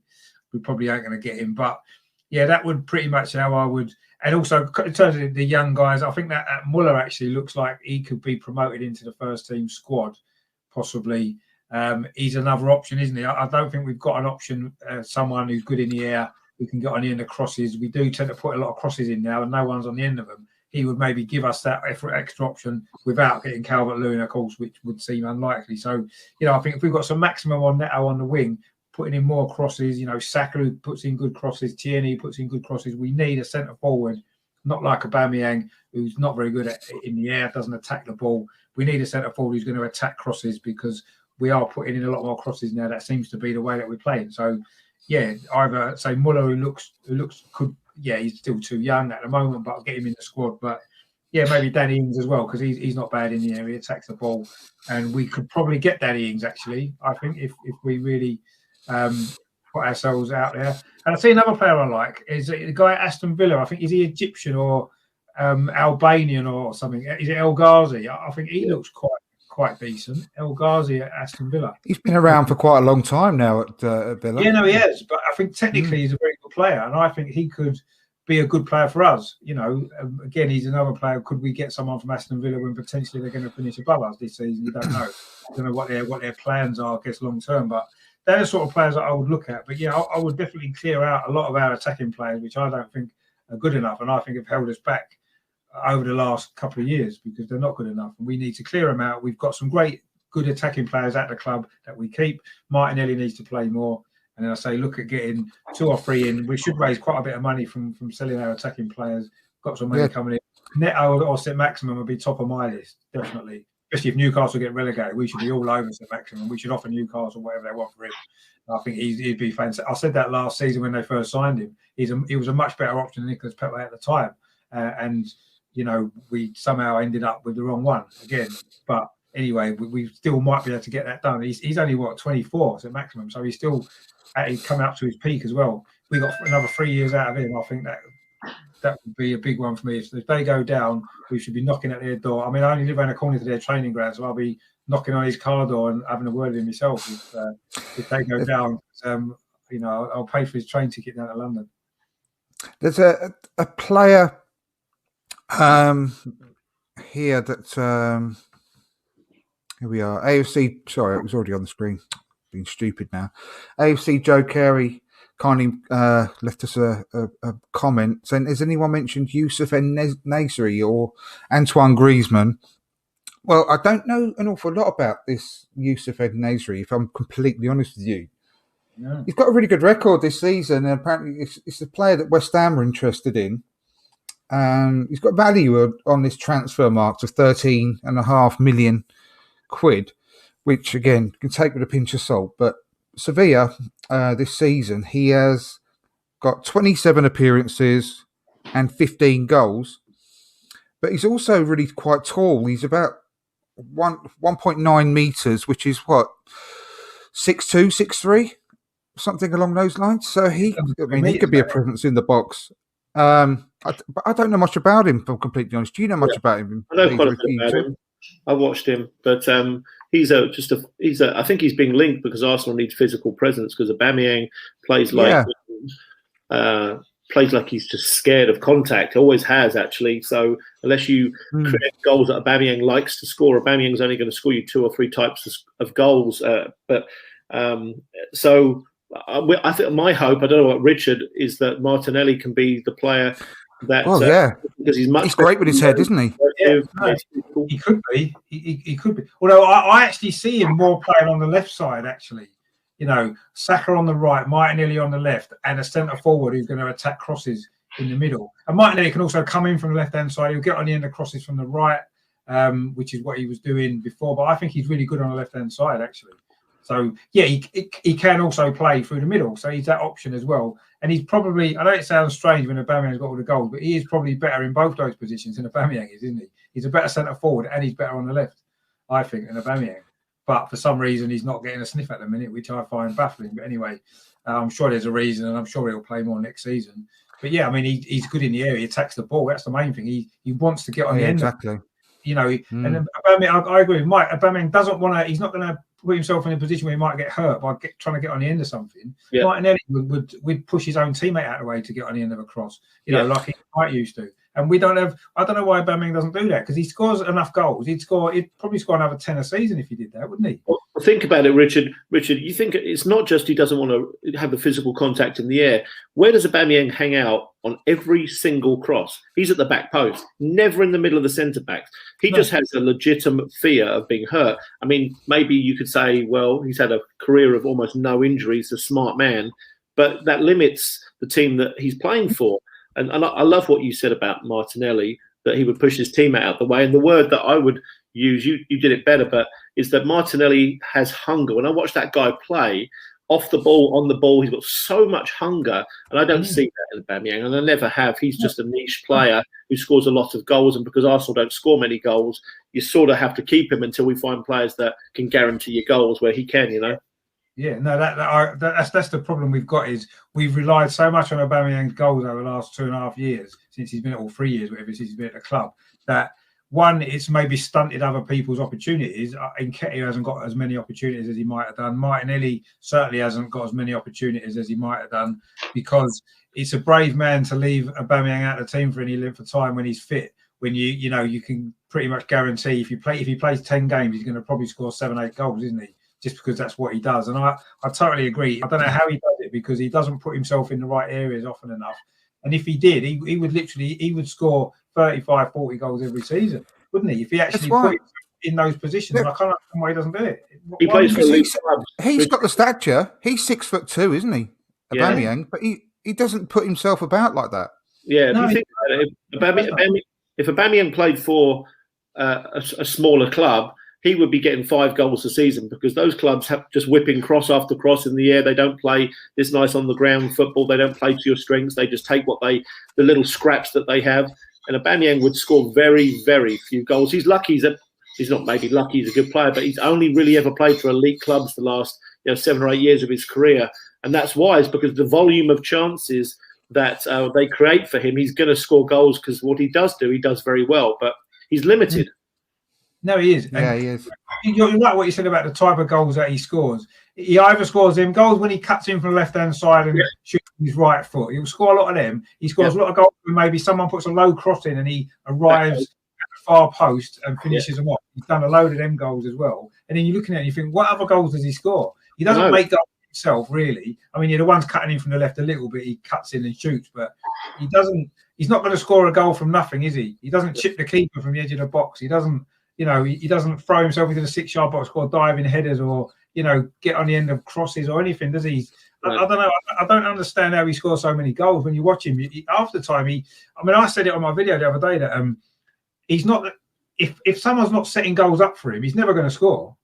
Speaker 5: we probably ain't going to get him. But, yeah, that would pretty much how I would. And also, in terms of the young guys, I think that Muller actually looks like he could be promoted into the first-team squad, possibly. He's another option, isn't he? I don't think we've got an option, someone who's good in the air, who can get on the end of crosses. We do tend to put a lot of crosses in now, and no one's on the end of them. He would maybe give us that extra option without getting Calvert-Lewin, of course, which would seem unlikely. So, I think if we've got some maximum on Neto on the wing, putting in more crosses, Saka who puts in good crosses, Tierney puts in good crosses. We need a centre forward, not like Aubameyang, who's not very good in the air, doesn't attack the ball. We need a centre forward who's going to attack crosses, because we are putting in a lot more crosses now. That seems to be the way that we're playing. So, yeah, either say Muller, who could. Yeah, he's still too young at the moment, but I'll get him in the squad. But yeah, maybe Danny Ings as well, because he's not bad in the area. He attacks the ball, and we could probably get Danny Ings actually. I think if we really put ourselves out there. And I see another player I like is the guy at Aston Villa. I think is he Egyptian or Albanian or something? Is it El Ghazi? I think he looks quite decent. El Ghazi at Aston Villa.
Speaker 3: He's been around for quite a long time now at Villa.
Speaker 5: Yeah, no, he has. But I think technically he's a very good player, and I think he could be a good player for us. Again, he's another player. Could we get someone from Aston Villa when potentially they're going to finish above us this season? You don't know. I don't know what their plans are, I guess, long term. But they're the sort of players that I would look at. But yeah, I would definitely clear out a lot of our attacking players, which I don't think are good enough, and I think have held us back over the last couple of years because they're not good enough, and we need to clear them out. We've got some good attacking players at the club that we keep. Martinelli needs to play more, and then I say look at getting 2 or 3 in. We should raise quite a bit of money from selling our attacking players. Got some money coming in. Neto or St. Maximum would be top of my list, definitely. Especially if Newcastle get relegated, we should be all over St. Maximum. We should offer Newcastle whatever they want for him. I think he'd be fantastic. I said that last season when they first signed him. He was a much better option than Nicolas Pepe at the time, and we somehow ended up with the wrong one again. But anyway, we still might be able to get that done. He's only 24 at maximum, so he's still coming up to his peak as well. We got another 3 years out of him. I think that would be a big one for me. If they go down, we should be knocking at their door. I mean, I only live around the corner to their training ground, so I'll be knocking on his car door and having a word with him myself if they go down. I'll pay for his train ticket down to London.
Speaker 3: There's a player here that here we are. AFC. Sorry, it was already on the screen. Being stupid now. AFC Joe Carey kindly left us a comment saying, has anyone mentioned Youssef En-Nesyri or Antoine Griezmann? Well, I don't know an awful lot about this Youssef En-Nesyri, if I'm completely honest with you.
Speaker 5: Yeah.
Speaker 3: He's got a really good record this season, and apparently it's a player that West Ham are interested in. He's got value on this transfer mark of £13.5 million, which again you can take with a pinch of salt. But Sevilla this season, he has got 27 appearances and 15 goals. But he's also really quite tall. He's about 1.9 meters, which is what, 6'2", 6'3", something along those lines. So he could be a presence in the box. But I don't know much about him, if I'm completely honest. Do you know much about him?
Speaker 4: I know quite a bit about him. I watched him, but I think he's being linked because Arsenal need physical presence because Aubameyang plays like he's just scared of contact. Always has, actually. So unless you create goals that Aubameyang likes to score, Aubameyang's only going to score you 2 or 3 types of goals. So I think my hope, I don't know what Richard, is that Martinelli can be the player that. Because he's great
Speaker 3: with his head, isn't he?
Speaker 5: Yeah, he could be. He could be. Although I actually see him more playing on the left side, actually. You know, Saka on the right, Martinelli on the left, and a centre forward who's going to attack crosses in the middle. And Martinelli can also come in from the left-hand side. He'll get on the end of crosses from the right, which is what he was doing before. But I think he's really good on the left-hand side, actually. So, yeah, he can also play through the middle. So he's that option as well. And he's probably, I know it sounds strange when Aubameyang's got all the goals, but he is probably better in both those positions than Aubameyang is, isn't he? He's a better centre forward and he's better on the left, I think, than Aubameyang. But for some reason, he's not getting a sniff at the minute, which I find baffling. But anyway, I'm sure there's a reason, and I'm sure he'll play more next season. But yeah, I mean, he's good in the area. He attacks the ball. That's the main thing. He wants to get on the end.
Speaker 3: Exactly.
Speaker 5: You know, and Aubameyang, I agree with Mike. Aubameyang doesn't want to. He's not going to put himself in a position where he might get hurt by trying to get on the end of something. Yeah. Martinelli would push his own teammate out of the way to get on the end of a cross. You know, like he quite used to. And we don't have. I don't know why Aubameyang doesn't do that, because he scores enough goals. He'd probably score another 10 a season if he did that, wouldn't he?
Speaker 4: Well, think about it, Richard. You think it's not just he doesn't want to have the physical contact in the air. Where does Aubameyang hang out on every single cross? He's at the back post, never in the middle of the centre backs. He just has a legitimate fear of being hurt. I mean, maybe you could say, well, he's had a career of almost no injuries, a smart man, but that limits the team that he's playing for. And I love what you said about Martinelli, that he would push his teammate out the way. And the word that I would use, you did it better, but is that Martinelli has hunger. When I watch that guy play, off the ball, on the ball, he's got so much hunger. And I don't see that in Aubameyang, and I never have. He's just a niche player who scores a lot of goals. And because Arsenal don't score many goals, you sort of have to keep him until we find players that can guarantee your goals where he can, you know?
Speaker 5: Yeah, no, that's the problem we've got, is we've relied so much on Aubameyang's goals over the last 2.5 years, since he's been at, or 3 years, whatever, since he's been at the club, that one, it's maybe stunted other people's opportunities. Nketiah hasn't got as many opportunities as he might have done. Martinelli certainly hasn't got as many opportunities as he might have done, because it's a brave man to leave Aubameyang out of the team for any length of time when he's fit. When you can pretty much guarantee if he plays 10 games, he's going to probably score 7-8 goals, isn't he? Just because that's what he does. And I totally agree. I don't know how he does it, because he doesn't put himself in the right areas often enough. And if he did, he would score 35, 40 goals every season, wouldn't he? If he actually put himself in those positions. Yeah. I can't understand why he doesn't do it.
Speaker 4: He plays for
Speaker 3: he's got the stature. He's 6'2", isn't he? Aubameyang, but he doesn't put himself about like that.
Speaker 4: Yeah, if you think about it, if Aubameyang played for a smaller club, he would be getting 5 goals a season, because those clubs have just whipping cross after cross in the air. They don't play this nice on the ground football. They don't play to your strengths. They just take the little scraps that they have. And Aubameyang would score very, very few goals. He's lucky. He's not maybe lucky. He's a good player, but he's only really ever played for elite clubs the last 7 or 8 years of his career. And that's why, is because the volume of chances that they create for him, he's going to score goals, because what he does very well, but he's limited.
Speaker 5: No, he is.
Speaker 3: Yeah, he is.
Speaker 5: You're right what you said about the type of goals that he scores. He either scores them goals when he cuts in from the left-hand side and shoots with his right foot. He'll score a lot of them. He scores a lot of goals when maybe someone puts a low cross in and he arrives at the far post and finishes them off. He's done a load of them goals as well. And then you're looking at it and you think, what other goals does he score? He doesn't make goals himself, really. I mean, the one's cutting in from the left a little bit. He cuts in and shoots, but he doesn't. He's not going to score a goal from nothing, is he? He doesn't chip the keeper from the edge of the box. He doesn't, he doesn't throw himself into the 6-yard box, score diving headers, or get on the end of crosses or anything, does he? I don't know. I don't understand how he scores so many goals. When you watch him, after time, I said it on my video the other day that he's not. If someone's not setting goals up for him, he's never going to score.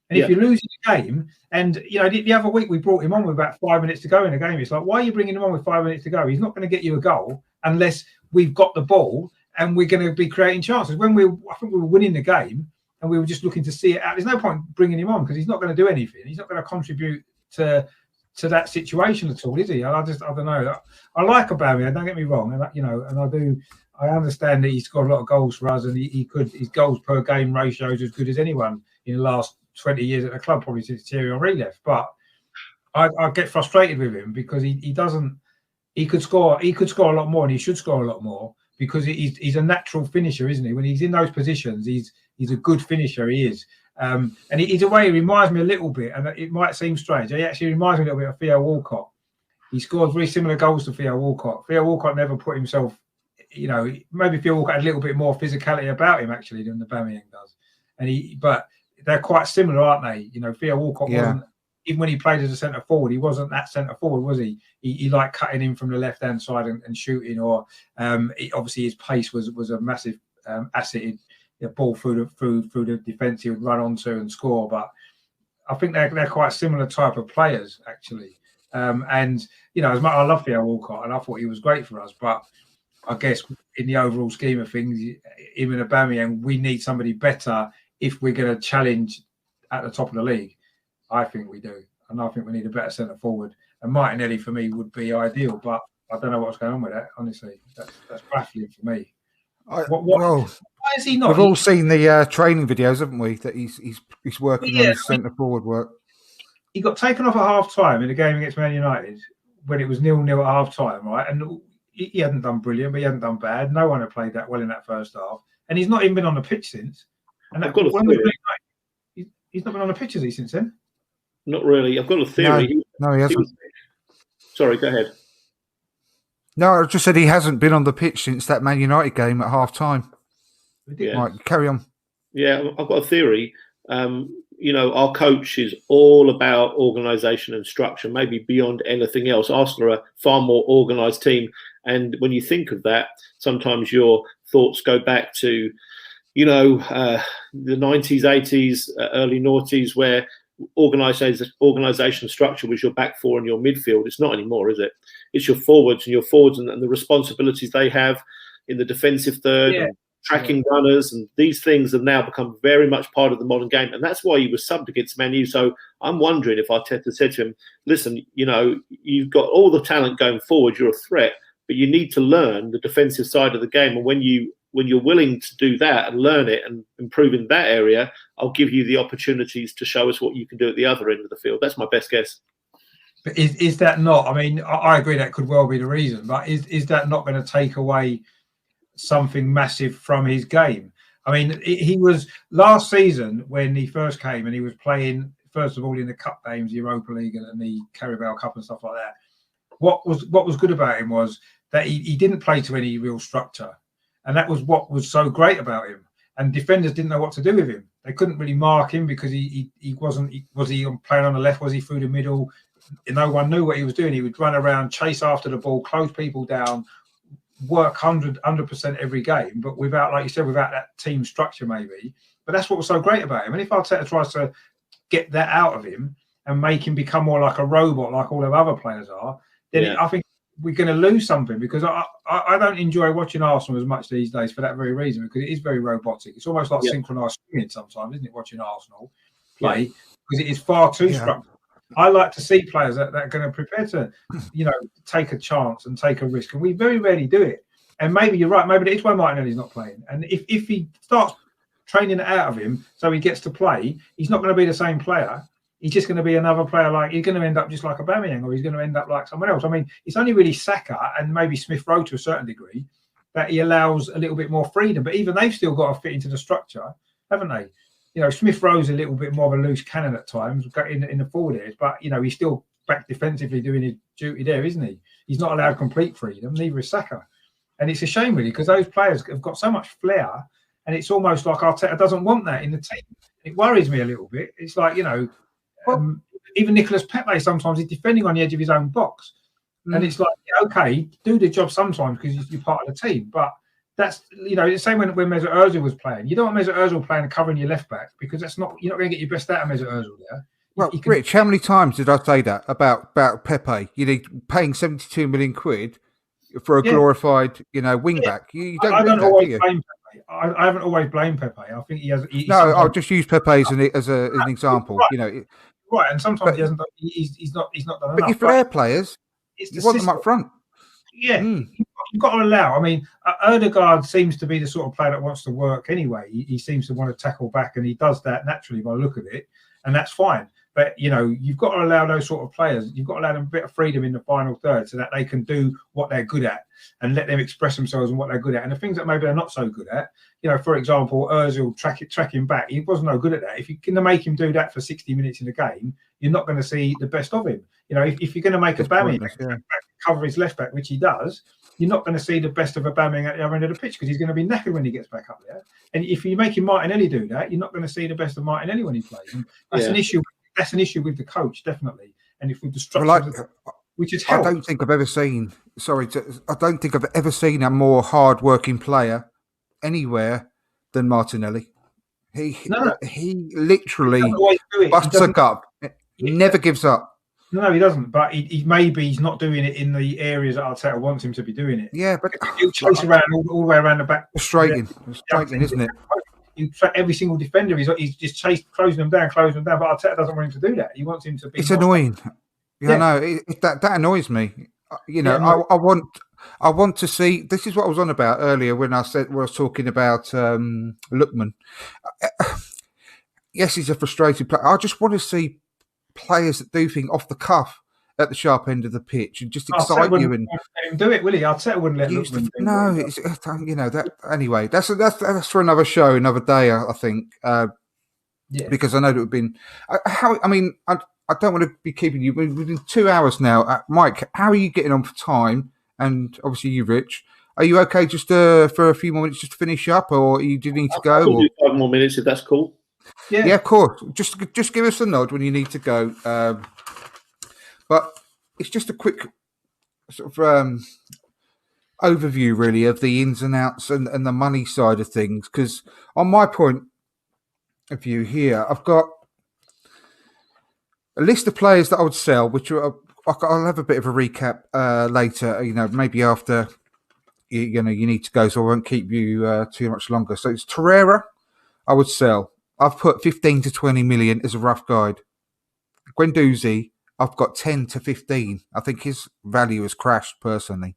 Speaker 5: And if you lose the game, and the other week we brought him on with about 5 minutes to go in the game, it's like, why are you bringing him on with 5 minutes to go? He's not going to get you a goal unless we've got the ball and we're going to be creating chances. I think we were winning the game and we were just looking to see it out. There's no point bringing him on because he's not going to do anything. He's not going to contribute to that situation at all, is he? I don't know. I like Aubameyang, don't get me wrong, and I understand that he scored a lot of goals for us, and his goals per game ratio is as good as anyone in the last 20 years at the club, probably since Thierry Henry left. But I get frustrated with him because he could score a lot more, and he should score a lot more because he's a natural finisher, isn't he? When he's in those positions, he's a good finisher. He is. And he's a way he reminds me a little bit, and it might seem strange. He actually reminds me a little bit of Theo Walcott. He scored very similar goals to Theo Walcott. Theo Walcott never put himself, maybe Theo Walcott had a little bit more physicality about him actually than Aubameyang does. But they're quite similar, aren't they? Theo Walcott wasn't, even when he played as a centre forward, he wasn't that centre forward, was he? He liked cutting in from the left hand side and shooting, or obviously his pace was a massive asset. The ball through the defence he would run onto and score. But I think they're quite similar type of players actually. As much I love Theo Walcott and I thought he was great for us, but I guess in the overall scheme of things, him and Aubameyang, we need somebody better if we're going to challenge at the top of the league. I think we do, and I think we need a better centre forward. And Martinelli for me would be ideal, but I don't know what's going on with that. Honestly, that's baffling for me. Why is he not?
Speaker 3: We've all seen the training videos, haven't we? That he's working on his centre forward work.
Speaker 5: He got taken off at half time in the game against Man United when it was 0-0 at half time, right? And he hadn't done brilliant, but he hadn't done bad. No one had played that well in that first half, and he's not even been on the pitch since. And he's not been on the pitch, has he, since then?
Speaker 4: Not really. I've got a theory.
Speaker 3: No, he hasn't.
Speaker 4: Sorry, go ahead.
Speaker 3: No, I just said he hasn't been on the pitch since that Man United game at half time.
Speaker 4: Yeah.
Speaker 3: Right, carry on. Yeah,
Speaker 4: I've got a theory. Our coach is all about organisation and structure, maybe beyond anything else. Arsenal are a far more organised team. And when you think of that, sometimes your thoughts go back to, the 90s, 80s, early noughties, where organisation structure was your back four and your midfield. It's not anymore, is it? It's your forwards and the responsibilities they have in the defensive third. Yeah. And tracking runners, and these things have now become very much part of the modern game, and that's why he was subbed against Man U. So I'm wondering if Arteta said to him, listen, you've got all the talent going forward, you're a threat, but you need to learn the defensive side of the game, and when you're willing to do that and learn it and improve in that area, I'll give you the opportunities to show us what you can do at the other end of the field. That's my best guess.
Speaker 5: But is that not, I agree that could well be the reason, but is that not going to take away something massive from his game? He was last season when he first came and he was playing first of all in the cup games, Europa League and the Carabao Cup and stuff like that. What was good about him was that he didn't play to any real structure, and that was what was so great about him. And defenders didn't know what to do with him. They couldn't really mark him because he wasn't. Was he playing on the left? Was he through the middle? No one knew what he was doing. He would run around, chase after the ball, close people down, work 100% every game, but without, like you said, without that team structure maybe. But that's what was so great about him. And if Arteta tries to get that out of him and make him become more like a robot, like all of other players are, then I think we're going to lose something, because I don't enjoy watching Arsenal as much these days for that very reason, because it is very robotic. It's almost like synchronised swimming sometimes, isn't it, watching Arsenal play, because it is far too structured. I like to see players that are going to prepare to, take a chance and take a risk. And we very rarely do it. And maybe you're right. Maybe it's why Martinelli's not playing. And if he starts training it out of him so he gets to play, he's not going to be the same player. He's just going to be another player. He's going to end up just like Aubameyang, or he's going to end up like someone else. It's only really Saka and maybe Smith Rowe to a certain degree that he allows a little bit more freedom. But even they've still got to fit into the structure, haven't they? Smith Rowe's a little bit more of a loose cannon at times in the forward areas, but, he still back defensively doing his duty there, isn't he? He's not allowed complete freedom, neither is Saka. And it's a shame, really, because those players have got so much flair, and it's almost like Arteta doesn't want that in the team. It worries me a little bit. It's like, even Nicolas Pepe sometimes is defending on the edge of his own box. And it's like, okay, do the job sometimes because you're part of the team. But that's, the same when Mesut Ozil was playing. You don't want Mesut Ozil playing and covering your left back because you're not going to get your best out of Mesut Ozil there.
Speaker 3: Well, Rich, how many times did I say that about Pepe? You need paying 72 million quid for a glorified, wing back. You don't. I don't always blame
Speaker 5: Pepe. I haven't always blamed Pepe. I think he has.
Speaker 3: I'll just use Pepe as an example.
Speaker 5: Right. Right, and sometimes he hasn't. He's not done enough.
Speaker 3: But your flair players, you want them up front.
Speaker 5: Yeah, you've got to allow. I mean, Odegaard seems to be the sort of player that wants to work anyway. He seems to want to tackle back, and he does that naturally by the look of it, and that's fine. But, you've got to allow those sort of players, you've got to allow them a bit of freedom in the final third so that they can do what they're good at and let them express themselves and what they're good at. And the things that maybe they're not so good at, for example, Ozil tracking back, he wasn't no good at that. If you're going to make him do that for 60 minutes in the game, you're not going to see the best of him. If you're going to make Aubameyang cover his left back, which he does, you're not going to see the best of Aubameyang at the other end of the pitch because he's going to be knackered when he gets back up there. And if you make him Martinelli do that, you're not going to see the best of Martinelli when he plays. And that's an issue. That's an issue with the coach, definitely, and if with the structure, which is helped.
Speaker 3: I don't think I've ever seen. I don't think I've ever seen a more hard-working player anywhere than Martinelli. He literally busts a gut. He never gives up.
Speaker 5: No, he doesn't. But he's not doing it in the areas that Arteta wants him to be doing it.
Speaker 3: Yeah, but
Speaker 5: he'll chase around all the way around the back.
Speaker 3: Frustrating, isn't it?
Speaker 5: Every single defender, he's just closing them down. But Arteta doesn't want him to do that. He wants him to be.
Speaker 3: It's annoying. That annoys me. I want to see. This is what I was on about earlier when I was talking about Lookman. Yes, he's a frustrated player. I just want to see players that do things off the cuff at the sharp end of the pitch and just excite you. And
Speaker 5: let him do it, will he? Arteta wouldn't let Lookman do
Speaker 3: it. That anyway. That's for another show, another day. I think. Because I know it would have been. I don't want to be keeping you within 2 hours now, Mike. How are you getting on for time? And obviously, you, Rich. Are you okay just for a few more minutes just to finish up, or do you need to go?
Speaker 4: I'll do 5 more minutes if that's cool.
Speaker 3: Yeah, of course. Just give us a nod when you need to go. But it's just a quick sort of overview, really, of the ins and outs and the money side of things. Because on my point of view here, I've got a list of players that I would sell, which I'll have a bit of a recap later. Maybe after you need to go, so I won't keep you too much longer. So it's Torreira, I would sell. I've put 15 to 20 million as a rough guide. Guendouzi, I've got 10 to 15. I think his value has crashed personally.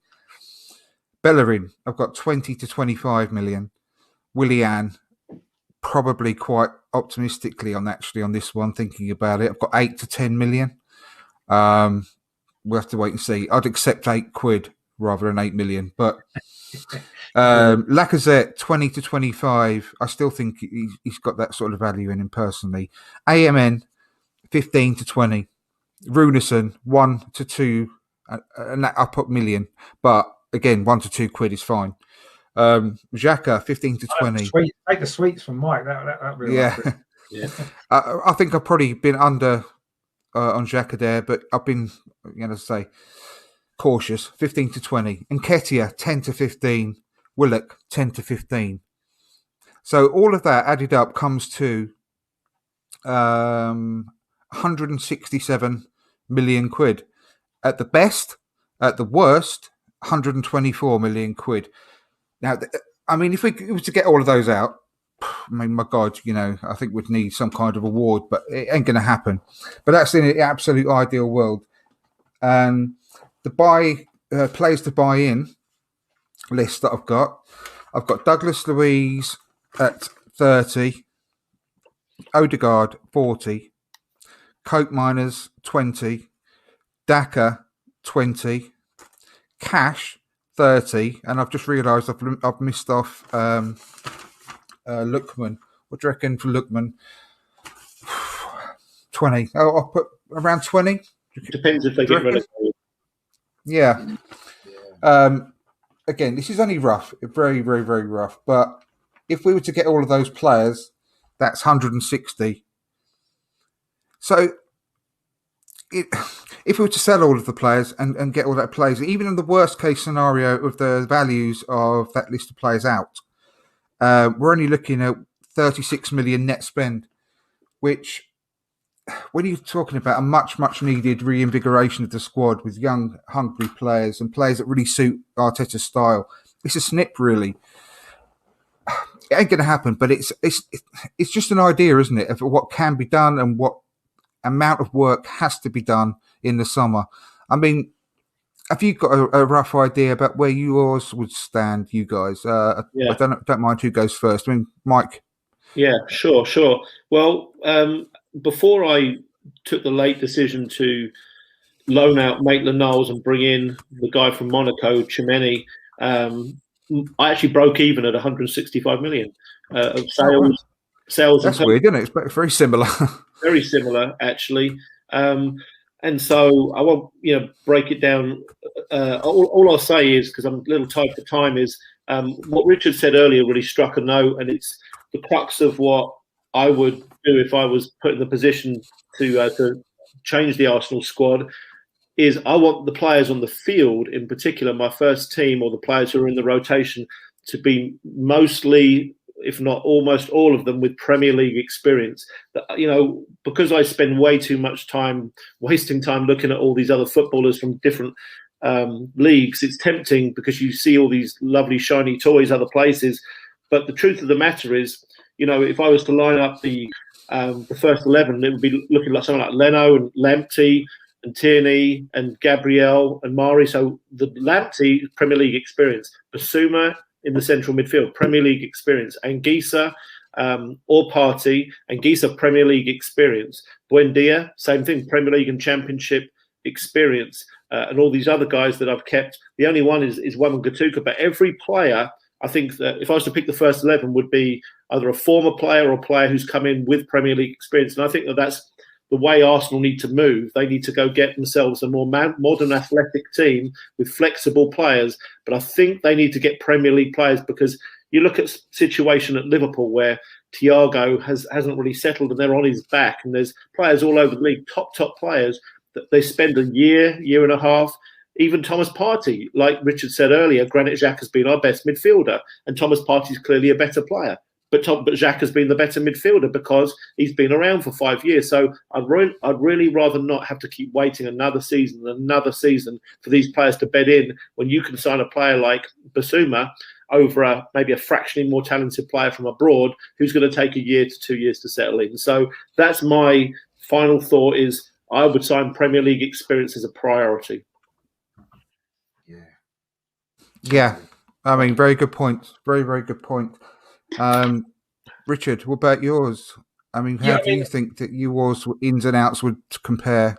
Speaker 3: Bellerin, I've got 20 to 25 million. Willian, probably quite optimistically on this one, thinking about it. I've got 8 to 10 million. We'll have to wait and see. I'd accept £8 rather than 8 million, but Lacazette 20 to 25. I still think he's got that sort of value in him personally. AMN 15 to 20. Runason 1 to 2, and that I put million, but again, 1 to 2 quid is fine. Xhaka 15 to 20.
Speaker 5: Take the sweets from Mike. That really
Speaker 3: I think I've probably been under on Xhaka there, but I've been cautious. 15 to 20. Nketiah 10 to 15. Willock 10 to 15. So all of that added up comes to 167 million quid. At the best, at the worst, 124 million quid. Now, if we were to get all of those out, my God, I think we'd need some kind of award, but it ain't going to happen. But that's in the absolute ideal world. And the players to buy in list that I've got Douglas Luiz at 30, Odegaard 40, Coke Miners 20, Daka 20, Cash 30, and I've just realised I've missed off Lookman. What do you reckon for Lookman? 20. I'll put around 20.
Speaker 4: Depends if they get relegated.
Speaker 3: Yeah. Again, this is only rough, very, very, very rough. But if we were to get all of those players, that's 160. So if we were to sell all of the players and get all that players, even in the worst case scenario of the values of that list of players out, we're only looking at 36 million net spend, which, when you're talking about a much, much needed reinvigoration of the squad with young, hungry players and players that really suit Arteta's style, it's a snip, really. It ain't going to happen, but it's just an idea, isn't it, of what can be done and what amount of work has to be done in the summer. I mean, have you got a rough idea about where yours would stand, you guys? I don't mind who goes first. I mean, Mike.
Speaker 4: Yeah, sure. Well, before I took the late decision to loan out Maitland-Niles and bring in the guy from Monaco, Chimeni, I actually broke even at 165 million of sales.
Speaker 3: That's weird, isn't it? It's very similar.
Speaker 4: Very similar, actually. And so I won't, break it down. All I'll say is, because I'm a little tight for time, is what Richard said earlier really struck a note, and it's the crux of what I would do if I was put in the position to change the Arsenal squad. Is I want the players on the field, in particular my first team, or the players who are in the rotation, to be mostly, if not almost all of them, with Premier League experience. Because I spend way too much time wasting time looking at all these other footballers from different leagues, it's tempting because you see all these lovely shiny toys other places. But the truth of the matter is, if I was to line up the first 11, it would be looking like someone like Leno and Lamptey and Tierney and Gabriel and Mari. So the Lamptey, Premier League experience. Basuma in the central midfield, Premier League experience. Anguissa or Partey. Anguissa, Premier League experience. Buendia, same thing, Premier League and Championship experience. And all these other guys that I've kept. The only one is Wamangituka. But every player, I think that if I was to pick the first 11, would be either a former player or a player who's come in with Premier League experience. And I think that that's the way Arsenal need to move. They need to go get themselves a more modern athletic team with flexible players. But I think they need to get Premier League players, because you look at the situation at Liverpool where Thiago hasn't really settled and they're on his back. And there's players all over the league, top players, that they spend a year and a half. Even Thomas Partey, like Richard said earlier, Granit Xhaka has been our best midfielder, and Thomas Partey is clearly a better player. But Xhaka has been the better midfielder because he's been around for 5 years. So I'd really rather not have to keep waiting another season for these players to bed in, when you can sign a player like Basuma over maybe a fractionally more talented player from abroad who's going to take a year to 2 years to settle in. So that's my final thought, is I would sign Premier League experience as a priority.
Speaker 3: Yeah. I mean, very good point. Very, very good point. Richard, what about yours? I mean, how do you think that yours ins and outs would compare?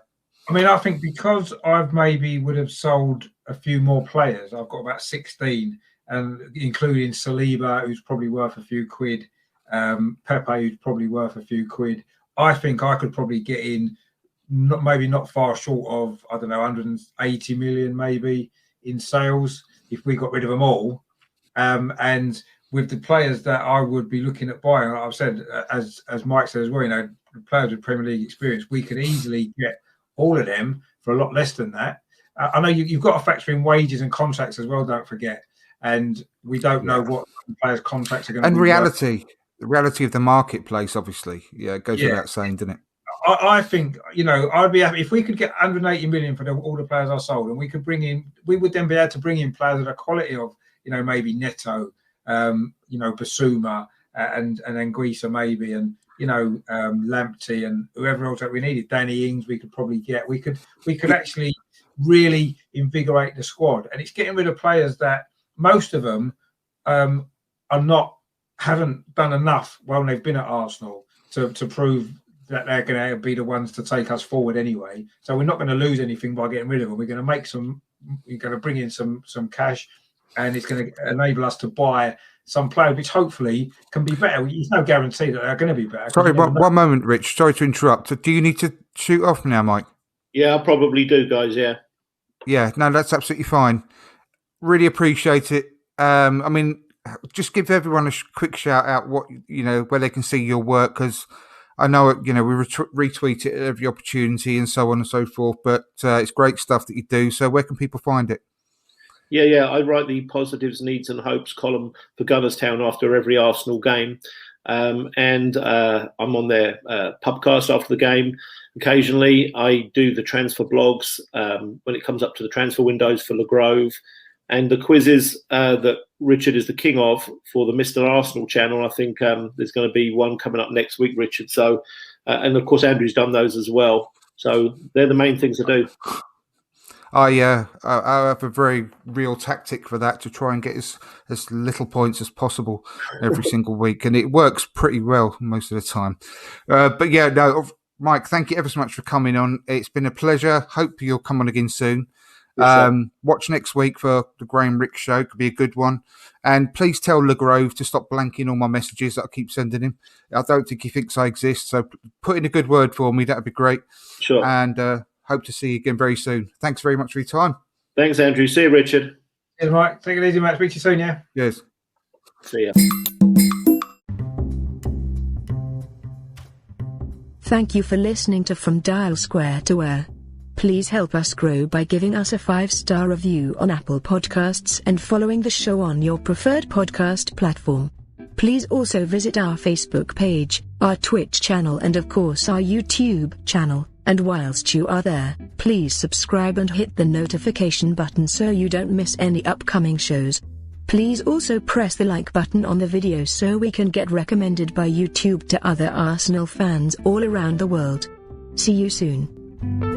Speaker 5: I mean, I think because I've maybe would have sold a few more players, I've got about 16, and including Saliba, who's probably worth a few quid, Pepe, who's probably worth a few quid. I think I could probably get in, not far short of, 180 million maybe in sales if we got rid of them all. And with the players that I would be looking at buying, I've said, as Mike said as well, players with Premier League experience, we could easily get all of them for a lot less than that. I know you've got to factor in wages and contracts as well, don't forget. And we don't know what players' contracts are going to be.
Speaker 3: And the reality of the marketplace, obviously. Yeah, it goes without saying, doesn't it?
Speaker 5: I think, I'd be happy if we could get 180 million for all the players I sold, and we would then be able to bring in players of the quality of, maybe Neto, Basuma, and Anguissa maybe, and Lamptey and whoever else that we needed. Danny Ings we could probably get. We could actually really invigorate the squad, and it's getting rid of players that most of them haven't done enough while they've been at Arsenal to prove that they're going to be the ones to take us forward anyway. So we're not going to lose anything by getting rid of them. We're going to bring in some cash, and it's going to enable us to buy some players which hopefully can be better. There's no guarantee that they're going to be better.
Speaker 3: Sorry, one moment, Rich. Sorry to interrupt. Do you need to shoot off now, Mike?
Speaker 4: Yeah, I probably do, guys. Yeah.
Speaker 3: Yeah, no, that's absolutely fine. Really appreciate it. I mean, just give everyone a quick shout out where they can see your work, because I know we retweet it at every opportunity and so on and so forth. But it's great stuff that you do. So where can people find it?
Speaker 4: Yeah. I write the positives, needs, and hopes column for Gunnerstown after every Arsenal game, and I'm on their pubcast after the game. Occasionally, I do the transfer blogs when it comes up to the transfer windows for Le Grove, and the quizzes that Richard is the king of for the Mr. Arsenal channel. I think there's going to be one coming up next week, Richard. So, and of course, Andrew's done those as well. So they're the main things to do.
Speaker 3: I have a very real tactic for that, to try and get as little points as possible every single week, and it works pretty well most of the time. But yeah, no, Mike, thank you ever so much for coming on. It's been a pleasure. Hope you'll come on again soon. Watch next week for the Graham Rix show. Could be a good one. And please tell Le Grove to stop blanking all my messages that I keep sending him. I don't think he thinks I exist. So put in a good word for me. That'd be great.
Speaker 4: Sure.
Speaker 3: And hope to see you again very soon. Thanks very much for your time.
Speaker 4: Thanks, Andrew. See you, Richard.
Speaker 5: Cheers, Mike. Take it easy, mate. Speak to you soon, yeah?
Speaker 3: Yes.
Speaker 4: See ya.
Speaker 7: Thank you for listening to From Dial Square to Where. Please help us grow by giving us a 5-star review on Apple Podcasts and following the show on your preferred podcast platform. Please also visit our Facebook page, our Twitch channel, and of course our YouTube channel. And whilst you are there, please subscribe and hit the notification button so you don't miss any upcoming shows. Please also press the like button on the video so we can get recommended by YouTube to other Arsenal fans all around the world. See you soon.